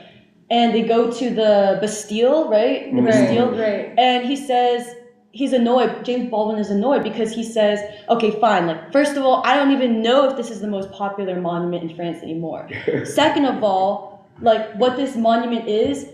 And they go to the Bastille, right? The Bastille. And he says, he's annoyed, James Baldwin is annoyed, because he says, okay, fine, like, first of all, I don't even know if this is the most popular monument in France anymore. Second of all, like, what this monument is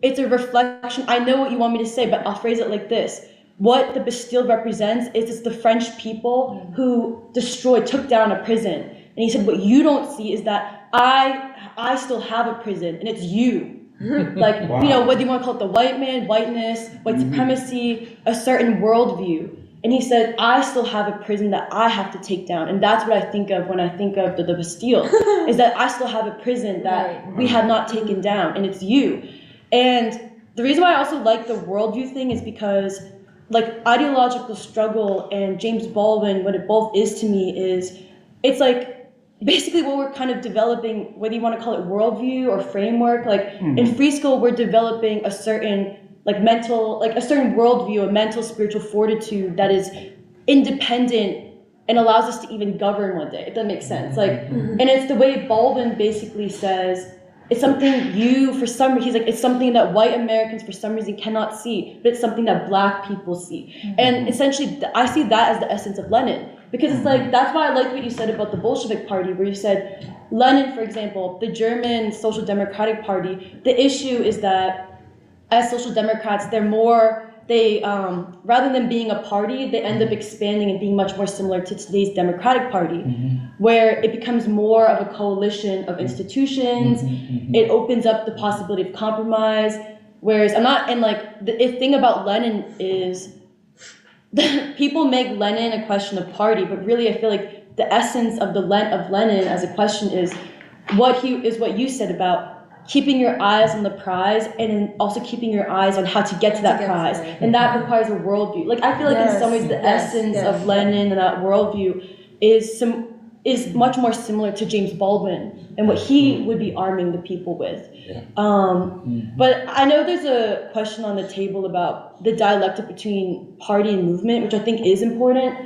it's a reflection, I know what you want me to say, but I'll phrase it like this. What the Bastille represents is it's the French people who took down a prison. And he said, what you don't see is that I still have a prison, and it's you. Like, you know, whether you want to call it the white man, whiteness, white supremacy, a certain worldview. And he said, I still have a prison that I have to take down. And that's what I think of when I think of the Bastille, is that I still have a prison that we have not taken down, and it's you. And the reason why I also like the worldview thing is because, like, ideological struggle and James Baldwin, what it both is to me is, it's like, basically what we're kind of developing, whether you want to call it worldview or framework, like in free school, we're developing a certain a certain worldview, a mental spiritual fortitude that is independent and allows us to even govern one day, if that makes sense. Like, and it's the way Baldwin basically says, it's something it's something that white Americans for some reason cannot see, but it's something that black people see. And essentially, I see that as the essence of Lenin. Because it's like, that's why I like what you said about the Bolshevik Party, where you said, Lenin, for example, the German Social Democratic Party, the issue is that as Social Democrats, they're more they, rather than being a party, they end up expanding and being much more similar to today's Democratic Party, where it becomes more of a coalition of institutions. It opens up the possibility of compromise. Whereas the thing about Lenin is people make Lenin a question of party, but really I feel like the essence of of Lenin as a question is what you said about keeping your eyes on the prize and also keeping your eyes on how to get to that prize. And that requires a worldview. Like I feel like in some ways the essence of Lenin and that worldview is much more similar to James Baldwin and what he would be arming the people with. But I know there's a question on the table about the dialectic between party and movement, which I think is important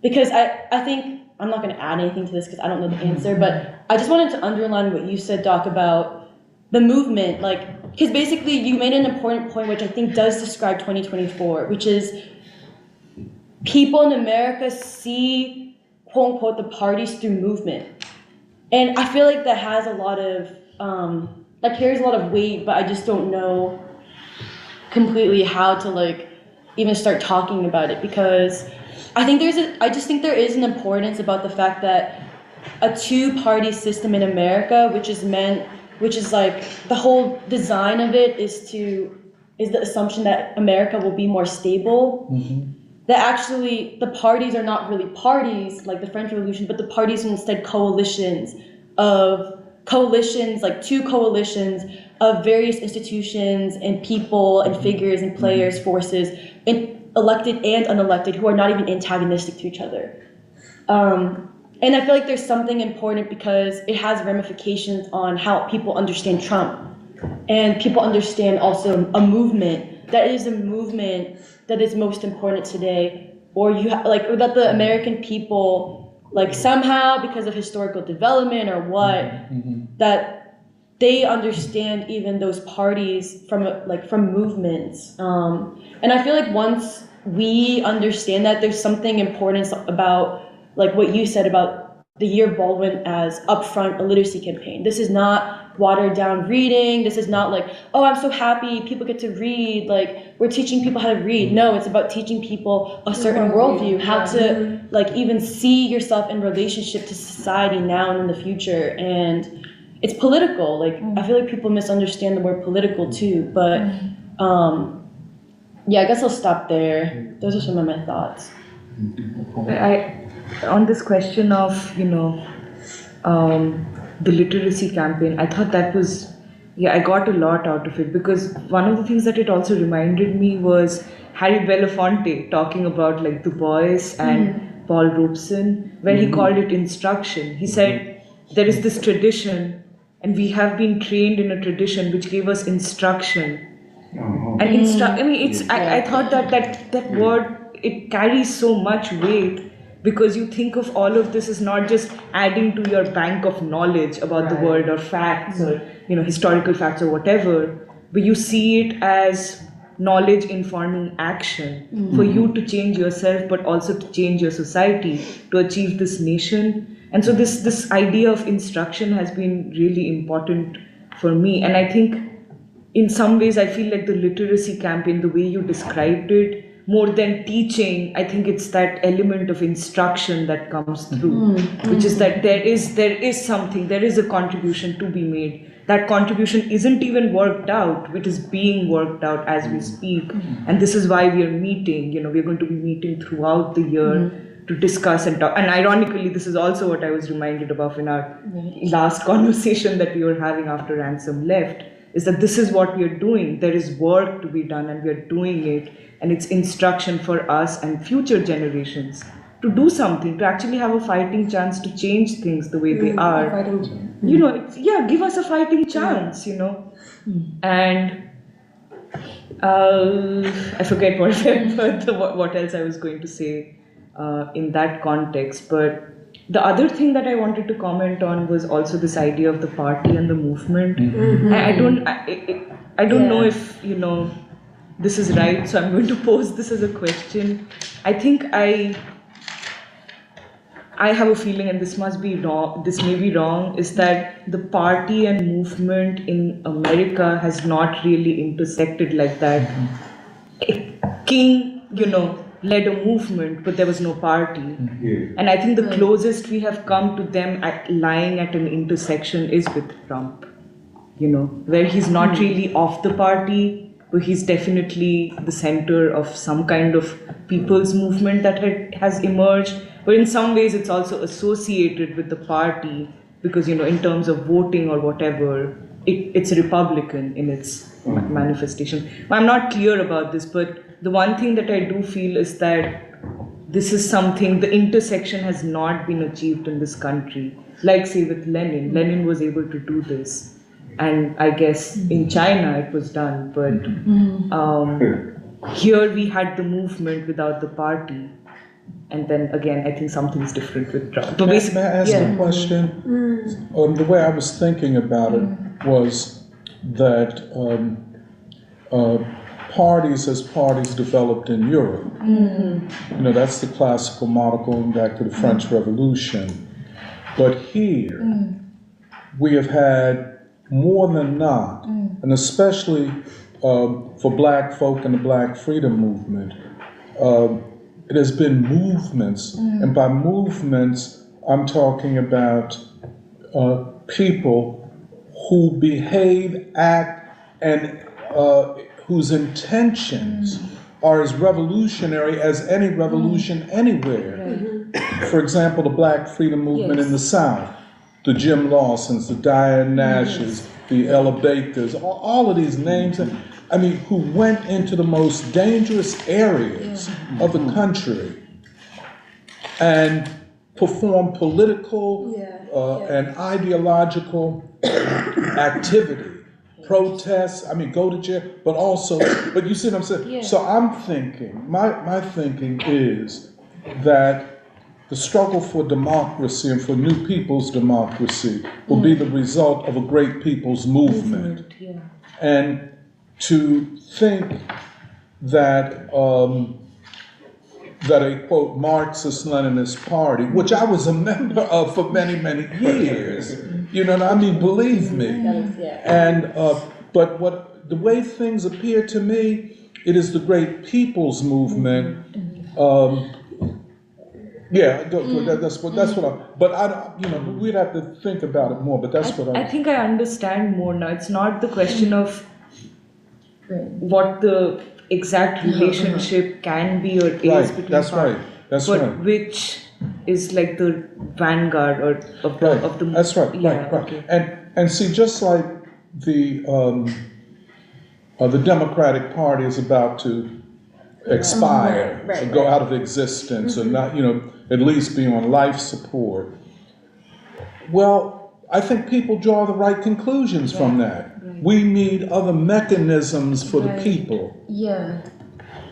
because I think, I'm not going to add anything to this because I don't know the answer, but I just wanted to underline what you said, Doc, about the movement, because basically you made an important point which I think does describe 2024, which is people in America see, quote unquote, the parties through movement. And I feel like that has a lot of, carries a lot of weight, but I just don't know completely how to even start talking about it because I just think there is an importance about the fact that a two-party system in America, which is the whole design of it is the assumption that America will be more stable. That actually the parties are not really parties like the French Revolution, but the parties are instead coalitions, two coalitions of various institutions and people and figures and players, forces, and elected and unelected, who are not even antagonistic to each other. And I feel like there's something important because it has ramifications on how people understand Trump. And people understand also a movement that is most important today, or that the American people, somehow because of historical development or what, that they understand even those parties from movements. And I feel like once we understand that, there's something important about what you said about the Year of Baldwin as upfront a literacy campaign. This is not watered down reading. This is not oh, I'm so happy people get to read. We're teaching people how to read. No, it's about teaching people a certain worldview, how to even see yourself in relationship to society now and in the future. And it's political. I feel like people misunderstand the word political too. But I guess I'll stop there. Those are some of my thoughts. On this question of, the literacy campaign, I thought that was, I got a lot out of it because one of the things that it also reminded me was Harry Belafonte talking about Du Bois and Paul Robeson, where he called it instruction. He said, there is this tradition and we have been trained in a tradition which gave us instruction. And I thought that word, it carries so much weight because you think of all of this as not just adding to your bank of knowledge about the world or facts or historical facts or whatever, but you see it as knowledge informing action for you to change yourself but also to change your society to achieve this nation. And so this idea of instruction has been really important for me. And I think in some ways I feel like the literacy campaign, the way you described it, more than teaching, I think it's that element of instruction that comes through, which is that there is something, there is a contribution to be made. That contribution isn't even worked out, it is being worked out as we speak. And this is why we are meeting, we're going to be meeting throughout the year to discuss and talk. And ironically, this is also what I was reminded of in our last conversation that we were having after Ransom left, is that this is what we are doing. There is work to be done and we are doing it. And it's instruction for us and future generations to do something, to actually have a fighting chance to change things the way they are. A fighting chance. Give us a fighting chance, And I forget what else I was going to say in that context. But the other thing that I wanted to comment on was also this idea of the party and the movement. I don't know if this is right, so I'm going to pose this as a question. I think I have a feeling, and this must be wrong, this may be wrong, is that the party and movement in America has not really intersected like that. king, led a movement, but there was no party. Yeah. And I think the closest we have come to them lying at an intersection is with Trump, where he's not really of the party, but he's definitely the center of some kind of people's movement that has emerged. But in some ways, it's also associated with the party because, in terms of voting or whatever, it's Republican in its manifestation. I'm not clear about this, but the one thing that I do feel is that this is something, the intersection has not been achieved in this country. Like, say, with Lenin. Lenin was able to do this. And I guess in China it was done, but here we had the movement without the party. And then again, I think something's different with Trump. But May I ask a question? The way I was thinking about it was that parties as parties developed in Europe. That's the classical model going back to the French Revolution. But here, we have had more than not, and especially for black folk and the black freedom movement, it has been movements, and by movements, I'm talking about people who behave, act, and whose intentions are as revolutionary as any revolution anywhere. For example, the black freedom movement in the South, the Jim Lawsons, the Diane Nashes, the Ella Bakers, all of these names, who went into the most dangerous areas of the country and performed political and ideological activity, protests, go to jail, but you see what I'm saying? Yeah. So I'm thinking, my thinking is that the struggle for democracy and for new people's democracy will be the result of a great people's movement. And to think that that a, quote, Marxist-Leninist party, which I was a member of for many, many years, believe me. And, but the way things appear to me, it is the great people's movement. That's what but we'd have to think about it more, but that's what I think I understand more now. It's not the question of what the exact relationship can be or is between parties. But which is like the vanguard or of the That's right. Okay. And see, just like the Democratic Party is about to expire, go out of existence, or not, at least be on life support. Well, I think people draw the right conclusions from that. We need other mechanisms for the people. Yeah.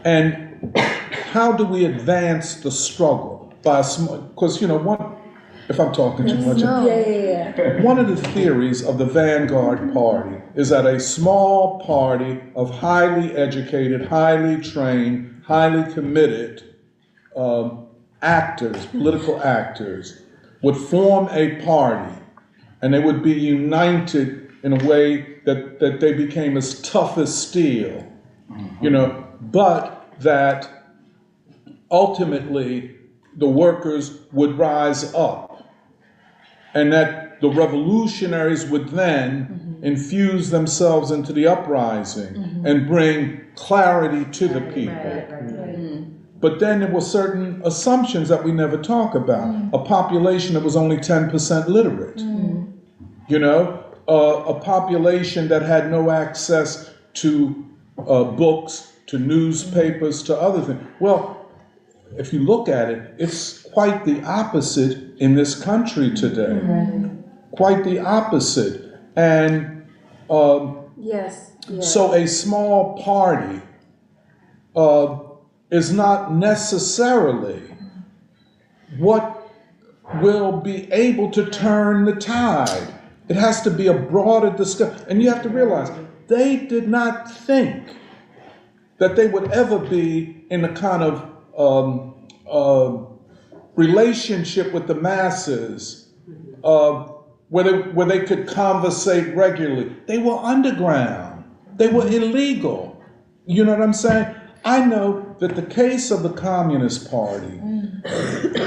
And how do we advance the struggle? Because, if I'm talking too much. One of the theories of the Vanguard Party is that a small party of highly educated, highly trained, highly committed actors, political actors, would form a party, and they would be united in a way that they became as tough as steel, but that ultimately the workers would rise up, and that the revolutionaries would then infuse themselves into the uprising and bring clarity to the people. But then there were certain assumptions that we never talk about. A population that was only 10% literate. A population that had no access to books, to newspapers, to other things. Well, if you look at it, it's quite the opposite in this country today. Quite the opposite. And so a small party is not necessarily what will be able to turn the tide. It has to be a broader discussion. And you have to realize, they did not think that they would ever be in a kind of relationship with the masses where they could conversate regularly. They were underground. They were illegal. You know what I'm saying? I know that the case of the Communist Party,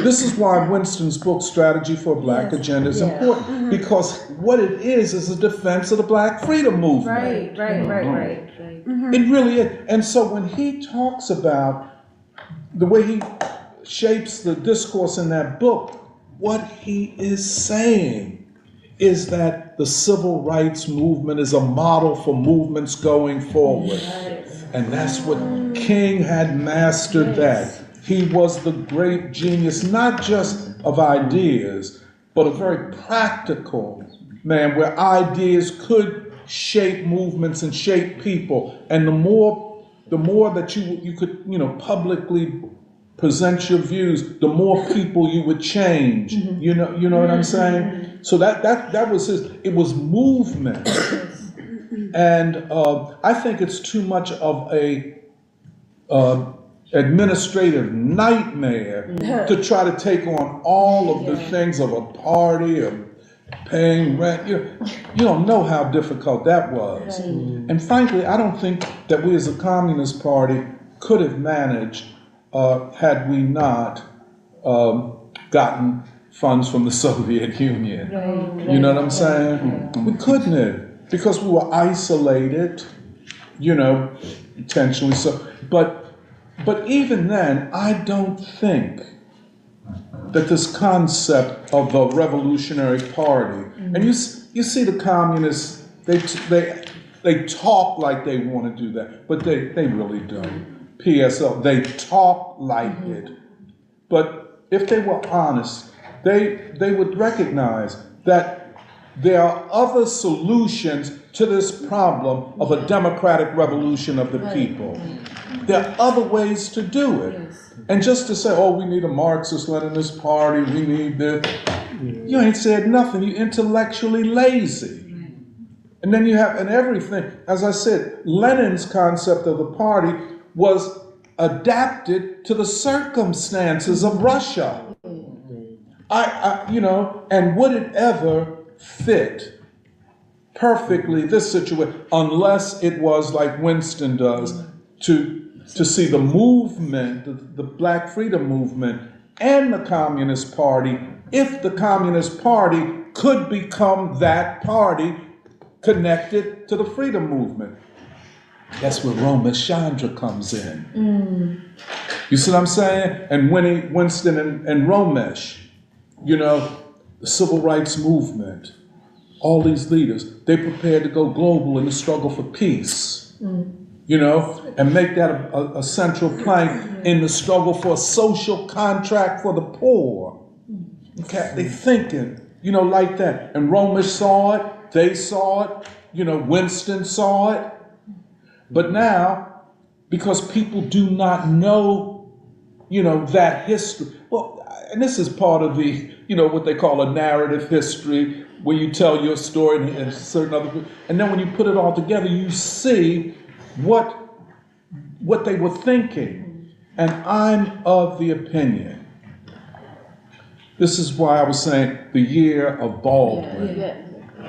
this is why Winston's book, Strategy for a Black Agenda, is important, because what it is a defense of the Black freedom movement. Right. It really is. And so when he talks about the way he shapes the discourse in that book, what he is saying is that the civil rights movement is a model for movements going forward. And that's what King had mastered that. He was the great genius, not just of ideas, but a very practical man where ideas could shape movements and shape people. And the more that you could, publicly present your views, the more people you would change. You know what I'm saying? So that was it was movement. And I think it's too much of a administrative nightmare to try to take on all of the things of a party, of paying rent. You don't know how difficult that was. And frankly, I don't think that we as a Communist Party could have managed had we not gotten funds from the Soviet Union. You know what I'm saying? We couldn't have, because we were isolated, intentionally so. But even then, I don't think that this concept of the Revolutionary Party, and you see the communists, they talk like they want to do that, but they really don't. PSL, they talk like it. But if they were honest, they would recognize that there are other solutions to this problem of a democratic revolution of the people. There are other ways to do it. And just to say, we need a Marxist-Leninist party, we need this, you ain't said nothing. You're intellectually lazy. And then you have, and everything, as I said, Lenin's concept of the party was adapted to the circumstances of Russia. And would it ever fit perfectly this situation, unless it was like Winston does, to see the movement, the Black freedom movement, and the Communist Party, if the Communist Party could become that party connected to the freedom movement. That's where Ramesh Chandra comes in. You see what I'm saying? And Winston and Ramesh, the civil rights movement, all these leaders, they prepared to go global in the struggle for peace, and make that a central plank in the struggle for a social contract for the poor. Okay, they thinking, like that. And Ramesh saw it, they saw it, Winston saw it. But now, because people do not know, that history, and this is part of the, what they call a narrative history, where you tell your story and certain other people, and then when you put it all together, you see what they were thinking. And I'm of the opinion, this is why I was saying the Year of Baldwin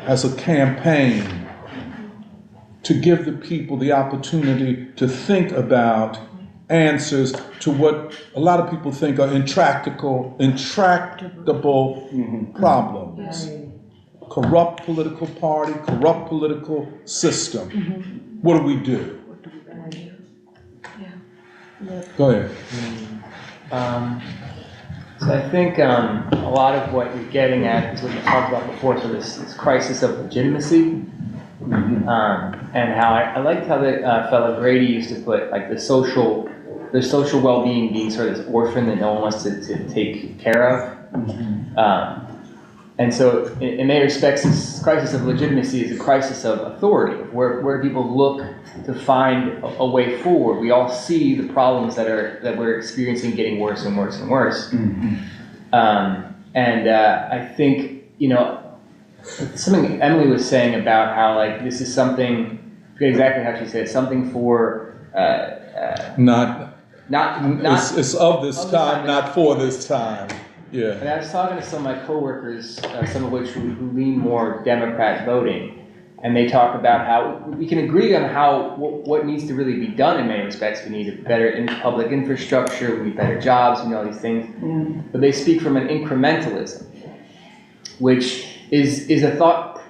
as a campaign to give the people the opportunity to think about answers to what a lot of people think are intractable problems. Corrupt political party, corrupt political system. What do we do? Go ahead. So I think a lot of what you're getting at is what you talked about before, so this crisis of legitimacy. And how I liked how the fellow Grady used to put like the social well-being being sort of this orphan that no one wants to take care of. And so in many respects, this crisis of legitimacy is a crisis of authority, where people look to find a way forward. We all see the problems that we're experiencing getting worse and worse and worse. I think, something Emily was saying about how like this is something, I forget exactly how she said, something for it's of this time, not for this time. Yeah. And I was talking to some of my coworkers, some of which who lean more Democrat voting, and they talk about how we can agree on how what needs to really be done in many respects. We need a better public infrastructure, we need better jobs, we need all these things. Yeah. But they speak from an incrementalism, which is a thought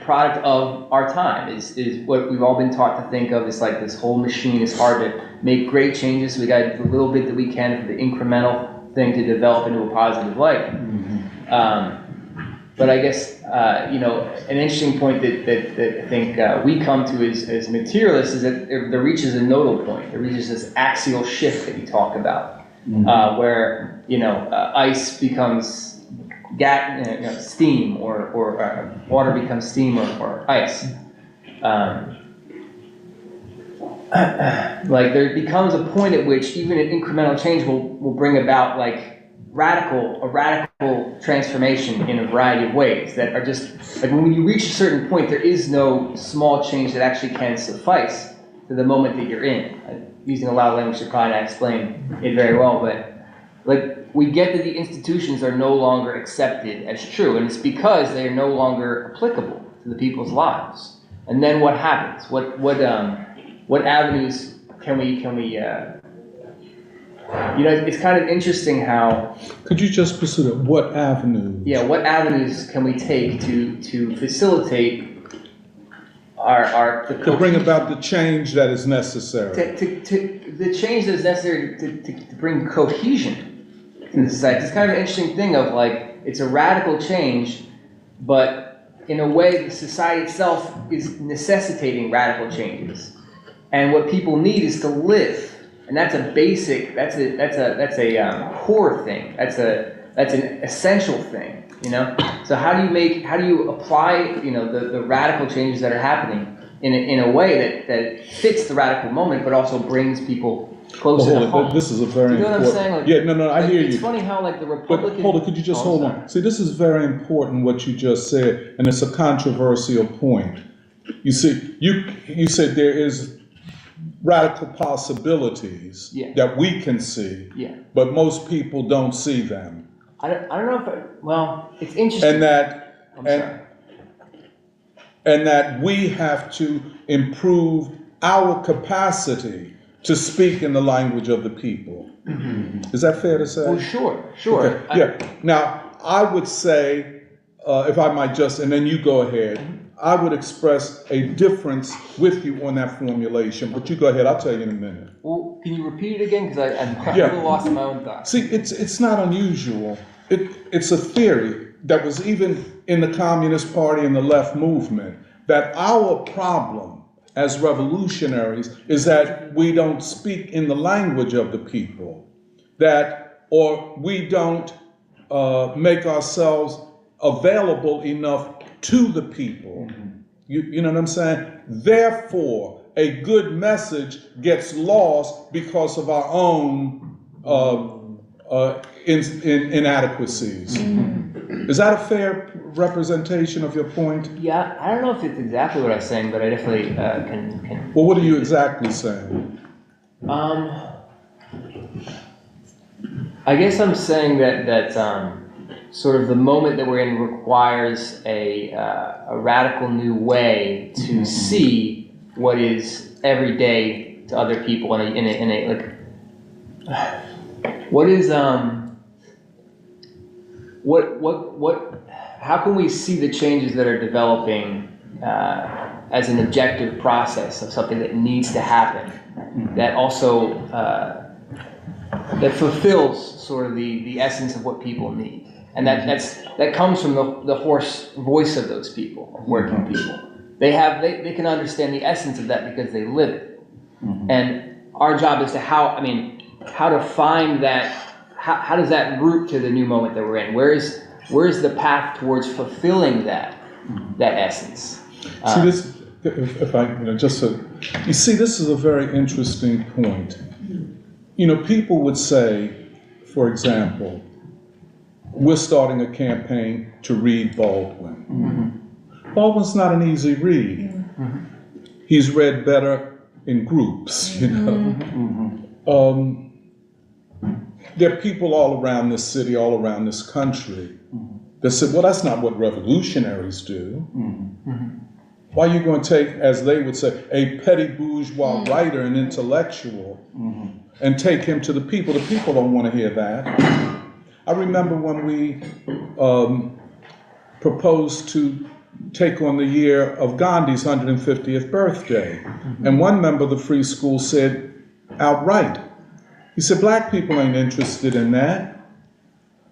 product of our time, is what we've all been taught to think of as like this whole machine is hard to make great changes. We got the little bit that we can for the incremental thing to develop into a positive light. But I guess, an interesting point that I think we come to as materialists is that there reaches a nodal point. There reaches this axial shift that you talk about, where, ice becomes steam, or water becomes steam or ice. Like there becomes a point at which even an incremental change will bring about like a radical transformation in a variety of ways that are just like when you reach a certain point, there is no small change that actually can suffice to the moment that you're in. I'm using a lot of language to try to explain it very well, but like we get that the institutions are no longer accepted as true, and it's because they are no longer applicable to the people's lives. And then what happens? What avenues can we it's kind of interesting how... Could you just pursue that? What avenues? Yeah, what avenues can we take to facilitate to bring about the change that is necessary? The change that is necessary to bring cohesion to the society. It's kind of an interesting thing of like, it's a radical change, but in a way the society itself is necessitating radical changes. And what people need is to live. And that's a basic, that's a core thing. That's an essential thing, So how do you apply, the radical changes that are happening in a way that fits the radical moment, but also brings people closer to home? This is a very important. What I'm saying? Like, yeah, no, I hear you. It's funny how like the Republican. But hold it, could you just hold on? See, this is very important what you just said, and it's a controversial point. You see, you said there is radical possibilities that we can see, but most people don't see them. I don't know if it's interesting. And that we have to improve our capacity to speak in the language of the people. Mm-hmm. Is that fair to say? Well, sure. Okay. Now, I would say, if I might just, and then you go ahead, I would express a difference with you on that formulation, but you go ahead, I'll tell you in a minute. Well, can you repeat it again? Because I'm a little lost in my own thoughts. See, it's not unusual. It's a theory that was even in the Communist Party and the left movement, that our problem as revolutionaries is that we don't speak in the language of the people, or we don't make ourselves available enough to the people. You know what I'm saying? Therefore, a good message gets lost because of our own inadequacies. Is that a fair representation of your point? Yeah, I don't know if it's exactly what I was saying, but I definitely can. Well, what are you exactly saying? I guess I'm saying that sort of the moment that we're in requires a radical new way to see what is everyday to other people in a what is how can we see the changes that are developing as an objective process of something that needs to happen, that also that fulfills sort of the essence of what people need, and that comes from the hoarse voice of those people, of working people. They can understand the essence of that because they live it, and our job is to how to find that. How does that route to the new moment that we're in? Where's the path towards fulfilling that essence? See this, if I you see, this is a very interesting point. People would say, for example, we're starting a campaign to read Baldwin. Mm-hmm. Baldwin's not an easy read. Mm-hmm. He's read better in groups, Mm-hmm. There are people all around this city, all around this country, that said, well, that's not what revolutionaries do. Why are you going to take, as they would say, a petty bourgeois writer and intellectual and take him to the people? The people don't want to hear that. I remember when we proposed to take on the year of Gandhi's 150th birthday. And one member of the free school said outright, he said, black people ain't interested in that.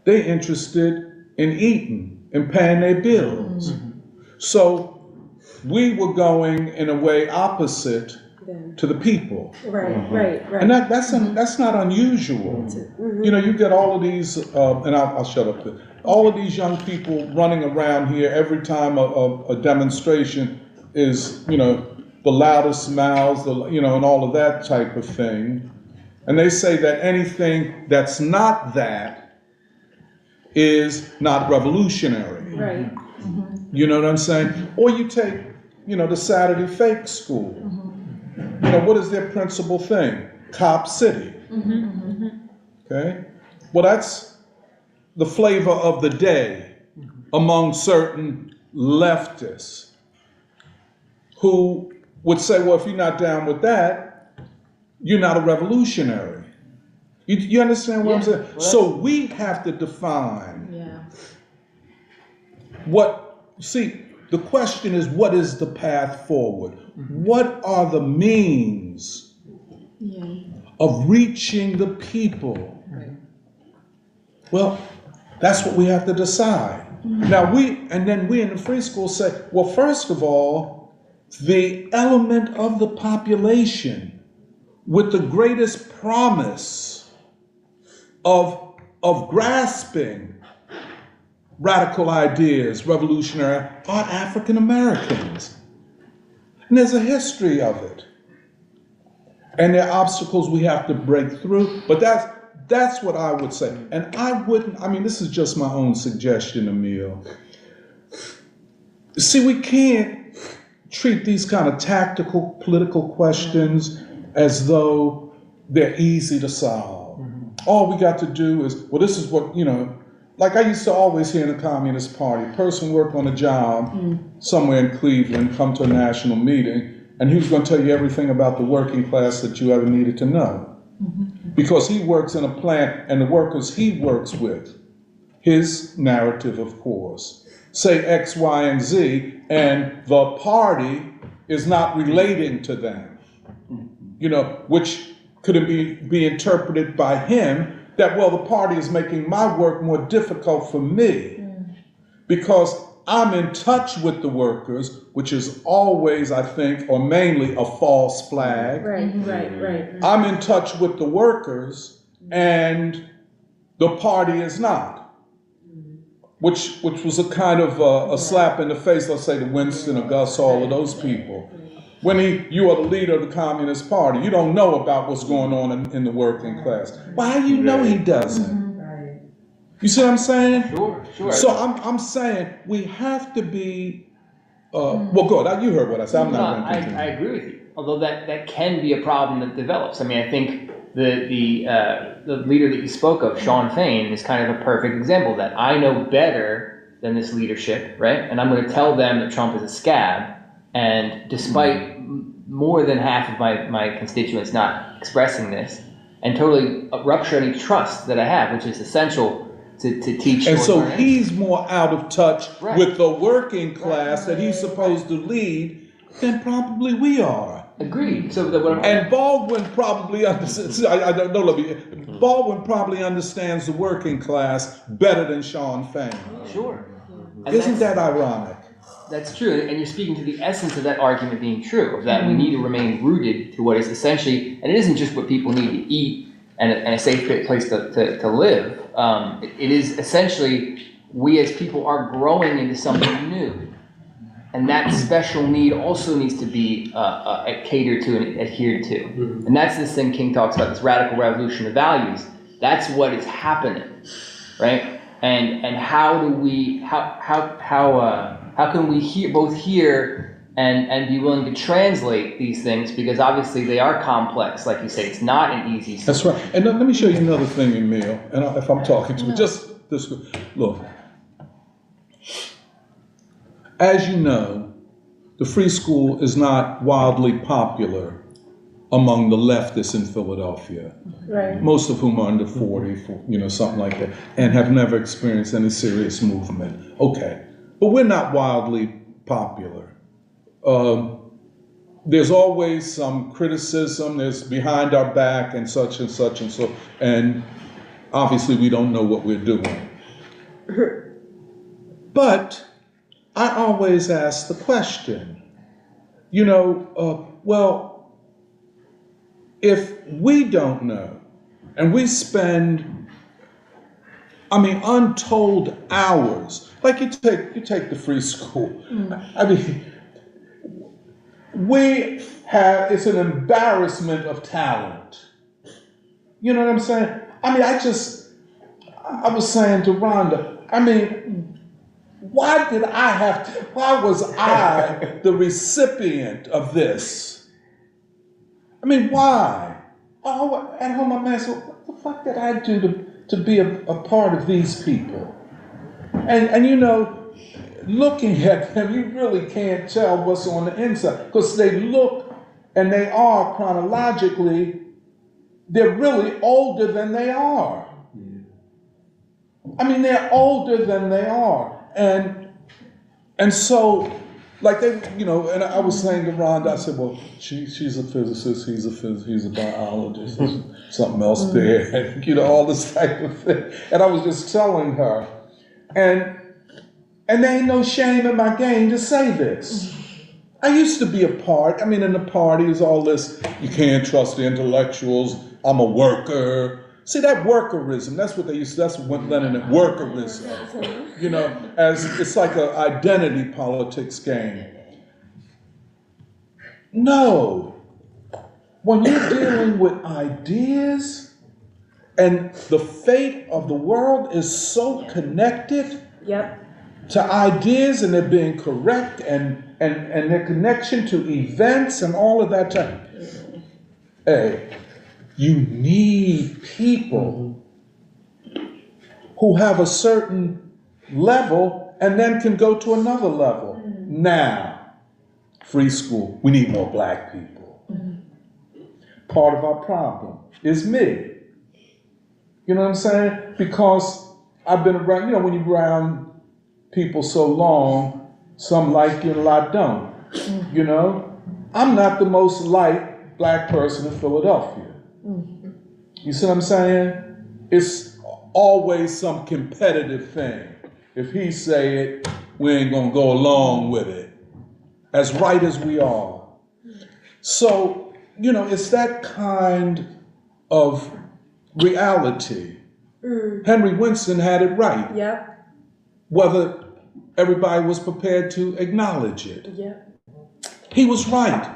They interested in eating and paying their bills. So we were going in a way opposite to the people. Right. And that's not unusual. You know, you get all of these, and I'll shut up there. All of these young people running around here every time a demonstration is, you know, the loudest mouths, you know, and all of that type of thing. And they say that anything that's not that is not revolutionary. Right. You know what I'm saying? Or you take, you know, the Saturday Fake School. You know, what is their principal thing? Cop City. Okay? Well, that's the flavor of the day among certain leftists who would say, well, if you're not down with that, you're not a revolutionary. You understand what I'm saying? Well, so we have to define the question is, what is the path forward? What are the means of reaching the people? Well, that's what we have to decide. Now then we in the free school say, well, first of all, the element of the population with the greatest promise of grasping radical ideas, revolutionary, are African Americans. And there's a history of it. And there are obstacles we have to break through, but that's what I would say. And this is just my own suggestion, Emil. See, we can't treat these kind of tactical political questions as though they're easy to solve. All we got to do is, well, this is what, you know, like I used to always hear in the Communist Party, a person work on a job somewhere in Cleveland, come to a national meeting, and he was going to tell you everything about the working class that you ever needed to know. Because he works in a plant, and the workers he works with, his narrative, of course, say X, Y, and Z, and the party is not relating to them. You know, which could be interpreted by him that, well, the party is making my work more difficult for me because I'm in touch with the workers, which is always, I think, or mainly a false flag. Right. I'm in touch with the workers and the party is not. Which was a kind of a slap in the face, let's say, to Winston or Gus, all of those people. When you are the leader of the Communist Party, you don't know about what's going on in the working class. Well, how do you know he doesn't? You see what I'm saying? Sure. So I'm saying we have to be, well, good, you heard what I said. I'm not going to continue. I agree with you, although that can be a problem that develops. I mean, I think the leader that you spoke of, Sean Fain, is kind of a perfect example of that. I know better than this leadership, right? And I'm going to tell them that Trump is a scab. And despite more than half of my constituents not expressing this, and totally rupture any trust that I have, which is essential to teach. And so he's more out of touch with the working class that he's supposed to lead than probably we are. Agreed. And Baldwin probably understands. Baldwin probably understands the working class better than Sean Fain. Sure. Isn't that ironic? That's true, and you're speaking to the essence of that argument being true, of that we need to remain rooted to what is essentially, and it isn't just what people need to eat and a safe place to live. It is essentially, we as people are growing into something new. And that special need also needs to be catered to and adhered to. And that's this thing King talks about, this radical revolution of values. That's what is happening, right? And how do we, how can we both hear and be willing to translate these things? Because obviously they are complex, like you say. It's not an easy thing. That's right. And let me show you another thing, Emil. And if I'm talking to you, just this. Look, as you know, the free school is not wildly popular among the leftists in Philadelphia, Right. most of whom are under 40, something like that, and have never experienced any serious movement. Okay, but we're not wildly popular. There's always some criticism, there's behind our back and such and such and so, and obviously we don't know what we're doing. But I always ask the question, well, if we don't know, and we spend, untold hours, like you take the free school. It's an embarrassment of talent. You know what I'm saying? I was saying to Rhonda, why was I the recipient of this? Why? Oh, at home I'm asking, what the fuck did I do to be a part of these people? And looking at them, you really can't tell what's on the inside, because they look, and they are chronologically, they're really older than they are. They're older than they are. And so, like they, and I was saying to Rhonda, I said, well, she's a physicist, he's a biologist, there's something else there, and all this type of thing. And I was just telling her, and there ain't no shame in my game to say this. I used to be a part, in the parties, all this, you can't trust the intellectuals, I'm a worker. See, that workerism, that's what they used to, that's what Lenin, workerism. As it's like an identity politics game. No. When you're dealing with ideas, and the fate of the world is so connected to ideas, and they're being correct, and their connection to events and all of that time. Hey, you need people who have a certain level and then can go to another level. Now, free school, we need more black people. Part of our problem is me. You know what I'm saying? Because I've been around, when you're around people so long, some like you and a lot don't. I'm not the most liked black person in Philadelphia. You see what I'm saying? It's always some competitive thing. If he say it, we ain't gonna go along with it. As right as we are. So, it's that kind of reality. Henry Winston had it right. Yep. Whether everybody was prepared to acknowledge it. Yep. He was right.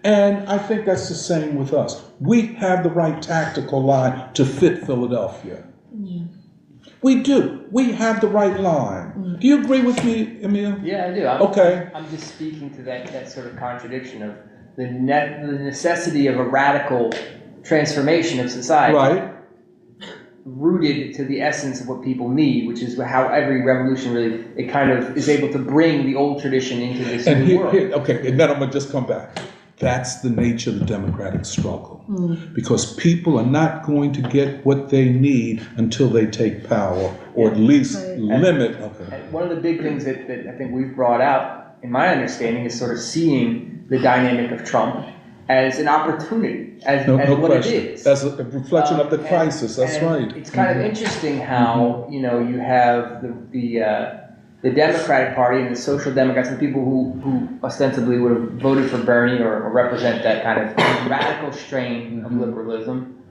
And I think that's the same with us. We have the right tactical line to fit Philadelphia. We do. We have the right line. Do you agree with me, Emil? Yeah, I do. Okay. I'm just speaking to that sort of contradiction of the necessity of a radical transformation of society. Right. Rooted to the essence of what people need, which is how every revolution really, it kind of is able to bring the old tradition into this new world. Okay, and then I'm going to just come back. That's the nature of the democratic struggle. Because people are not going to get what they need until they take power, or at least limit. And one of the big things that I think we've brought out, in my understanding, is sort of seeing the dynamic of Trump as an opportunity, as what it is. As a reflection of the crisis, that's right. It's kind of interesting how, you have the Democratic Party and the Social Democrats and people who ostensibly would have voted for Bernie or represent that kind of radical strain of liberalism,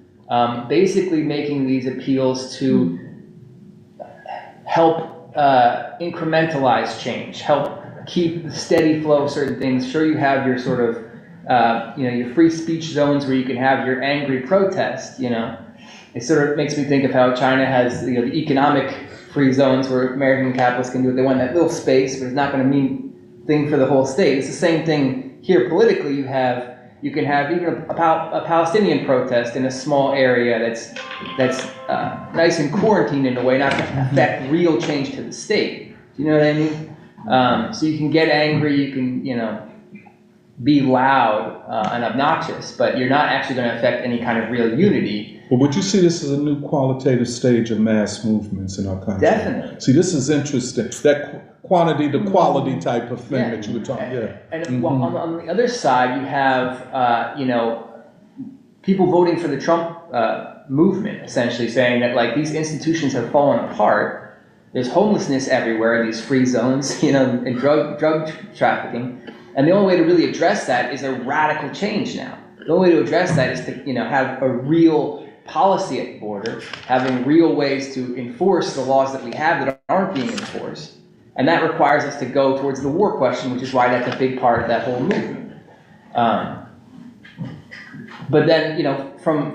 basically making these appeals to help incrementalize change, help keep the steady flow of certain things. Sure, you have your sort of, your free speech zones where you can have your angry protest, It sort of makes me think of how China has, the economic free zones where American capitalists can do what they want in that little space, but it's not going to mean thing for the whole state. It's the same thing here politically. You can have even a Palestinian protest in a small area that's nice and quarantined in a way, not to affect real change to the state. Do you know what I mean? So you can get angry, you can, be loud and obnoxious, but you're not actually going to affect any kind of real unity. But would you see this as a new qualitative stage of mass movements in our country? Definitely. See, this is interesting. That quantity to quality type of thing that you were talking. Yeah. And well, on the other side, you have people voting for the Trump movement, essentially saying that like these institutions have fallen apart. There's homelessness everywhere in these free zones, and drug trafficking. And the only way to really address that is a radical change now. The only way to address that is to, have a real policy at the border, having real ways to enforce the laws that we have that aren't being enforced. And that requires us to go towards the war question, which is why that's a big part of that whole movement. But then, from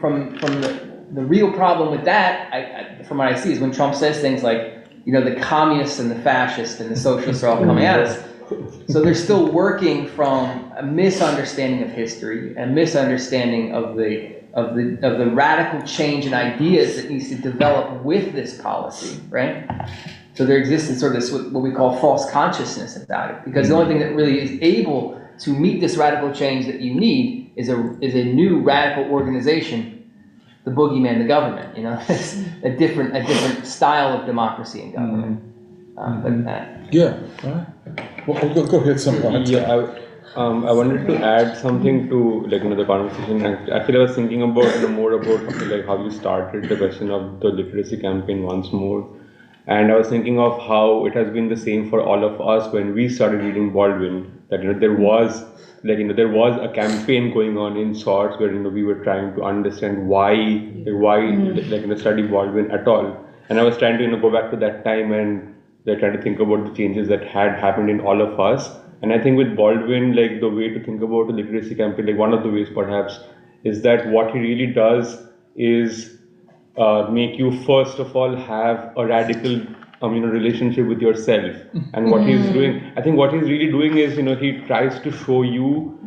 the real problem with that, from what I see, is when Trump says things like, the communists and the fascists and the socialists are all coming at us. So they're still working from a misunderstanding of history, a misunderstanding of the radical change in ideas that needs to develop with this policy, right? So there exists sort of this what we call false consciousness about it, because the only thing that really is able to meet this radical change that you need is a new radical organization, the boogeyman, the government. a different style of democracy and government. Yeah. Right. Well, go ahead, someone. Yeah, I wanted to add something to the conversation. Actually, I was thinking about more about how you started the question of the literacy campaign once more, and I was thinking of how it has been the same for all of us when we started reading Baldwin. That there was there was a campaign going on in sorts where we were trying to understand why study Baldwin at all, and I was trying to go back to that time and trying to think about the changes that had happened in all of us. And I think with Baldwin, the way to think about the literacy campaign, one of the ways perhaps, is that what he really does is make you first of all have a radical relationship with yourself. And what he's doing, I think what he's really doing is, he tries to show you,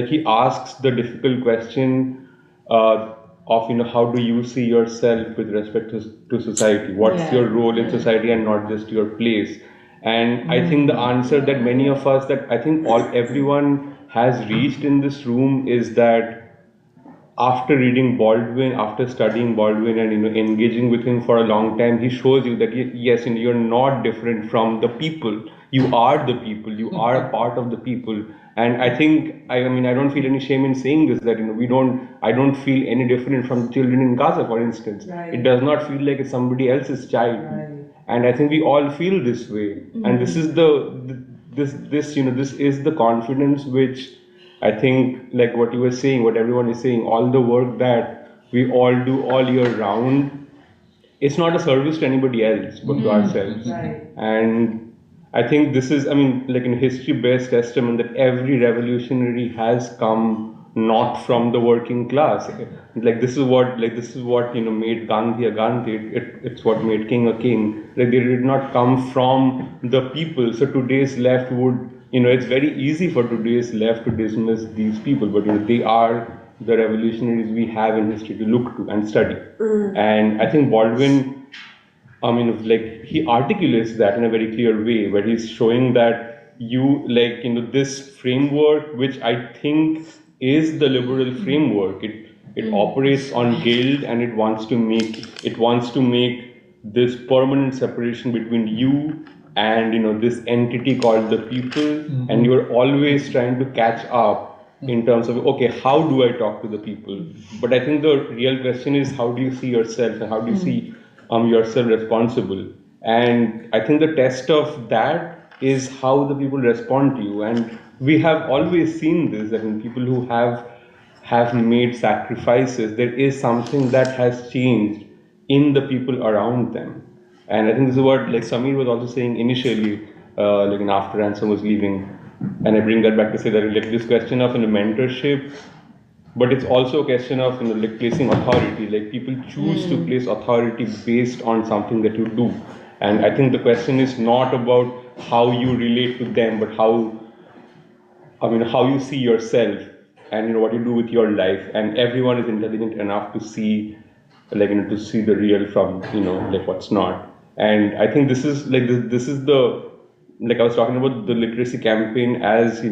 he asks the difficult question of how do you see yourself with respect to society? What's your role in society and not just your place? And I think the answer that many of us, that I think everyone has reached in this room, is that after reading Baldwin, after studying Baldwin and engaging with him for a long time, he shows you that yes, you're not different from the people. You are the people. You are a part of the people. And I think I don't feel any shame in saying this, that I don't feel any different from children in Gaza, for instance. Right. It does not feel like it's somebody else's child. Right. And I think we all feel this way. And this is this is the confidence which I think, what you were saying, what everyone is saying, all the work that we all do all year round, it's not a service to anybody else but to ourselves. Right. And I think this is, in history-based testament that every revolutionary has come not from the working class. This is what made Gandhi a Gandhi. It's what made King a king. They did not come from the people. So today's left would, it's very easy for today's left to dismiss these people, but they are the revolutionaries we have in history to look to and study. And I think Baldwin, he articulates that in a very clear way, where he's showing that this framework, which I think is the liberal framework, it operates on guilt, and it wants to make this permanent separation between you and this entity called the people, and you're always trying to catch up in terms of, okay, how do I talk to the people? But I think the real question is, how do you see yourself, and how do you see yourself responsible? And I think the test of that is how the people respond to you. And we have always seen this, that in people who have made sacrifices, there is something that has changed in the people around them. And I think this is what Samir was also saying initially, after Ransom was leaving. And I bring that back to say that this question of mentorship, but it's also a question of placing authority. People choose to place authority based on something that you do. And I think the question is not about how you relate to them, but how you see yourself and what you do with your life. And everyone is intelligent enough to see to see the real from what's not. And I think this is like I was talking about the literacy campaign as,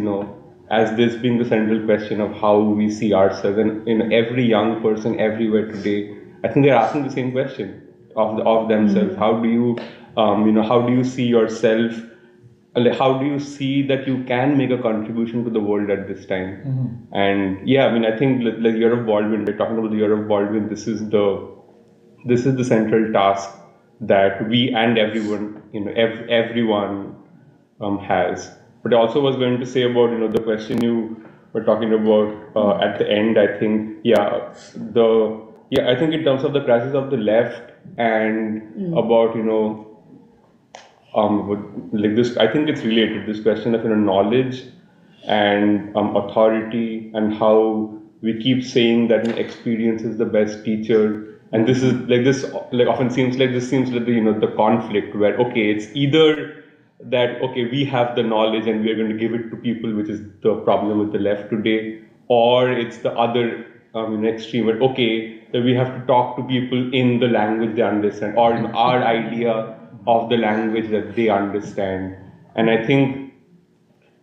as this being the central question of how we see ourselves, and every young person everywhere today, I think they're asking the same question of themselves. How do you, how do you see yourself? Like, how do you see that you can make a contribution to the world at this time? And yeah, I mean, I think like Year of Baldwin, we're talking about the Year of Baldwin. This is the central task that we and everyone, everyone has. But I also was going to say about the question you were talking about at the end. I think I think in terms of the crisis of the left and about like this, I think it's related, this question of knowledge and authority, and how we keep saying that experience is the best teacher. And this is like often seems like the conflict where, okay, it's either that, okay, we have the knowledge and we are going to give it to people, which is the problem with the left today, or it's the other extreme where, okay, that we have to talk to people in the language they understand, or our idea of the language that they understand. And I think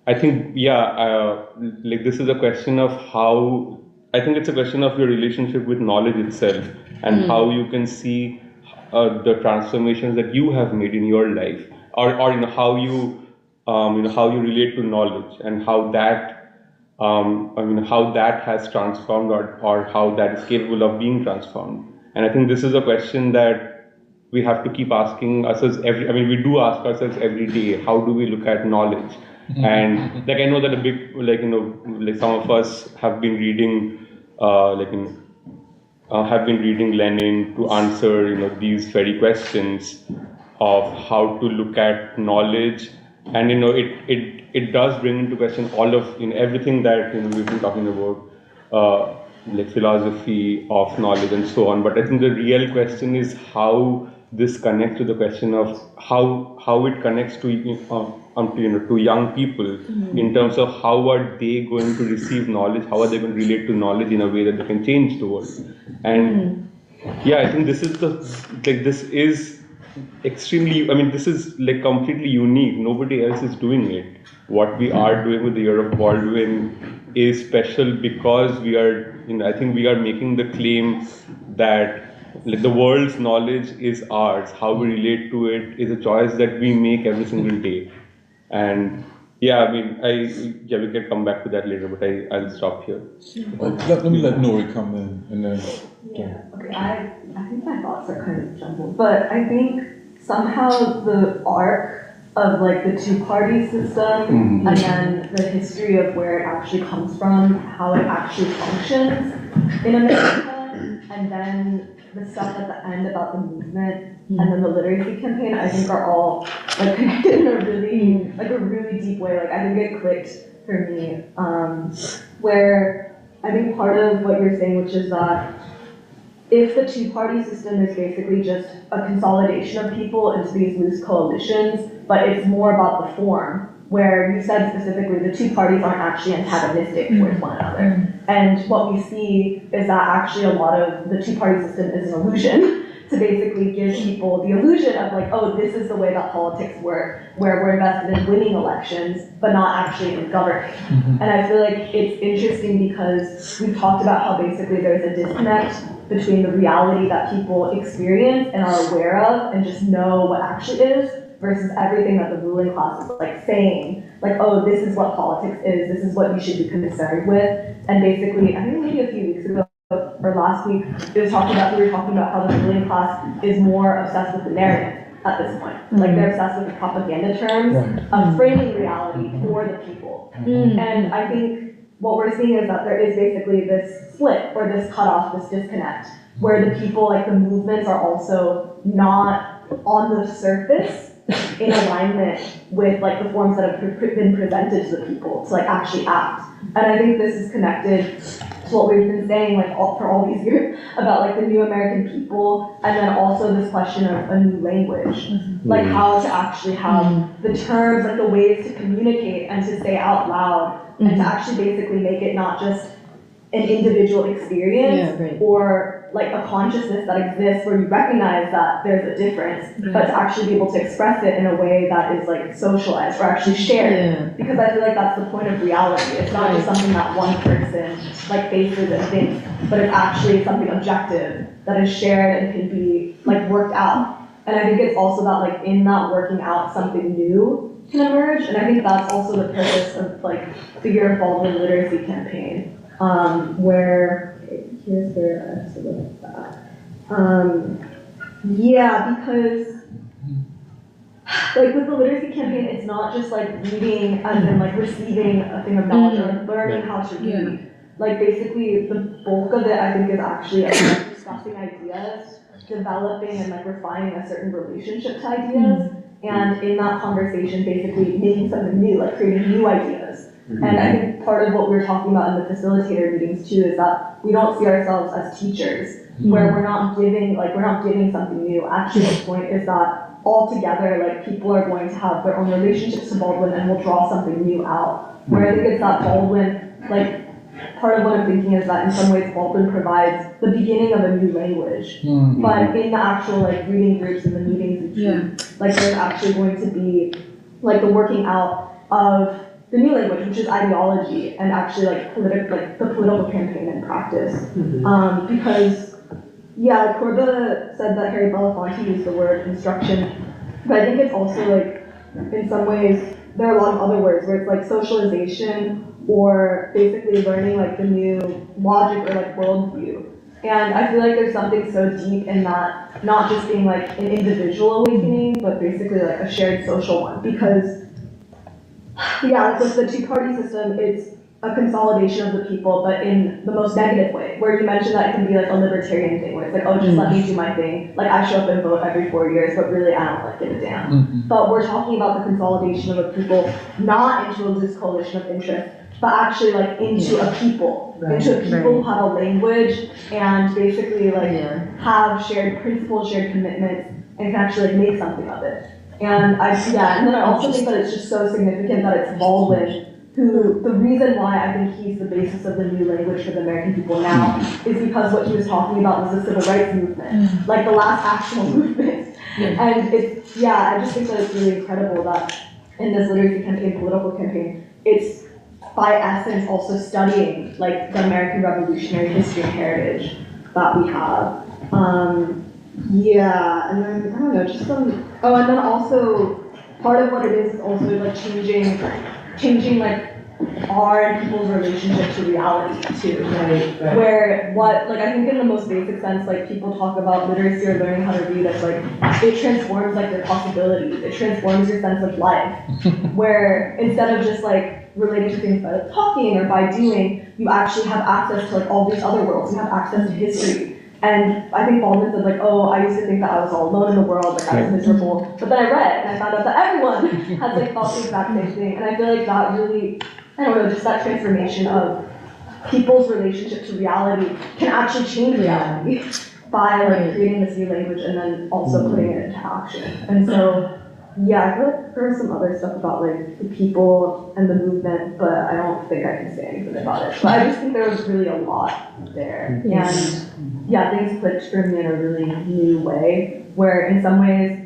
like this is a question of how, I think it's a question of your relationship with knowledge itself, and how you can see the transformations that you have made in your life, or how you how you relate to knowledge, and how that how that has transformed, or how that is capable of being transformed. And I think this is a question that we have to keep asking ourselves we do ask ourselves every day, how do we look at knowledge? And like I know that a big like some of us have been reading have been reading Lenin to answer these very questions of how to look at knowledge. And it does bring into question all of everything that we've been talking about, like philosophy of knowledge and so on. But I think the real question is how this connects to the question of how it connects to to young people, in terms of how are they going to receive knowledge, how are they going to relate to knowledge in a way that they can change the world. And I think this is this is extremely, this is like completely unique. Nobody else is doing it. What we are doing with the Year of Baldwin is special because we are, I think we are making the claim that the world's knowledge is ours. How we relate to it is a choice that we make every single day. And we can come back to that later, but I'll stop here. Let me let Nori come in, and then. Yeah, okay, I think my thoughts are kind of jumbled, but I think somehow the arc of like the two-party system and then the history of where it actually comes from, how it actually functions in America, and then the stuff at the end about the movement and then the literacy campaign, I think are all like connected in a really deep way. Like I think it clicked for me, where I think part of what you're saying, which is that if the two-party system is basically just a consolidation of people into these loose coalitions, but it's more about the form, where you said specifically the two parties aren't actually antagonistic towards one another. And what we see is that actually a lot of the two-party system is an illusion to basically give people the illusion of like, oh, this is the way that politics work, where we're invested in winning elections, but not actually in governing. And I feel like it's interesting because we've talked about how basically there's a disconnect between the reality that people experience and are aware of and just know what actually is, versus everything that the ruling class is like saying, like, oh, this is what politics is, this is what you should be concerned with. And basically, I think maybe a few weeks ago, or last week, we were talking about how the ruling class is more obsessed with the narrative at this point. Like they're obsessed with the propaganda terms of framing reality for the people. And I think what we're seeing is that there is basically this split, or this cutoff, this disconnect, where the people, like the movements, are also not on the surface in alignment with like the forms that have been presented to the people to like actually act. And I think this is connected to what we've been saying like for all these years about like the new American people, and then also this question of a new language, like how to actually have the terms, like the ways to communicate and to say out loud, and to actually basically make it not just an individual experience or like a consciousness that exists where you recognize that there's a difference, but to actually be able to express it in a way that is like socialized or actually shared. Because I feel like that's the point of reality. It's not just something that one person like faces and thinks, but it's actually something objective that is shared and can be like worked out. And I think it's also that like in that working out something new can emerge. And I think that's also the purpose of like the Year of Baldwin literacy campaign, where here's where I have to look at that. Yeah, because like with the literacy campaign, it's not just like reading as in like receiving a thing of knowledge or like learning how to read. Like basically the bulk of it I think is actually like discussing ideas, developing and like refining a certain relationship to ideas, and in that conversation basically making something new, like creating new ideas. And I think part of what we were talking about in the facilitator meetings too is that we don't see ourselves as teachers, where we're not giving something new. Actually, the point is that all together, like people are going to have their own relationships to Baldwin and will draw something new out. Where I think it's that Baldwin, like part of what I'm thinking is that in some ways Baldwin provides the beginning of a new language. But in the actual like reading groups and the meetings, like there's actually going to be like the working out of the new language, which is ideology, and actually like the political campaign and practice. Because yeah, Corba said that Harry Belafonte used the word instruction, but I think it's also like in some ways there are a lot of other words where it's like socialization or basically learning like the new logic or like worldview. And I feel like there's something so deep in that, not just being like an individual awakening, but basically like a shared social one. Because yeah, with the two-party system, it's a consolidation of the people, but in the most negative way, where you mentioned that it can be like a libertarian thing, where it's like, oh, just let me do my thing. Like I show up and vote every 4 years, but really I don't like give a damn. But we're talking about the consolidation of a people, not into a loose coalition of interest, but actually like into a people, into a people who have a language and basically like have shared principles, shared commitments, and can actually like make something of it. And and then I also think that it's just so significant that it's Baldwin who, the reason why I think he's the basis of the new language for the American people now is because what he was talking about was the civil rights movement, like the last actual movement. And it's, I just think that it's really incredible that in this literacy campaign, political campaign, it's by essence also studying like the American Revolutionary history and heritage that we have. And then, I don't know, just some, and then also, part of what it is also like changing like our and people's relationship to reality too. Where I think in the most basic sense, like people talk about literacy or learning how to read as like, it transforms like their possibilities, it transforms your sense of life. Where instead of just like relating to things by like talking or by doing, you actually have access to like all these other worlds, you have access to history. And I think Baldwin said like, oh, I used to think that I was all alone in the world, like I was miserable. But then I read and I found out that everyone has like felt the exact same thing. And I feel like that really, I don't know, just that transformation of people's relationship to reality can actually change reality by like creating this new language and then also putting it into action. And so, I feel like there was some other stuff about like the people and the movement, but I don't think I can say anything about it. But I just think there was really a lot there. And things clicked for me in a really new way, where in some ways,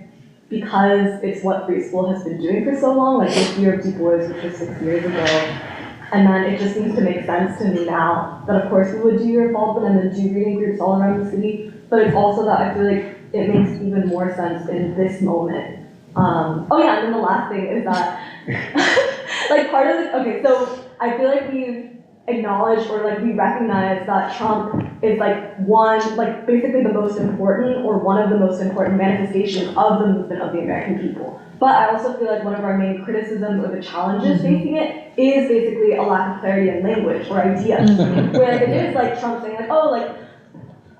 because it's what free school has been doing for so long, like this Year of Du Bois, which was 6 years ago, and then it just seems to make sense to me now that of course we would do Year of Baldwin and then do reading groups all around the city, but it's also that I feel like it makes even more sense in this moment. And then the last thing is that, like part of the, so I feel like we've acknowledged or like we recognize that Trump is like basically the most important or one of the most important manifestations of the movement of the American people. But I also feel like one of our main criticisms or the challenges facing it is basically a lack of clarity in language or ideas. Where it is like Trump saying like, oh, like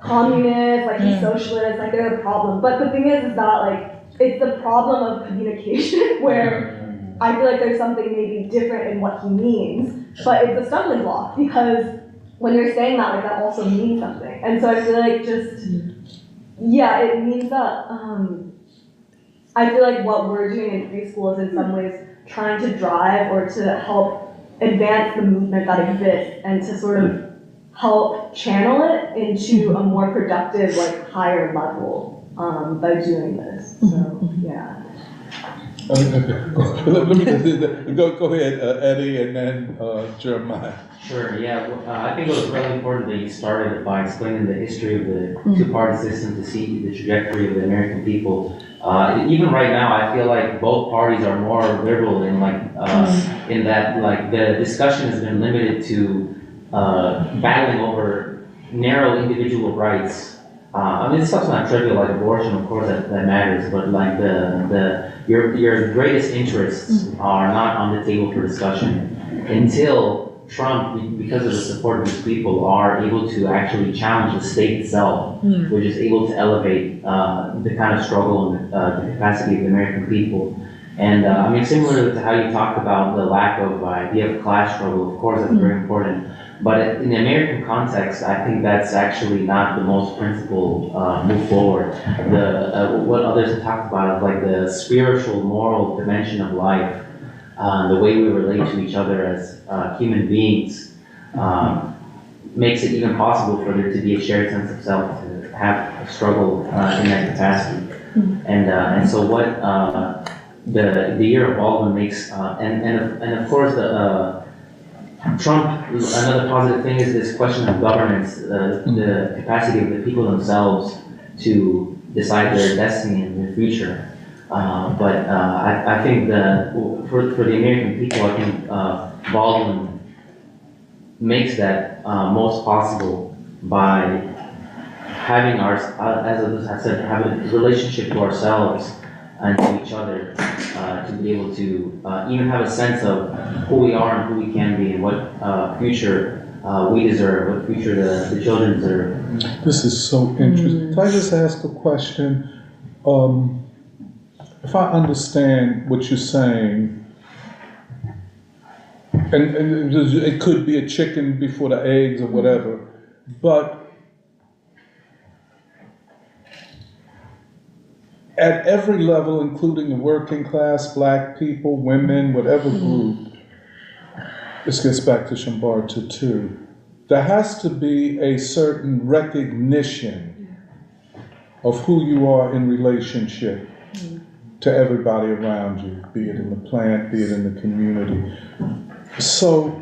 communist, like he's socialist, like they're the problem. But the thing is that like, it's the problem of communication where I feel like there's something maybe different in what he means, but it's a stumbling block because when you're saying that, like that also means something. And so I feel like it means that I feel like what we're doing in free school is in some ways trying to drive or to help advance the movement that exists and to sort of help channel it into a more productive, like higher level by doing this. So yeah. Let me go ahead, Eddie, and then Jeremiah. Sure, yeah. I think it was really important that you started by explaining the history of the two-party system to see the trajectory of the American people. Even right now, I feel like both parties are more liberal in in that like the discussion has been limited to battling over narrow individual rights. I mean, it's stuff's not trivial, like abortion, of course, that matters, but like your greatest interests are not on the table for discussion until Trump, because of the support of his people, are able to actually challenge the state itself, which is able to elevate the kind of struggle and the capacity of the American people. And I mean, similar to how you talked about the lack of idea of class struggle, of course, that's very important. But in the American context, I think that's actually not the most principal move forward. What others have talked about is like the spiritual, moral dimension of life. The way we relate to each other as human beings makes it even possible for there to be a shared sense of self, to have a struggle in that capacity. And so what the Year of Baldwin makes, and of course Trump, another positive thing is this question of governance, the capacity of the people themselves to decide their destiny and their future. But I think for the American people, I think Baldwin makes that most possible by having as I said, have a relationship to ourselves and to each other, to be able to even have a sense of who we are and who we can be and what future we deserve, what future the children deserve. This is so interesting. Can I just ask a question? If I understand what you're saying, and it could be a chicken before the eggs or whatever, but at every level, including the working class, black people, women, whatever group, this gets back to Shimbarta too, there has to be a certain recognition of who you are in relationship to everybody around you, be it in the plant, be it in the community. So,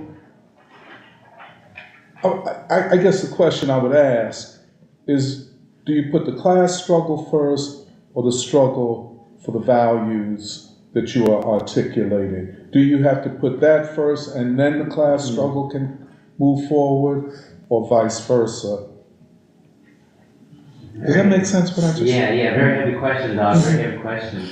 I guess the question I would ask is, do you put the class struggle first or the struggle for the values that you are articulating? Do you have to put that first and then the class struggle can move forward, or vice versa? Does that make sense what I just said? Yeah, very heavy question, Doc, very heavy question.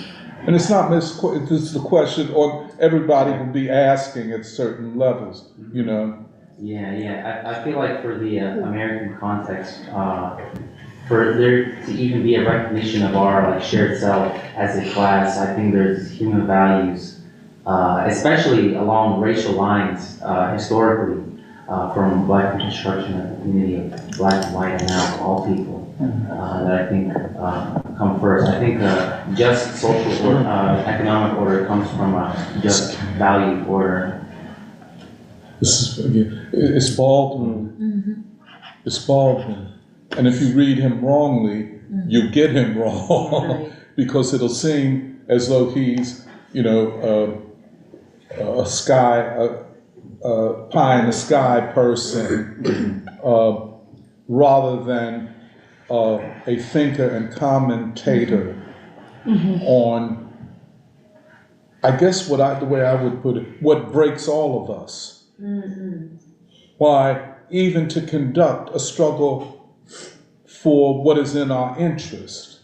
And it's not this is the question on everybody will be asking at certain levels, you know? Yeah. I feel like for the American context, for there to even be a recognition of our shared self as a class, I think there's human values, especially along racial lines, historically, from Black Reconstruction and the community of Black and white and now all people, that I think come first. I think just social or economic order comes from a just value order. This is again, it's Baldwin. It's Baldwin, and if you read him wrongly, you get him wrong because it'll seem as though he's, you know, a pie in the sky person, rather than a thinker and commentator on, I guess the way I would put it, what breaks all of us. Why, even to conduct a struggle for what is in our interest,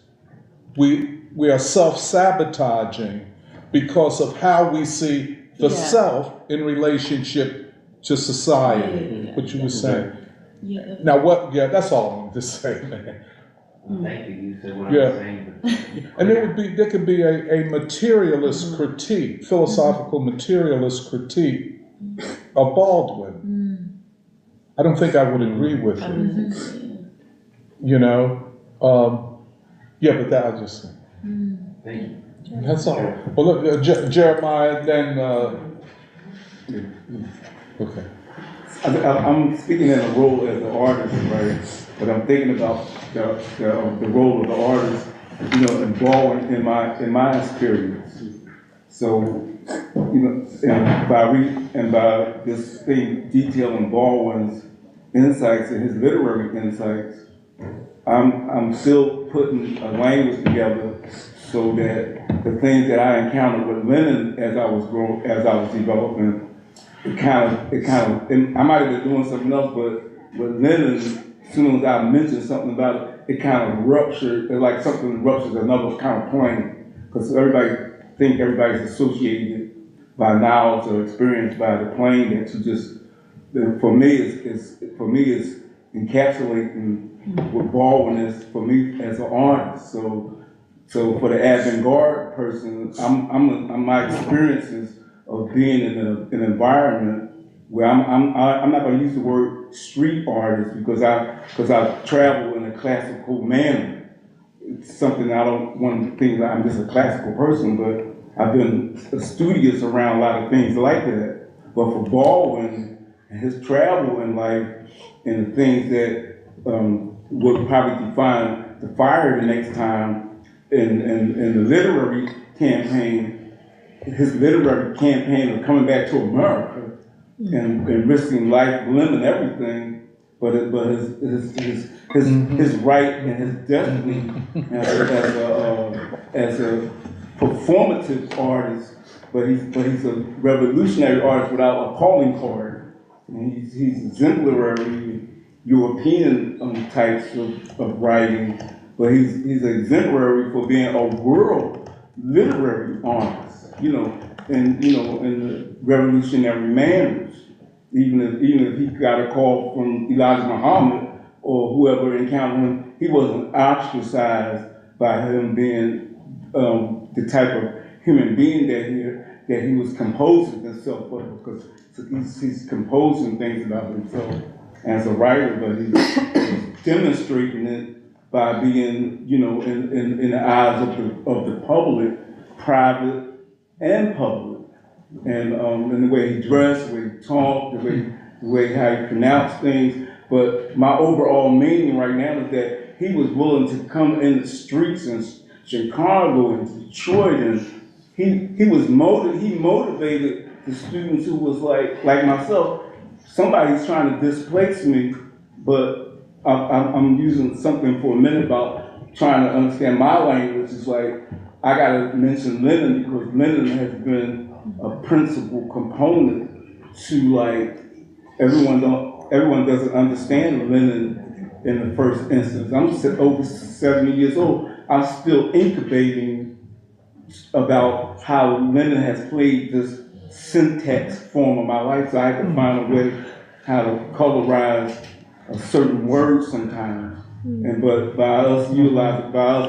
we are self-sabotaging because of how we see the self in relationship to society, what you were saying. Now that's all I wanted to say, man. Thank you, you said what I was saying. And there could be a materialist critique, philosophical materialist critique of Baldwin. I don't think I would agree with it. You know? But that I just think. Thank you. That's all. Well, look, Jeremiah, then, okay. I'm speaking in a role as an artist, right? But I'm thinking about the role of the artist, in Baldwin in my experience. So, and by this thing detailing Baldwin's insights and his literary insights, I'm still putting a language together so that the things that I encountered with Lennon as I was developing, I might have been doing something else, but with Lennon, as soon as I mentioned something about it, it kind of ruptured. It's like something ruptures another kind of plane, because everybody's associated by knowledge or experience by the plane that you just. For me, it's encapsulating what Baldwin is for me as an artist. So for the avant-garde person, my experiences of being in an environment where I'm not going to use the word street artist because I travel in a classical manner. It's something I don't want to think that I'm just a classical person, but I've been studious around a lot of things like that. But for Baldwin and his travel in life and the things that would probably define the fire the next time in the literary campaign, his literary campaign of coming back to America and risking life, limb, and everything, but his right and his destiny as a performative artist, but he's a revolutionary artist without a calling card. And he's exemplary European types of writing, but he's exemplary for being a world literary artist, in the revolutionary manners. Even if he got a call from Elijah Muhammad or whoever encountered him, he wasn't ostracized by him being the type of human being that he was composing himself for, because he's composing things about himself as a writer, but he's demonstrating it by being, in the eyes of the public, private and public, and the way he dressed, the way he talked, the way how he pronounced things. But my overall meaning right now is that he was willing to come in the streets in Chicago and Detroit, and he motivated the students who was like myself. Somebody's trying to displace me, but I'm using something for a minute about trying to understand my language. It's like I gotta mention Lennon because Lennon has been a principal component to like everyone doesn't understand Lennon in the first instance. I'm over 70 years old. I'm still incubating about how Lennon has played this syntax form of my life, so I have to find a way how to colorize a certain word sometimes. But by us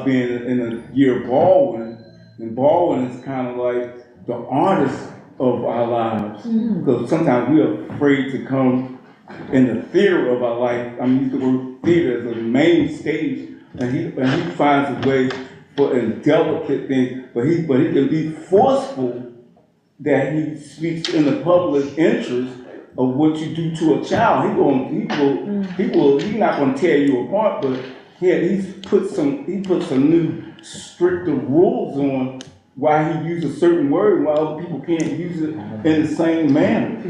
being in the year of Baldwin, and Baldwin is kind of like the artist of our lives, because sometimes we're afraid to come in the theater of our life. I'm used to the word theater as a main stage, and he finds a way for delicate things, but he can be forceful that he speaks in the public interest of what you do to a child. He's not going to tear you apart, but he puts some new stricter rules on why he uses a certain word while other people can't use it in the same manner.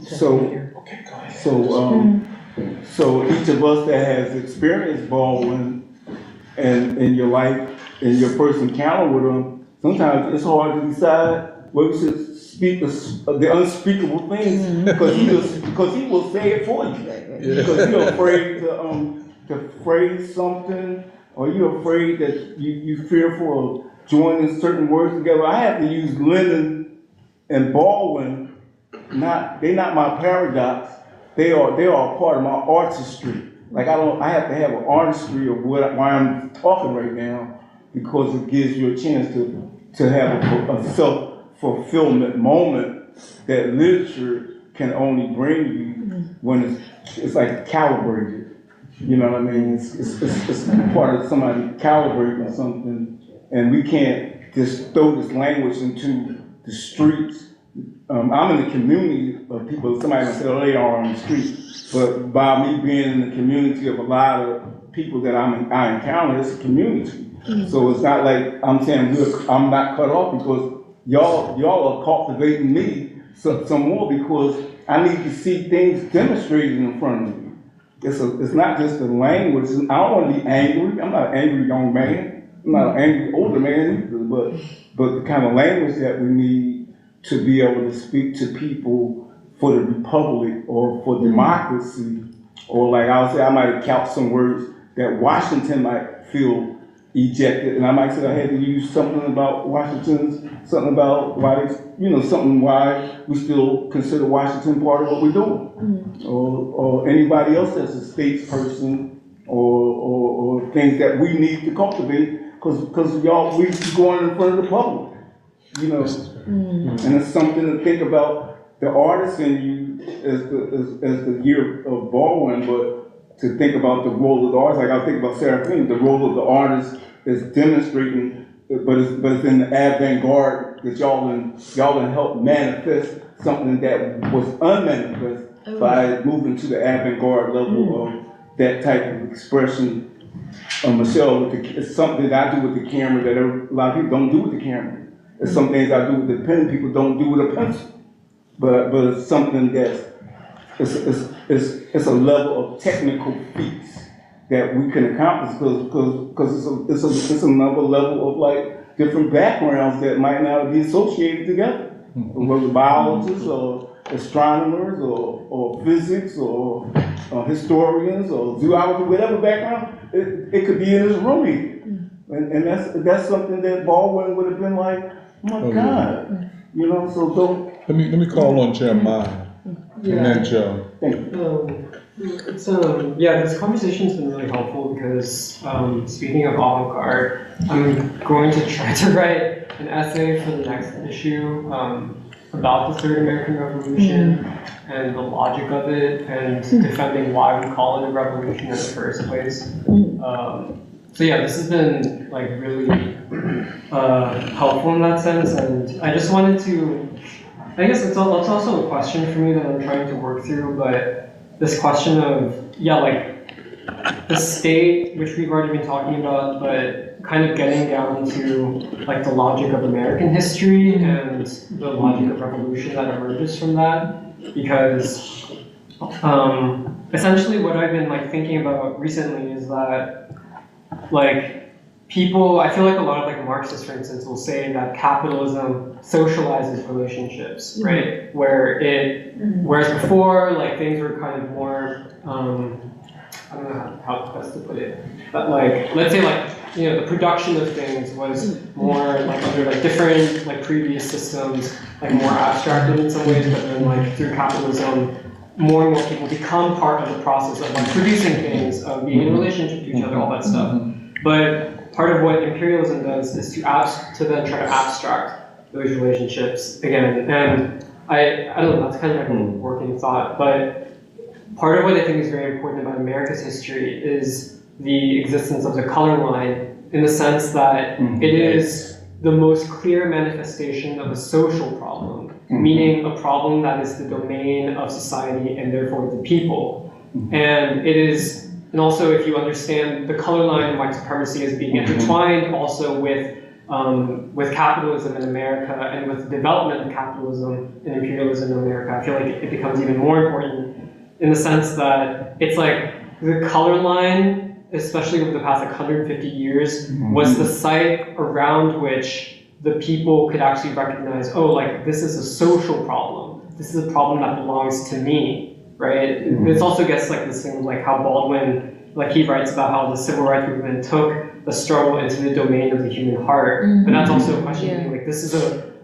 So each of us that has experienced Baldwin and in your life, in your first encounter with him, sometimes it's hard to decide whether we should speak the unspeakable things because he will say it for you. Because you're afraid to phrase something, or you're afraid that you're fearful of joining certain words together. I have to use Lennon and Baldwin. They're not my paradox. They are a part of my artistry. Like I have to have an artistry of why I'm talking right now, because it gives you a chance to have a self-fulfillment moment that literature can only bring you when it's like calibrated. You know what I mean? It's part of somebody calibrating something, and we can't just throw this language into the streets I'm in the community of people. Somebody might say, oh, they are on the street. But by me being in the community of a lot of people that I encounter, it's a community. So it's not like I'm saying I'm not cut off because y'all are cultivating me some more because I need to see things demonstrated in front of me. It's not just the language. I don't want to be angry. I'm not an angry young man. I'm not an angry older man either. But the kind of language that we need to be able to speak to people for the republic or for democracy, or like I would say, I might have couched some words that Washington might feel ejected, and I might say I had to use something about something about why why we still consider Washington part of what we're doing, or anybody else that's a statesperson, or things that we need to cultivate, because y'all, we going in front of the public, and it's something to think about. The artist in you as the Year of Baldwin, but to think about the role of the artist, like I think about Seraphine, the role of the artist is demonstrating, but it's in the avant-garde that y'all done help manifest something that was unmanifest by moving to the avant-garde level of that type of expression. Michelle, it's something that I do with the camera that a lot of people don't do with the camera. It's some things I do with the pen people don't do with a pencil. But it's something that's it's a level of technical feats that we can accomplish because it's another level of like different backgrounds that might not be associated together, whether biologists or astronomers or physics or historians or zoologists, whatever background it could be in this room here. And that's something that Baldwin would have been like, oh my God, so don't. Let me call on Jeremiah. Yeah. And then Joe. It's this conversation's been really helpful because speaking of avant-garde, I'm going to try to write an essay for the next issue about the Third American Revolution and the logic of it and defending why we call it a revolution in the first place. So yeah, this has been like really helpful in that sense, and I just wanted to. I guess it's also a question for me that I'm trying to work through, but this question of, like the state, which we've already been talking about, but kind of getting down to like the logic of American history and the logic of revolution that emerges from that, because essentially what I've been like thinking about recently is that like people, I feel like a lot of like Marxists, for instance, will say that capitalism socializes relationships, right? Whereas before, like things were kind of more, I don't know how best to put it, but like, let's say like, the production of things was more like under like different like previous systems, like more abstracted in some ways, but then like through capitalism, more and more people become part of the process of like producing things, of being in relationship to each other, all that stuff. But part of what imperialism does is to then try to abstract those relationships again. And I don't know, that's kind of like a working thought, but part of what I think is very important about America's history is the existence of the color line, in the sense that it is the most clear manifestation of a social problem, meaning a problem that is the domain of society and therefore the people. And it is. And also, if you understand the color line and white supremacy as being intertwined also with capitalism in America and with the development of capitalism and imperialism in America, I feel like it becomes even more important in the sense that it's like the color line, especially over the past like 150 years, was the site around which the people could actually recognize, oh, like this is a social problem. This is a problem that belongs to me. Right? This also gets like this thing like how Baldwin, like he writes about how the civil rights movement took the struggle into the domain of the human heart. But that's also a question, like this is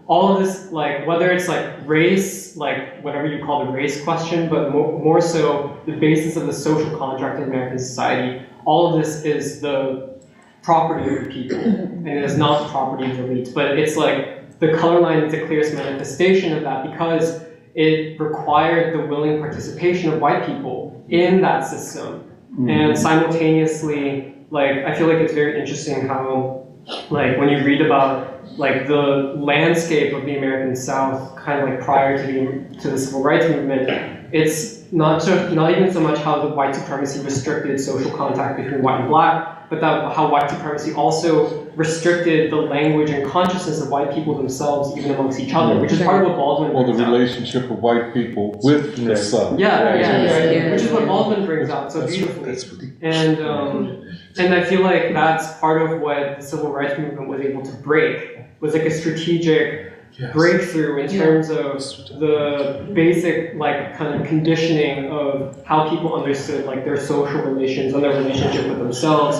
all of this, like whether it's like race, like whatever you call the race question, but more so the basis of the social contract in American society, all of this is the property of the people, and it is not the property of the elites. But it's like the color line is the clearest manifestation of that because it required the willing participation of white people in that system. And simultaneously, like, I feel like it's very interesting how, like, when you read about like the landscape of the American South, kind of like prior to the civil rights movement, it's not even so much how the white supremacy restricted social contact between white and black, but that how white supremacy also restricted the language and consciousness of white people themselves, even amongst each other, which is part of what Baldwin Or the brings out. relationship of white people with the South. Yeah, which is what Baldwin brings out so beautifully. And I feel like that's part of what the civil rights movement was able to break, was like a strategic breakthrough in terms of the basic like kind of conditioning of how people understood like their social relations and their relationship with themselves.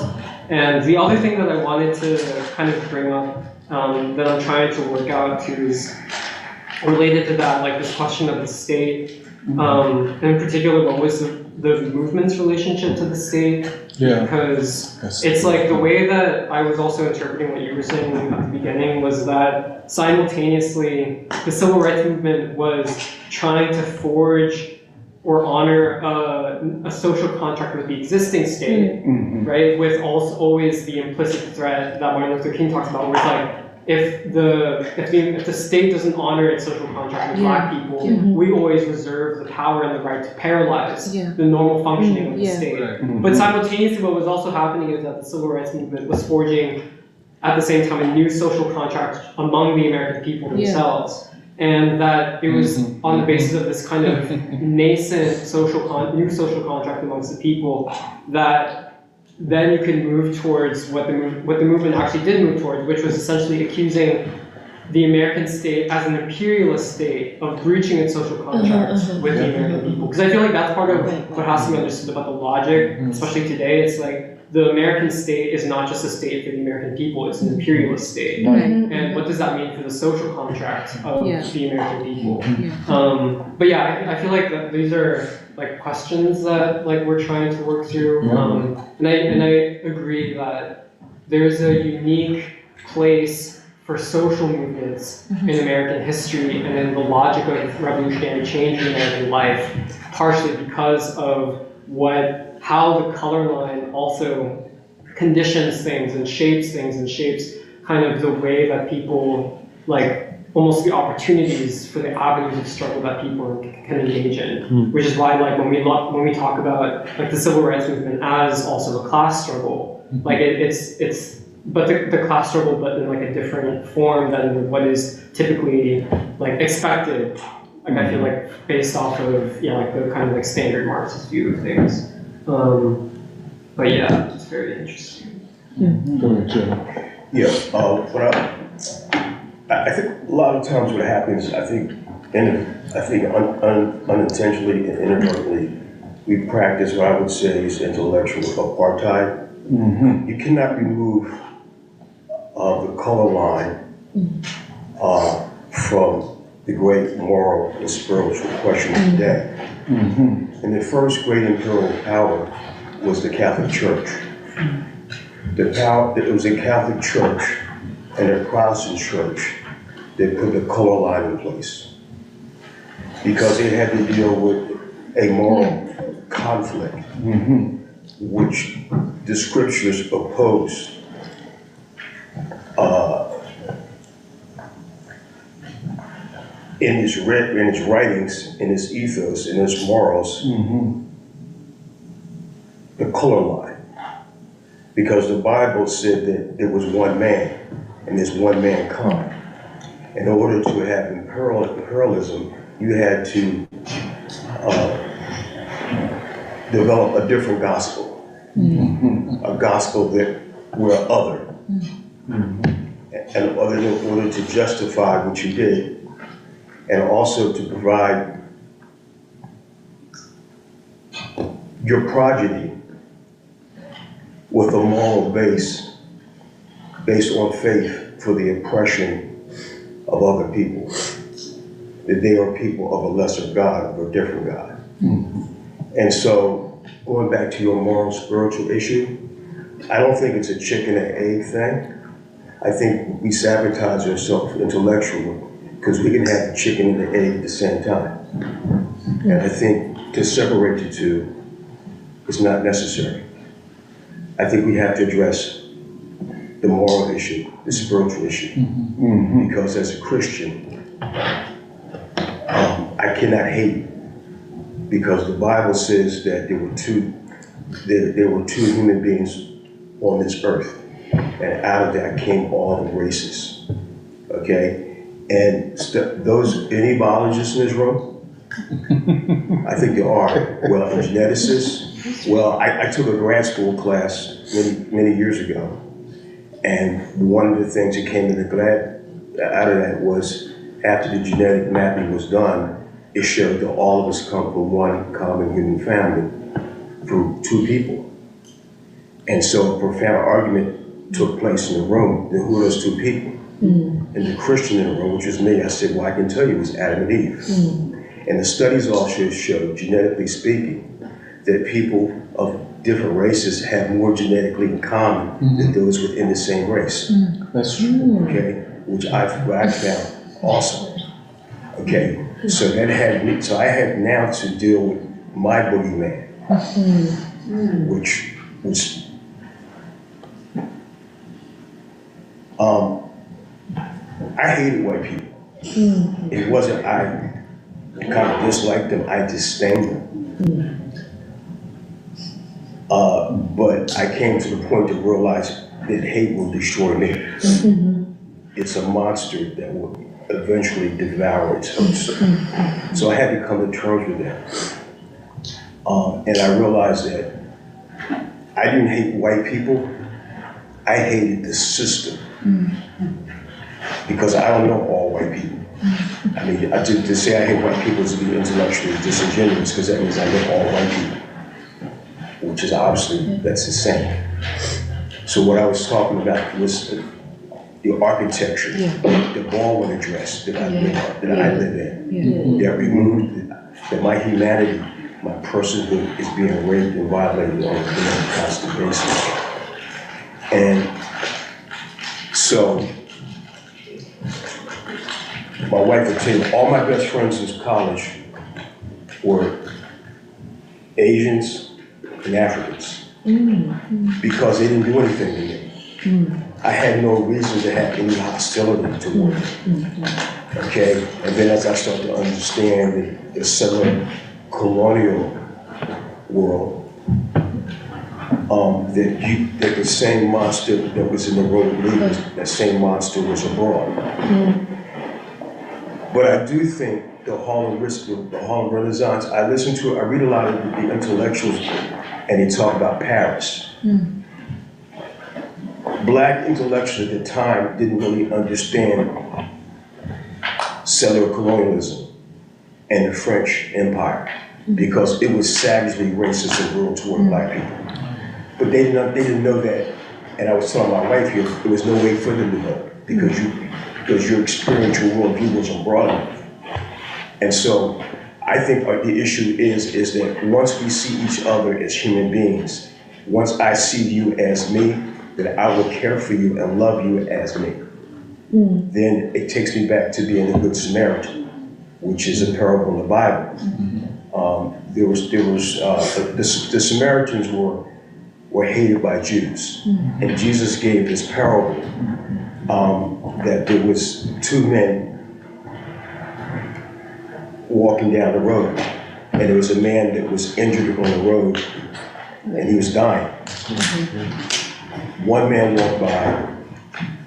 And the other thing that I wanted to kind of bring up that I'm trying to work out too is related to that, like this question of the state, and in particular, what was the movement's relationship to the state? Yeah. Because it's like the way that I was also interpreting what you were saying at the beginning was that simultaneously the civil rights movement was trying to forge or honor a social contract with the existing state, right? With also always the implicit threat that Martin Luther King talks about, where it's like, if the state doesn't honor its social contract with black people, we always reserve the power and the right to paralyze the normal functioning of the state. But simultaneously, what was also happening is that the civil rights movement was forging, at the same time, a new social contract among the American people themselves. And that it was on the basis of this kind of nascent new social contract amongst the people that then you can move towards what the movement actually did move towards, which was essentially accusing the American state as an imperialist state of breaching its social contracts with the American people. Because I feel like that's part of what has to be understood about the logic, especially today. It's like the American state is not just a state for the American people, it's an imperialist state. And what does that mean for the social contract of the American people? But yeah, I feel like that these are like questions that like we're trying to work through. And I agree that there's a unique place for social movements in American history and in the logic of revolutionary change in American life, partially because of how the color line also conditions things and shapes kind of the way that people, like almost the opportunities for the avenues of struggle that people can engage in. Which is why like when we talk about like the civil rights movement as also a class struggle, like it's the class struggle but in like a different form than what is typically like expected. Like I feel like based off of like the kind of like standard Marxist view of things. But yeah, it's very interesting. Go ahead, Jim. Yeah, I think a lot of times what happens, I think unintentionally and inadvertently, we practice what I would say is intellectual apartheid. You cannot remove the color line from the great moral and spiritual question of the day. And the first great imperial power was the Catholic Church. It was a Catholic Church and a Protestant church that put the color line in place. Because it had to deal with a moral conflict, which the scriptures oppose. In his writings, in his ethos, in his morals, the color line. Because the Bible said that there was one man, and there's one mankind. In order to have imperialism, you had to develop a different gospel, a gospel that were other. And in order to justify what you did, and also to provide your progeny with a moral base based on faith for the oppression of other people, that they are people of a lesser God or a different God. And so, going back to your moral spiritual issue, I don't think it's a chicken and egg thing. I think we sabotage ourselves intellectually because we can have the chicken and the egg at the same time. And I think to separate the two is not necessary. I think we have to address the moral issue, the spiritual issue. Because as a Christian, I cannot hate, because the Bible says that there were two human beings on this earth, and out of that came all the races. Okay, and any biologists in this room? I think there are. Well, geneticists. Well, I took a grad school class many years ago, and one of the things that came out of that was, after the genetic mapping was done, it showed that all of us come from one common human family through two people. And so a profound argument took place in the room. Then who are those two people? And the Christian in the room, which was me, I said, well, I can tell you it was Adam and Eve. And the studies also show, genetically speaking, that people of different races have more genetically in common than those within the same race. That's true. Okay, which I found awesome. Okay, so I had now to deal with my boogeyman, which was I hated white people. It wasn't I kind of disliked them, I disdained them. But I came to the point to realize that hate will destroy me. It's a monster that will eventually devour its host. So I had to come to terms with that. And I realized that I didn't hate white people, I hated the system. Because I don't know all white people. I mean, to say I hate white people is to be intellectually disingenuous, because that means I know all white people, which is obviously, that's insane. So what I was talking about was the architecture, the Baldwin address that I live in, that removed that my humanity, my personhood is being raped and violated on a constant basis. And so, my wife would tell you, all my best friends in college were Asians and Africans, because they didn't do anything to me. I had no reason to have any hostility toward them. Okay, and then as I started to understand the settler colonial world, that the same monster that was in the room with me, that same monster was abroad. But I do think the Harlem Renaissance, I read a lot of the intellectuals, and they talk about Paris. Black intellectuals at the time didn't really understand settler colonialism and the French Empire, because it was savagely racist and brutal toward black people. But they didn't know that, and I was telling my wife here, there was no way for them to know, because your experiential worldview wasn't broad enough. And so I think the issue is that once we see each other as human beings, once I see you as me, that I will care for you and love you as me, then it takes me back to being a good Samaritan, which is a parable in the Bible. The Samaritans were hated by Jews, and Jesus gave this parable that there was two men walking down the road, and there was a man that was injured on the road, and he was dying. One man walked by,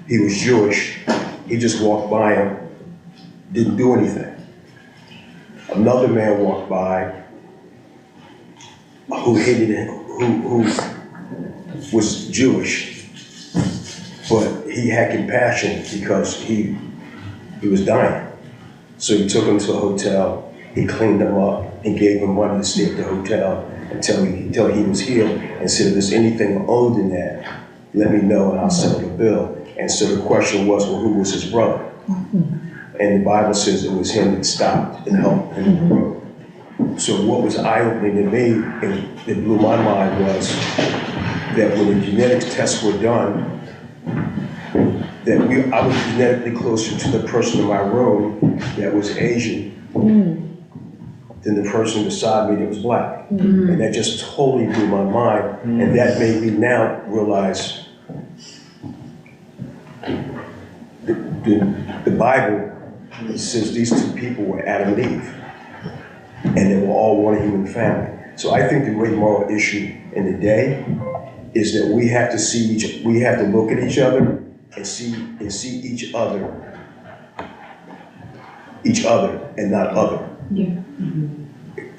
he was Jewish, he just walked by him, didn't do anything. Another man walked by who hated him, who was Jewish, but he had compassion because he was dying. So he took him to a hotel, he cleaned him up, and gave him money to stay at the hotel until he was healed, and said, if there's anything owed in that, let me know and I'll settle the bill. And so the question was, well, who was his brother? And the Bible says it was him that stopped and helped him in the road. So what was eye-opening to me, and it blew my mind, was that when the genetics tests were done, that I was genetically closer to the person in my room that was Asian than the person beside me that was black. And that just totally blew my mind. And that made me now realize the Bible says these two people were Adam and Eve, and they were all one human family. So I think the great moral issue in the day is that we have to look at each other and see each other and not other. Yeah.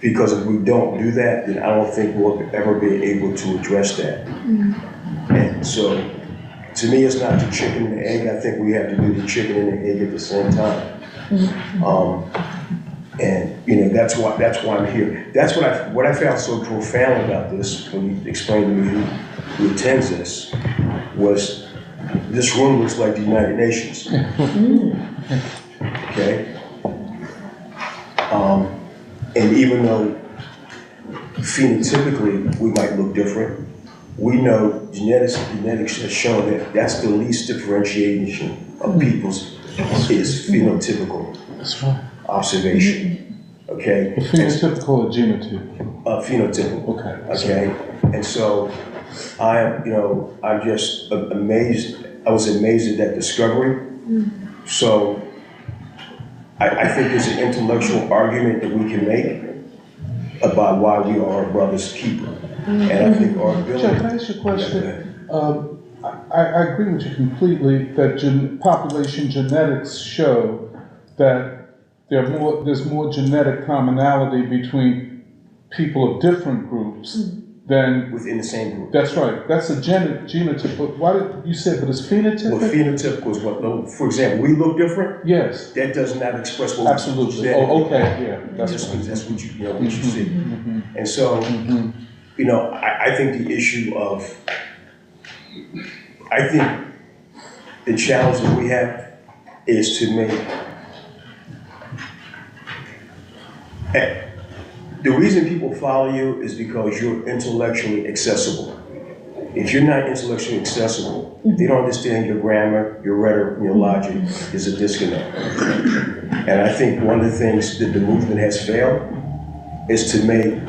Because if we don't do that, then I don't think we'll ever be able to address that. And so, to me, it's not the chicken and the egg. I think we have to do the chicken and the egg at the same time. And you know, that's why I'm here. That's what I found so profound about this when you explained to me who attends this was this room looks like the United Nations. Okay. And even though phenotypically we might look different, we know genetics has shown that that's the least differentiation of people's is phenotypical observation. Okay? Phenotypical or genotypical? Phenotypical. Okay? And so I'm just amazed. I was amazed at that discovery. So I think there's an intellectual argument that we can make about why we are our brother's keeper. And I think our ability... Jack, can I ask you a question? I agree with you completely that population genetics show that there's more genetic commonality between people of different groups than within the same group. That's right. That's a genotype. But why did you say? But it's phenotypic. Well, phenotypical is what. For example, we look different. Yes. That does not express what. Absolutely. Oh, okay. Yeah. That's what you see. And so, I think the issue of, I think the challenge that we have is to make. The reason people follow you is because you're intellectually accessible. If you're not intellectually accessible, they don't understand your grammar, your rhetoric, and your logic, is a disconnect. And I think one of the things that the movement has failed is to make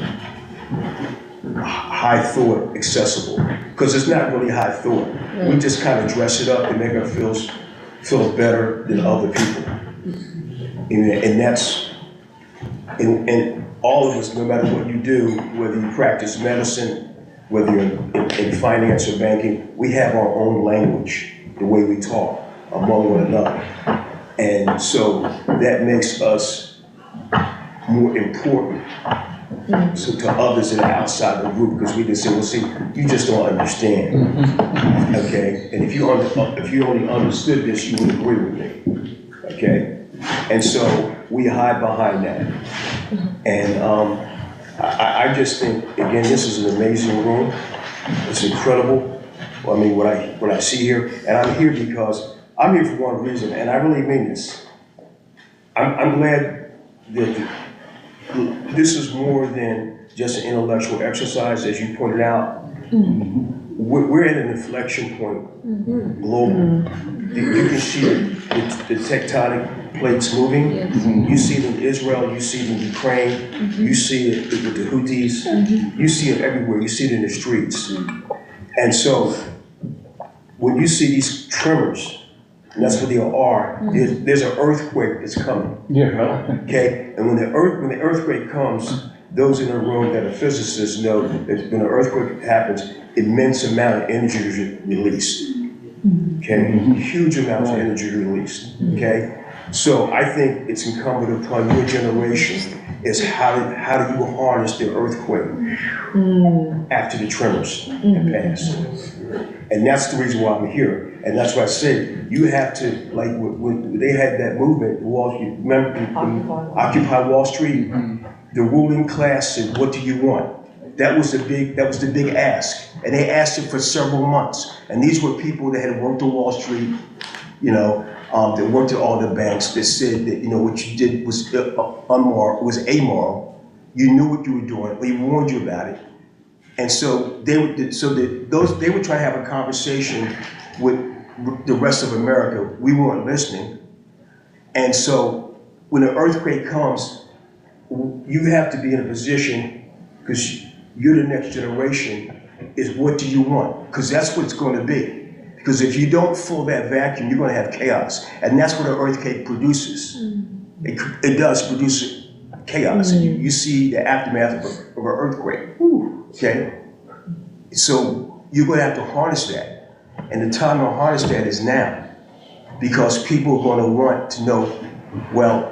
high thought accessible. Because it's not really high thought. We just kind of dress it up and make our feel better than other people. And that's, and all of us, no matter what you do, whether you practice medicine, whether you're in finance or banking, we have our own language, the way we talk among one another. And so that makes us more important to others that are outside the group, because we can say, well, see, you just don't understand. Okay? And if you only understood this, you would agree with me. Okay? And so we hide behind that. And I just think, again, this is an amazing room. It's incredible. I mean, what I see here, and I'm here because I'm here for one reason, and I really mean this. I'm glad that this is more than just an intellectual exercise, as you pointed out. We're at an inflection point global. You can see the tectonic plates moving. You see it in Israel, you see it in Ukraine, you see it with the Houthis, you see it everywhere, you see it in the streets. And so, when you see these tremors, and that's what they are, there's an earthquake that's coming. Okay? And when the earthquake comes, those in the room that are physicists know that when an earthquake happens, immense amount of energy is released. Okay? Huge amounts of energy released. Okay? So I think it's incumbent upon your generation is how do you harness the earthquake after the tremors have passed. And that's the reason why I'm here. And that's why I say you have to, like when they had that movement, Wall Street, remember Occupy Wall Street? The ruling class said, what do you want? That was the big ask. And they asked it for several months. And these were people that had worked on Wall Street, that worked at all the banks, that said that, what you did was unmoral, was amoral. You knew what you were doing, we warned you about it. And so they would try to have a conversation with the rest of America. We weren't listening. And so when an earthquake comes, you have to be in a position, because you're the next generation, is what do you want? Because that's what it's going to be. Because if you don't fill that vacuum, you're gonna have chaos. And that's what an earthquake produces. It does produce chaos. And you see the aftermath of an earthquake, okay? So you're gonna have to harness that. And the time to harness that is now. Because people are gonna want to know, well,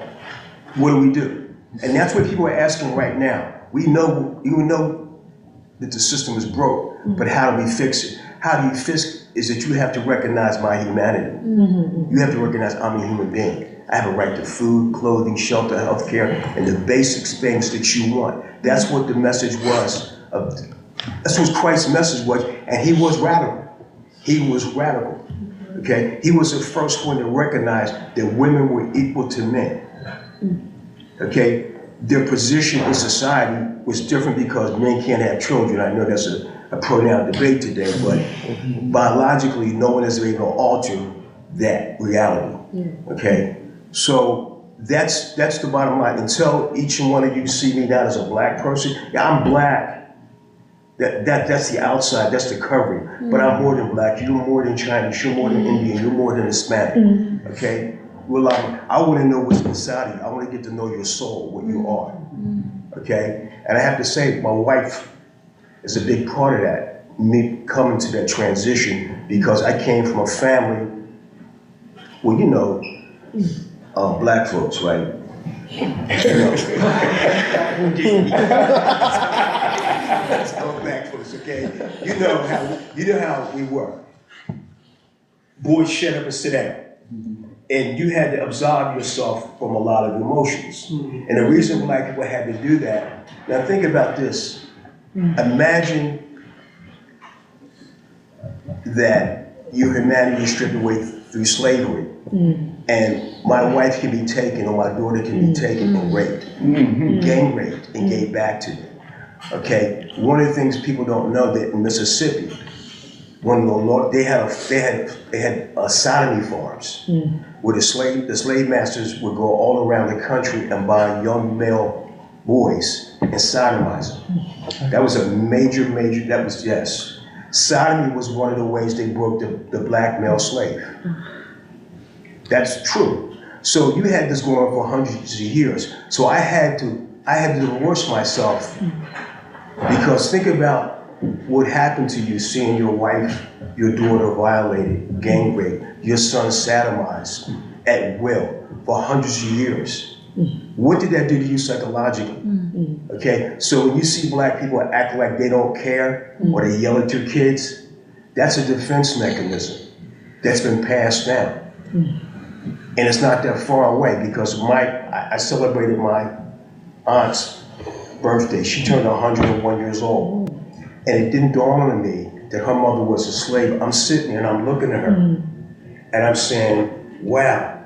what do we do? And that's what people are asking right now. We know that the system is broke, but how do we fix it? How do you fix it is that you have to recognize my humanity. You have to recognize I'm a human being. I have a right to food, clothing, shelter, health care, and the basic things that you want. That's what the message was. That's what Christ's message was, and he was radical. He was radical, okay? He was the first one to recognize that women were equal to men, okay? Their position in society was different because men can't have children. I know that's a pronoun debate today, but biologically, no one is able to alter that reality, okay? So that's the bottom line. Until each and one of you see me not as a black person, yeah, I'm black. That's the outside, that's the covering. But I'm more than black, you're more than Chinese, you're more than Indian, you're more than Hispanic, okay? Well, I want to know what's inside of you. I want to get to know your soul, what you are, okay? And I have to say, my wife is a big part of that, me coming to that transition, because I came from a family, well, you know, black folks, right? All black folks, okay? You know how we were. Boys, shut up and sit down. And you had to absolve yourself from a lot of emotions. And the reason black people had to do that, now think about this. Imagine that your humanity is stripped away through slavery. And my wife can be taken or my daughter can be taken and raped, gang raped and gave back to me. Okay, one of the things people don't know that in Mississippi, when they had sodomy farms where the slave masters would go all around the country and buy young male boys and sodomize them. That was a major, yes. Sodomy was one of the ways they broke the black male slave. That's true. So you had this going on for hundreds of years. So I had to divorce myself, because think about what happened to you seeing your wife, your daughter violated, gang raped, your son sodomized at will for hundreds of years. What did that do to you psychologically? Okay, so when you see black people act like they don't care or they yell at your kids, that's a defense mechanism that's been passed down. And it's not that far away, because I celebrated my aunt's birthday. She turned 101 years old. And it didn't dawn on me that her mother was a slave. I'm sitting there and I'm looking at her and I'm saying, wow,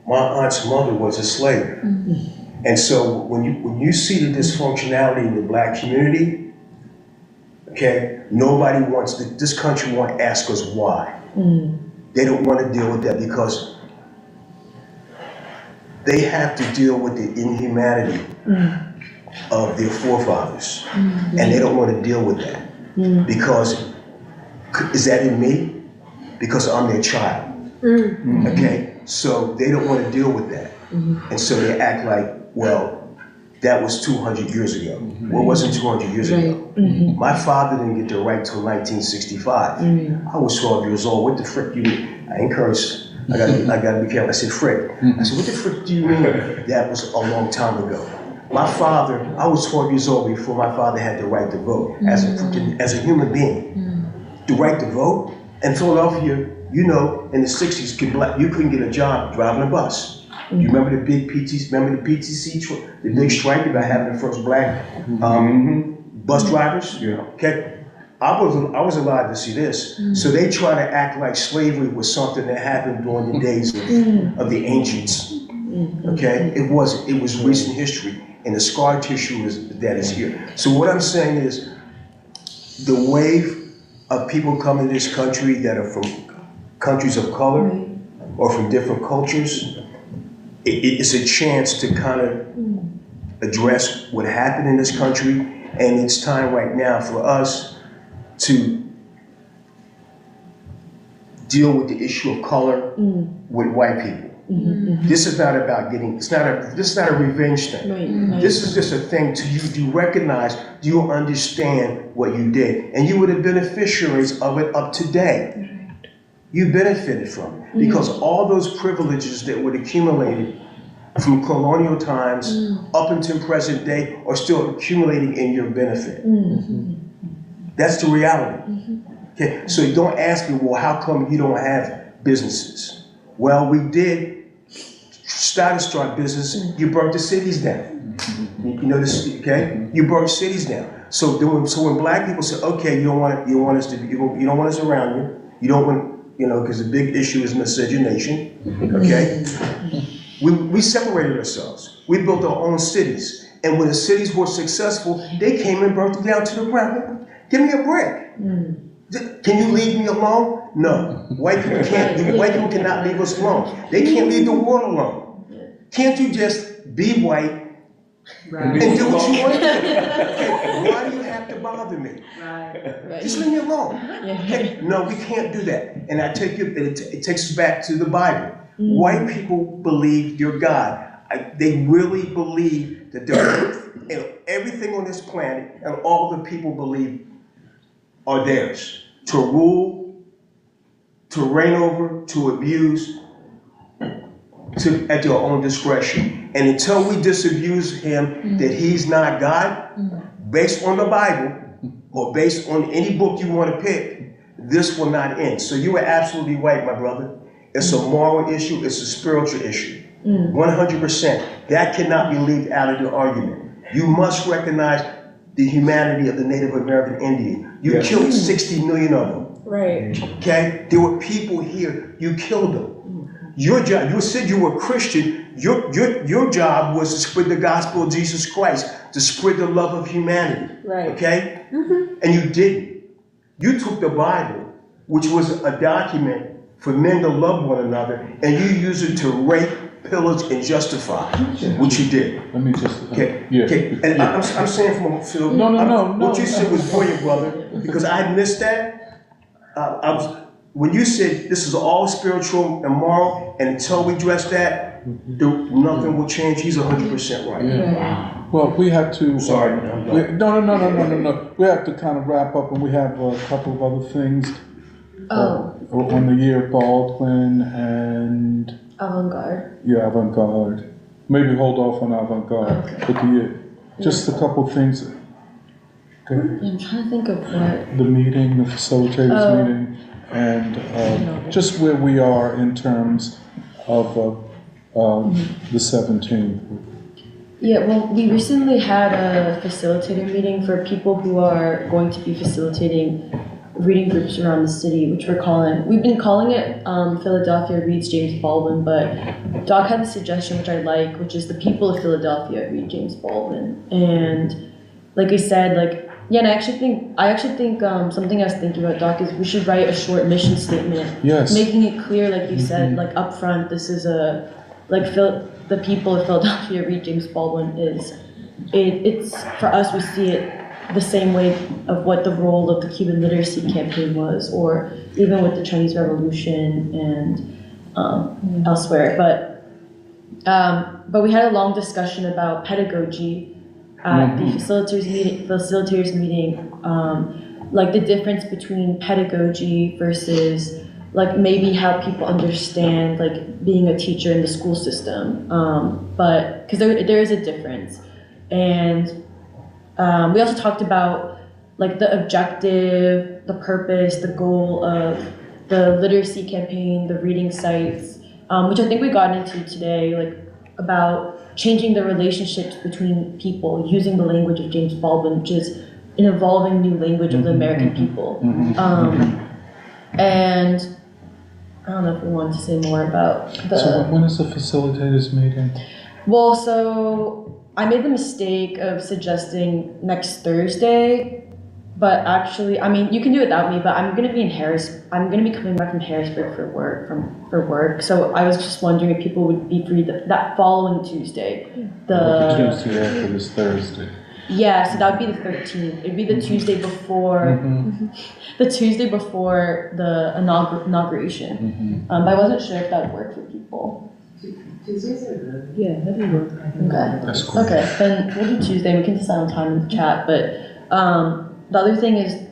my aunt's mother was a slave. And so when you see the dysfunctionality in the black community, okay, nobody wants, this country won't ask us why. They don't want to deal with that because they have to deal with the inhumanity of their forefathers. And they don't want to deal with that. Because, is that in me? Because I'm their child. Okay? So they don't want to deal with that. And so they act like, well, that was 200 years ago. Well, it wasn't 200 years ago. My father didn't get the right till 1965. I was 12 years old. What the frick you mean? I encouraged, I gotta be careful. I said, frick. I said, what the frick do you mean? That was a long time ago. My father, I was 12 years old before my father had the right to vote. As a human being, the right to vote. In Philadelphia, you know, in the 60s, you couldn't get a job driving a bus. Do you remember the big PTC, the big strike about having the first black bus drivers? Okay, I was alive to see this. So they try to act like slavery was something that happened during the days of the ancients. Okay, it wasn't. It was recent history, and the scar tissue that is here. So what I'm saying is, the wave of people coming to this country that are from countries of color or from different cultures, it's a chance to kind of address what happened in this country, and it's time right now for us to deal with the issue of color with white people. This is not about this is not a revenge thing. Right. This is just a thing to you. Do you recognize, do you understand what you did? And you were the beneficiaries of it up to date. You benefited from it because all those privileges that were accumulated from colonial times up until present day are still accumulating in your benefit. That's the reality. Okay, so don't ask me, well, how come you don't have businesses? Well, we did start business. You burnt the cities down. You know this, okay? You burnt cities down. So when black people say, okay, you don't want us to, you don't want us around you. You don't want, because the big issue is miscegenation. Okay, we separated ourselves. We built our own cities, and when the cities were successful, they came and burnt them down to the ground. Give me a break. Can you leave me alone? No. White people can't. White people cannot leave us alone. They can't leave the world alone. Can't you just be white and do what you want to do? Okay, why do you have to bother me? Just leave me alone. Okay, no, we can't do that. And I take you. It takes us back to the Bible. White people believe your God. They really believe that the earth and everything on this planet and all the people believe are theirs to rule, to reign over, to abuse, at their own discretion. And until we disabuse him that he's not God, based on the Bible or based on any book you want to pick, this will not end. So you are absolutely right, my brother. It's a moral issue. It's a spiritual issue. 100%. That cannot be left out of the argument. You must recognize the humanity of the Native American Indian. You killed 60 million of them. Right. Okay? There were people here. You killed them. Your job, you said you were Christian. Your job was to spread the gospel of Jesus Christ, to spread the love of humanity. Right. Okay? And you didn't. You took the Bible, which was a document for men to love one another, and you used it to rape, pillage, and justify, which you did. Let me just. Okay. And I'm saying from Phil. No. What you said was brilliant, brother, because I missed that. When you said this is all spiritual and moral, and until we address that, nothing will change. He's 100% right. Yeah. Well, we have to. Sorry. No. We have to kind of wrap up, and we have a couple of other things. On the Year of Baldwin and Avant-garde. Yeah, Avant-garde. Maybe hold off on Avant-garde. But just a couple things. Okay. I'm trying to think of what. The meeting, the facilitators meeting, and just where we are in terms of the 17th. Yeah, well, we recently had a facilitator meeting for people who are going to be facilitating reading groups around the city, which we've been calling it Philadelphia Reads James Baldwin, but Doc had a suggestion which I like, which is the people of Philadelphia read James Baldwin. And like I said, and I actually think something I was thinking about, Doc, is we should write a short mission statement. Yes. Making it clear, like you said, up front, this is the people of Philadelphia read James Baldwin it's for us, we see it the same way of what the role of the Cuban literacy campaign was, or even with the Chinese Revolution and elsewhere. But we had a long discussion about pedagogy at the facilitators meeting, like the difference between pedagogy versus maybe how people understand being a teacher in the school system. But because there is a difference, and we also talked about the objective, the purpose, the goal of the literacy campaign, the reading sites, which I think we got into today, about changing the relationships between people using the language of James Baldwin, which is an evolving new language of the American people. And I don't know if we wanted to say more about the... So when is the facilitators meeting? Well, so I made the mistake of suggesting next Thursday, but actually, I mean, you can do it without me, but I'm gonna be coming back from Harrisburg for work. So I was just wondering if people would be free that following Tuesday. The Tuesday after this Thursday. Yeah, so that would be the 13th. It'd be the Tuesday before, the Tuesday before the inauguration. But I wasn't sure if that would work for people. Tuesdays are good. Yeah, that would work. Okay. That's cool. Okay, then we'll do Tuesday. We can decide on time in the chat. But the other thing is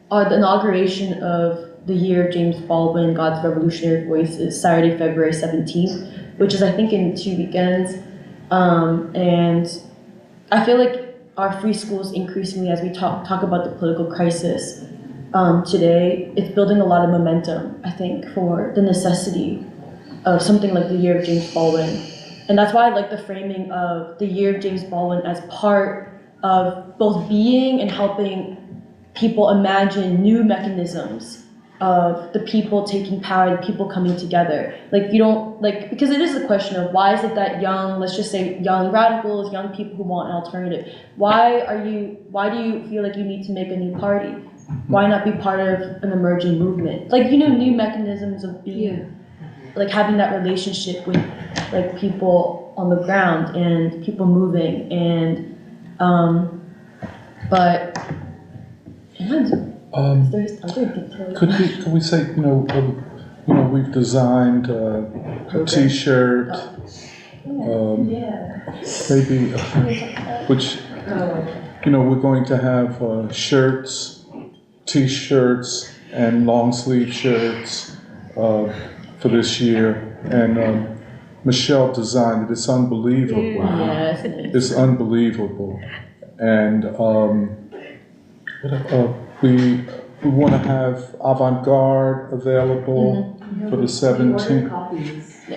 the inauguration of the Year of James Baldwin, God's Revolutionary Voice, is Saturday, February 17th, which is I think in 2 weekends. And I feel like our free schools increasingly, as we talk about the political crisis today, it's building a lot of momentum, I think, for the necessity of something like the Year of James Baldwin. And that's why I like the framing of the Year of James Baldwin as part of both being and helping people imagine new mechanisms of the people taking power, the people coming together. Like you don't, like, because it is a question of why is it that young, let's just say young radicals, young people who want an alternative, why do you feel like you need to make a new party? Why not be part of an emerging movement? Like, new mechanisms of being, like having that relationship with like people on the ground and people moving and, but, there's other details. Could we say, we've designed a T-shirt, maybe, which, we're going to have shirts, T-shirts, and long sleeve shirts for this year. And Michelle designed it. It's unbelievable. Yes. It's unbelievable. And we want to have Avant-Garde available for the 17th.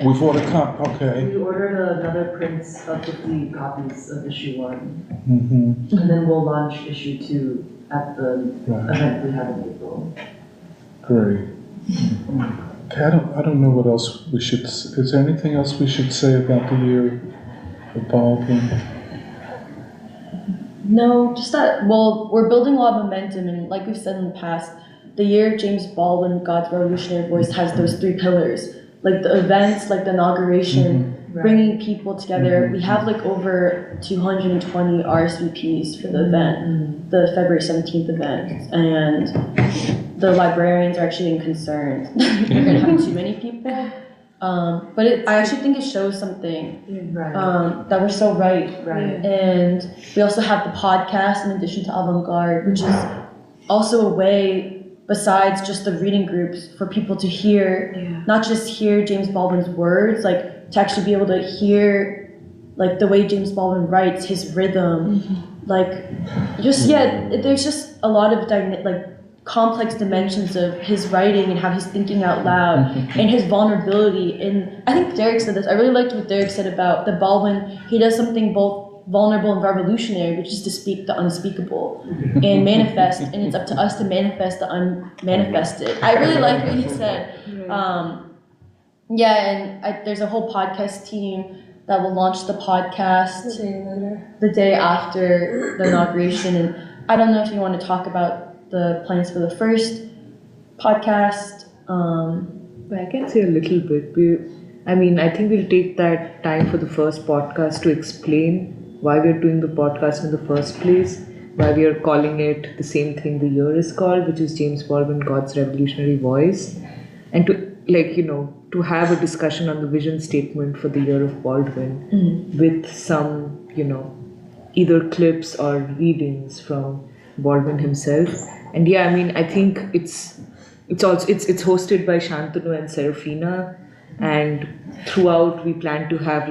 We've ordered copies. Okay. We ordered another prints of 50 copies of issue 1. And then we'll launch issue 2 at the event we have in April. Great. Okay, I don't know what else we should. Is there anything else we should say about the Year of Baldwin? No, just that, well, we're building a lot of momentum, and like we've said in the past, the Year of James Baldwin, God's Revolutionary Voice, has those 3 pillars. Like the events, like the inauguration, bringing people together. We have like over 220 RSVPs for the event, the February 17th event, and the librarians are actually getting concerned. We're gonna have too many people. But I actually think it shows something that we're so right. And we also have the podcast in addition to Avant-Garde, which is also a way, besides just the reading groups, for people to hear, not just hear James Baldwin's words, like to actually be able to hear like the way James Baldwin writes, his rhythm, like just, there's just a lot of complex dimensions of his writing and how he's thinking out loud and his vulnerability. And I think Derek said this. I really liked what Derek said about the Baldwin. He does something both vulnerable and revolutionary, which is to speak the unspeakable and manifest. And it's up to us to manifest the unmanifested. I really like what he said. There's a whole podcast team that will launch the podcast the day after the inauguration. And I don't know if you want to talk about the plans for the first podcast. But I can say a little bit. I think we'll take that time for the first podcast to explain why we're doing the podcast in the first place, why we are calling it the same thing the year is called, which is James Baldwin, God's Revolutionary Voice, and to have a discussion on the vision statement for the Year of Baldwin with some, either clips or readings from Baldwin himself. And I think it's hosted by Shantanu and Serafina, and throughout we plan to have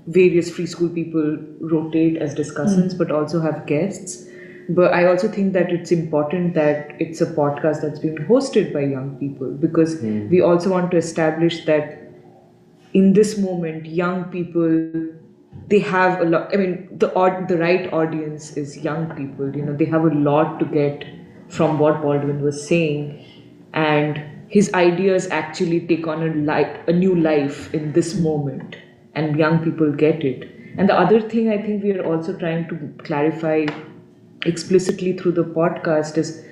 various free school people rotate as discussants, but also have guests. But I also think that it's important that it's a podcast that's being hosted by young people, because we also want to establish that in this moment, young people, they have a lot. The right audience is young people. They have a lot to get from what Baldwin was saying, and his ideas actually take on a new life in this moment, and young people get it. And the other thing I think we are also trying to clarify explicitly through the podcast is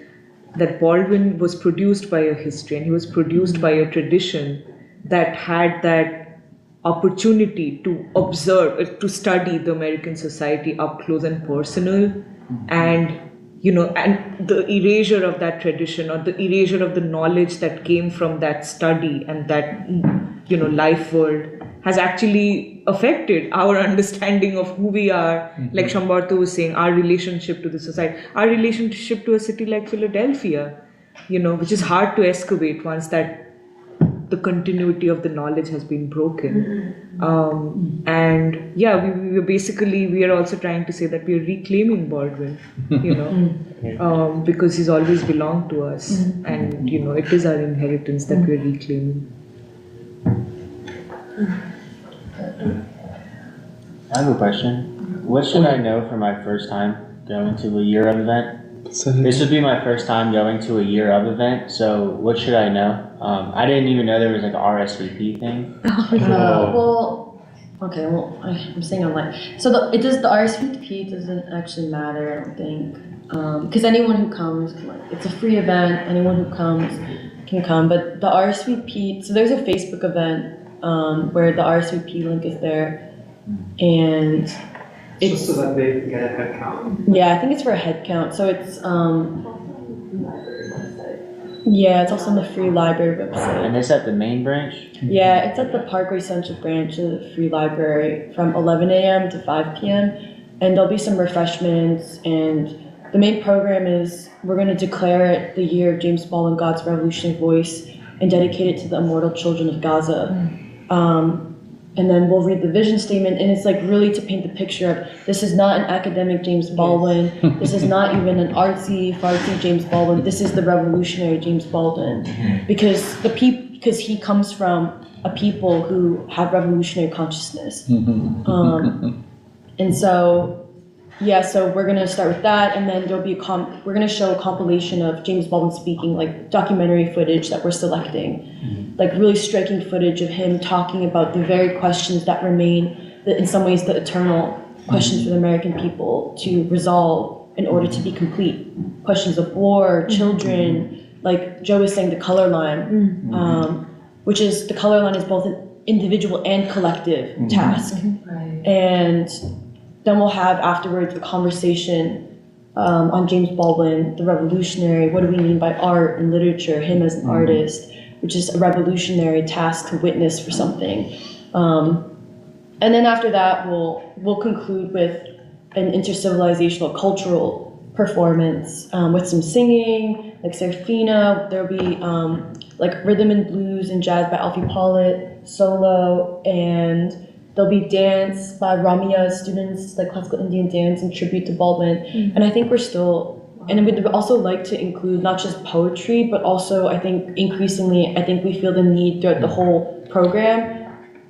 that Baldwin was produced by a history, and he was produced by a tradition that had that opportunity to observe, to study the American society up close and personal, and and the erasure of that tradition, or the erasure of the knowledge that came from that study and that life world, has actually affected our understanding of who we are. Like Shambarto was saying, our relationship to the society, our relationship to a city like Philadelphia, which is hard to excavate once that the continuity of the knowledge has been broken. And yeah, we are also trying to say that we are reclaiming Baldwin, because he's always belonged to us, and it is our inheritance that we are reclaiming. I have a question. What should I know for my first time going to a Year of event? This would be my first time going to a Year of event, so what should I know? I didn't even know there was like an RSVP thing. I'm saying online. So the RSVP doesn't actually matter, I don't think, because anyone who comes, it's a free event. Anyone who comes can come. But the RSVP, so there's a Facebook event where the RSVP link is there, and it's so that they can get a head count. Yeah, I think it's for a head count. So it's yeah, it's also on the free library website. And it's at the main branch? Yeah, it's at the Parkway Central branch of the free library from 11 a.m. to 5 p.m. And there'll be some refreshments, and the main program is we're going to declare it the year of James Baldwin, God's revolutionary voice, and dedicate it to the immortal children of Gaza. And then we'll read the vision statement, and it's like really to paint the picture of this is not an academic James Baldwin, this is not even an fartsy James Baldwin, this is the revolutionary James Baldwin. Because he comes from a people who have revolutionary consciousness. And so, yeah, so we're gonna start with that, and then there'll be we're gonna show a compilation of James Baldwin speaking, like documentary footage that we're selecting. Like really striking footage of him talking about the very questions that remain, in some ways the eternal questions for the American people to resolve in order to be complete. Questions of war, children, like Joe was saying, the color line, which is, the color line is both an individual and collective task. And then we'll have afterwards a conversation on James Baldwin, the revolutionary, what do we mean by art and literature, him as an artist, which is a revolutionary task to witness for something. And then after that, we'll conclude with an intercivilizational cultural performance with some singing, like Serafina. There'll be like rhythm and blues and jazz by Alfie Pollett, solo, and there'll be dance by Ramia students, like classical Indian dance in tribute to Baldwin. And I think and we'd also like to include not just poetry, but also I think increasingly, we feel the need throughout the whole program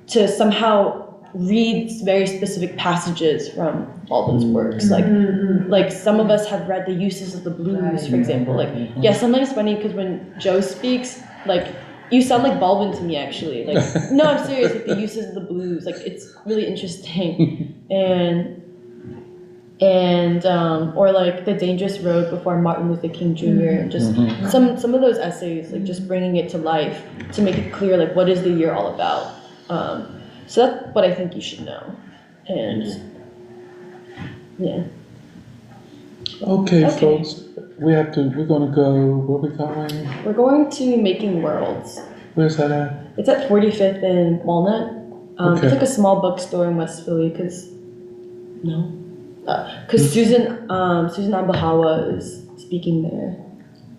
to somehow read very specific passages from Baldwin's works. Like some of us have read the uses of the blues, for example. Like, yeah, sometimes it's funny because when Joe speaks, like, you sound like Baldwin to me, actually. Like, no, I'm serious. Like the uses of the blues, like it's really interesting, and or like The Dangerous Road before Martin Luther King Jr. And just some of those essays, like just bringing it to life to make it clear, like what is the year all about. So that's what I think you should know, and yeah. Okay, folks, we're gonna go, where are we going? We're going to Making Worlds. Where's that at? It's at 45th and Walnut. It's like a small bookstore in West Philly, because Susan Abahawa is speaking there.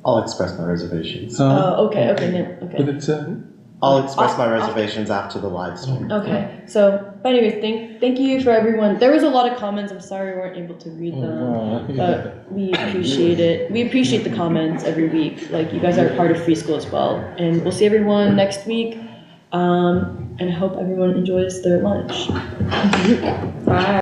I'll express my reservations. Okay. What did it say? I'll express my reservations after the live stream. Okay, so, but anyways, thank you for everyone. There was a lot of comments. I'm sorry we weren't able to read them, but we appreciate it. We appreciate the comments every week. Like, you guys are part of Free School as well. And we'll see everyone next week. And I hope everyone enjoys their lunch. Bye.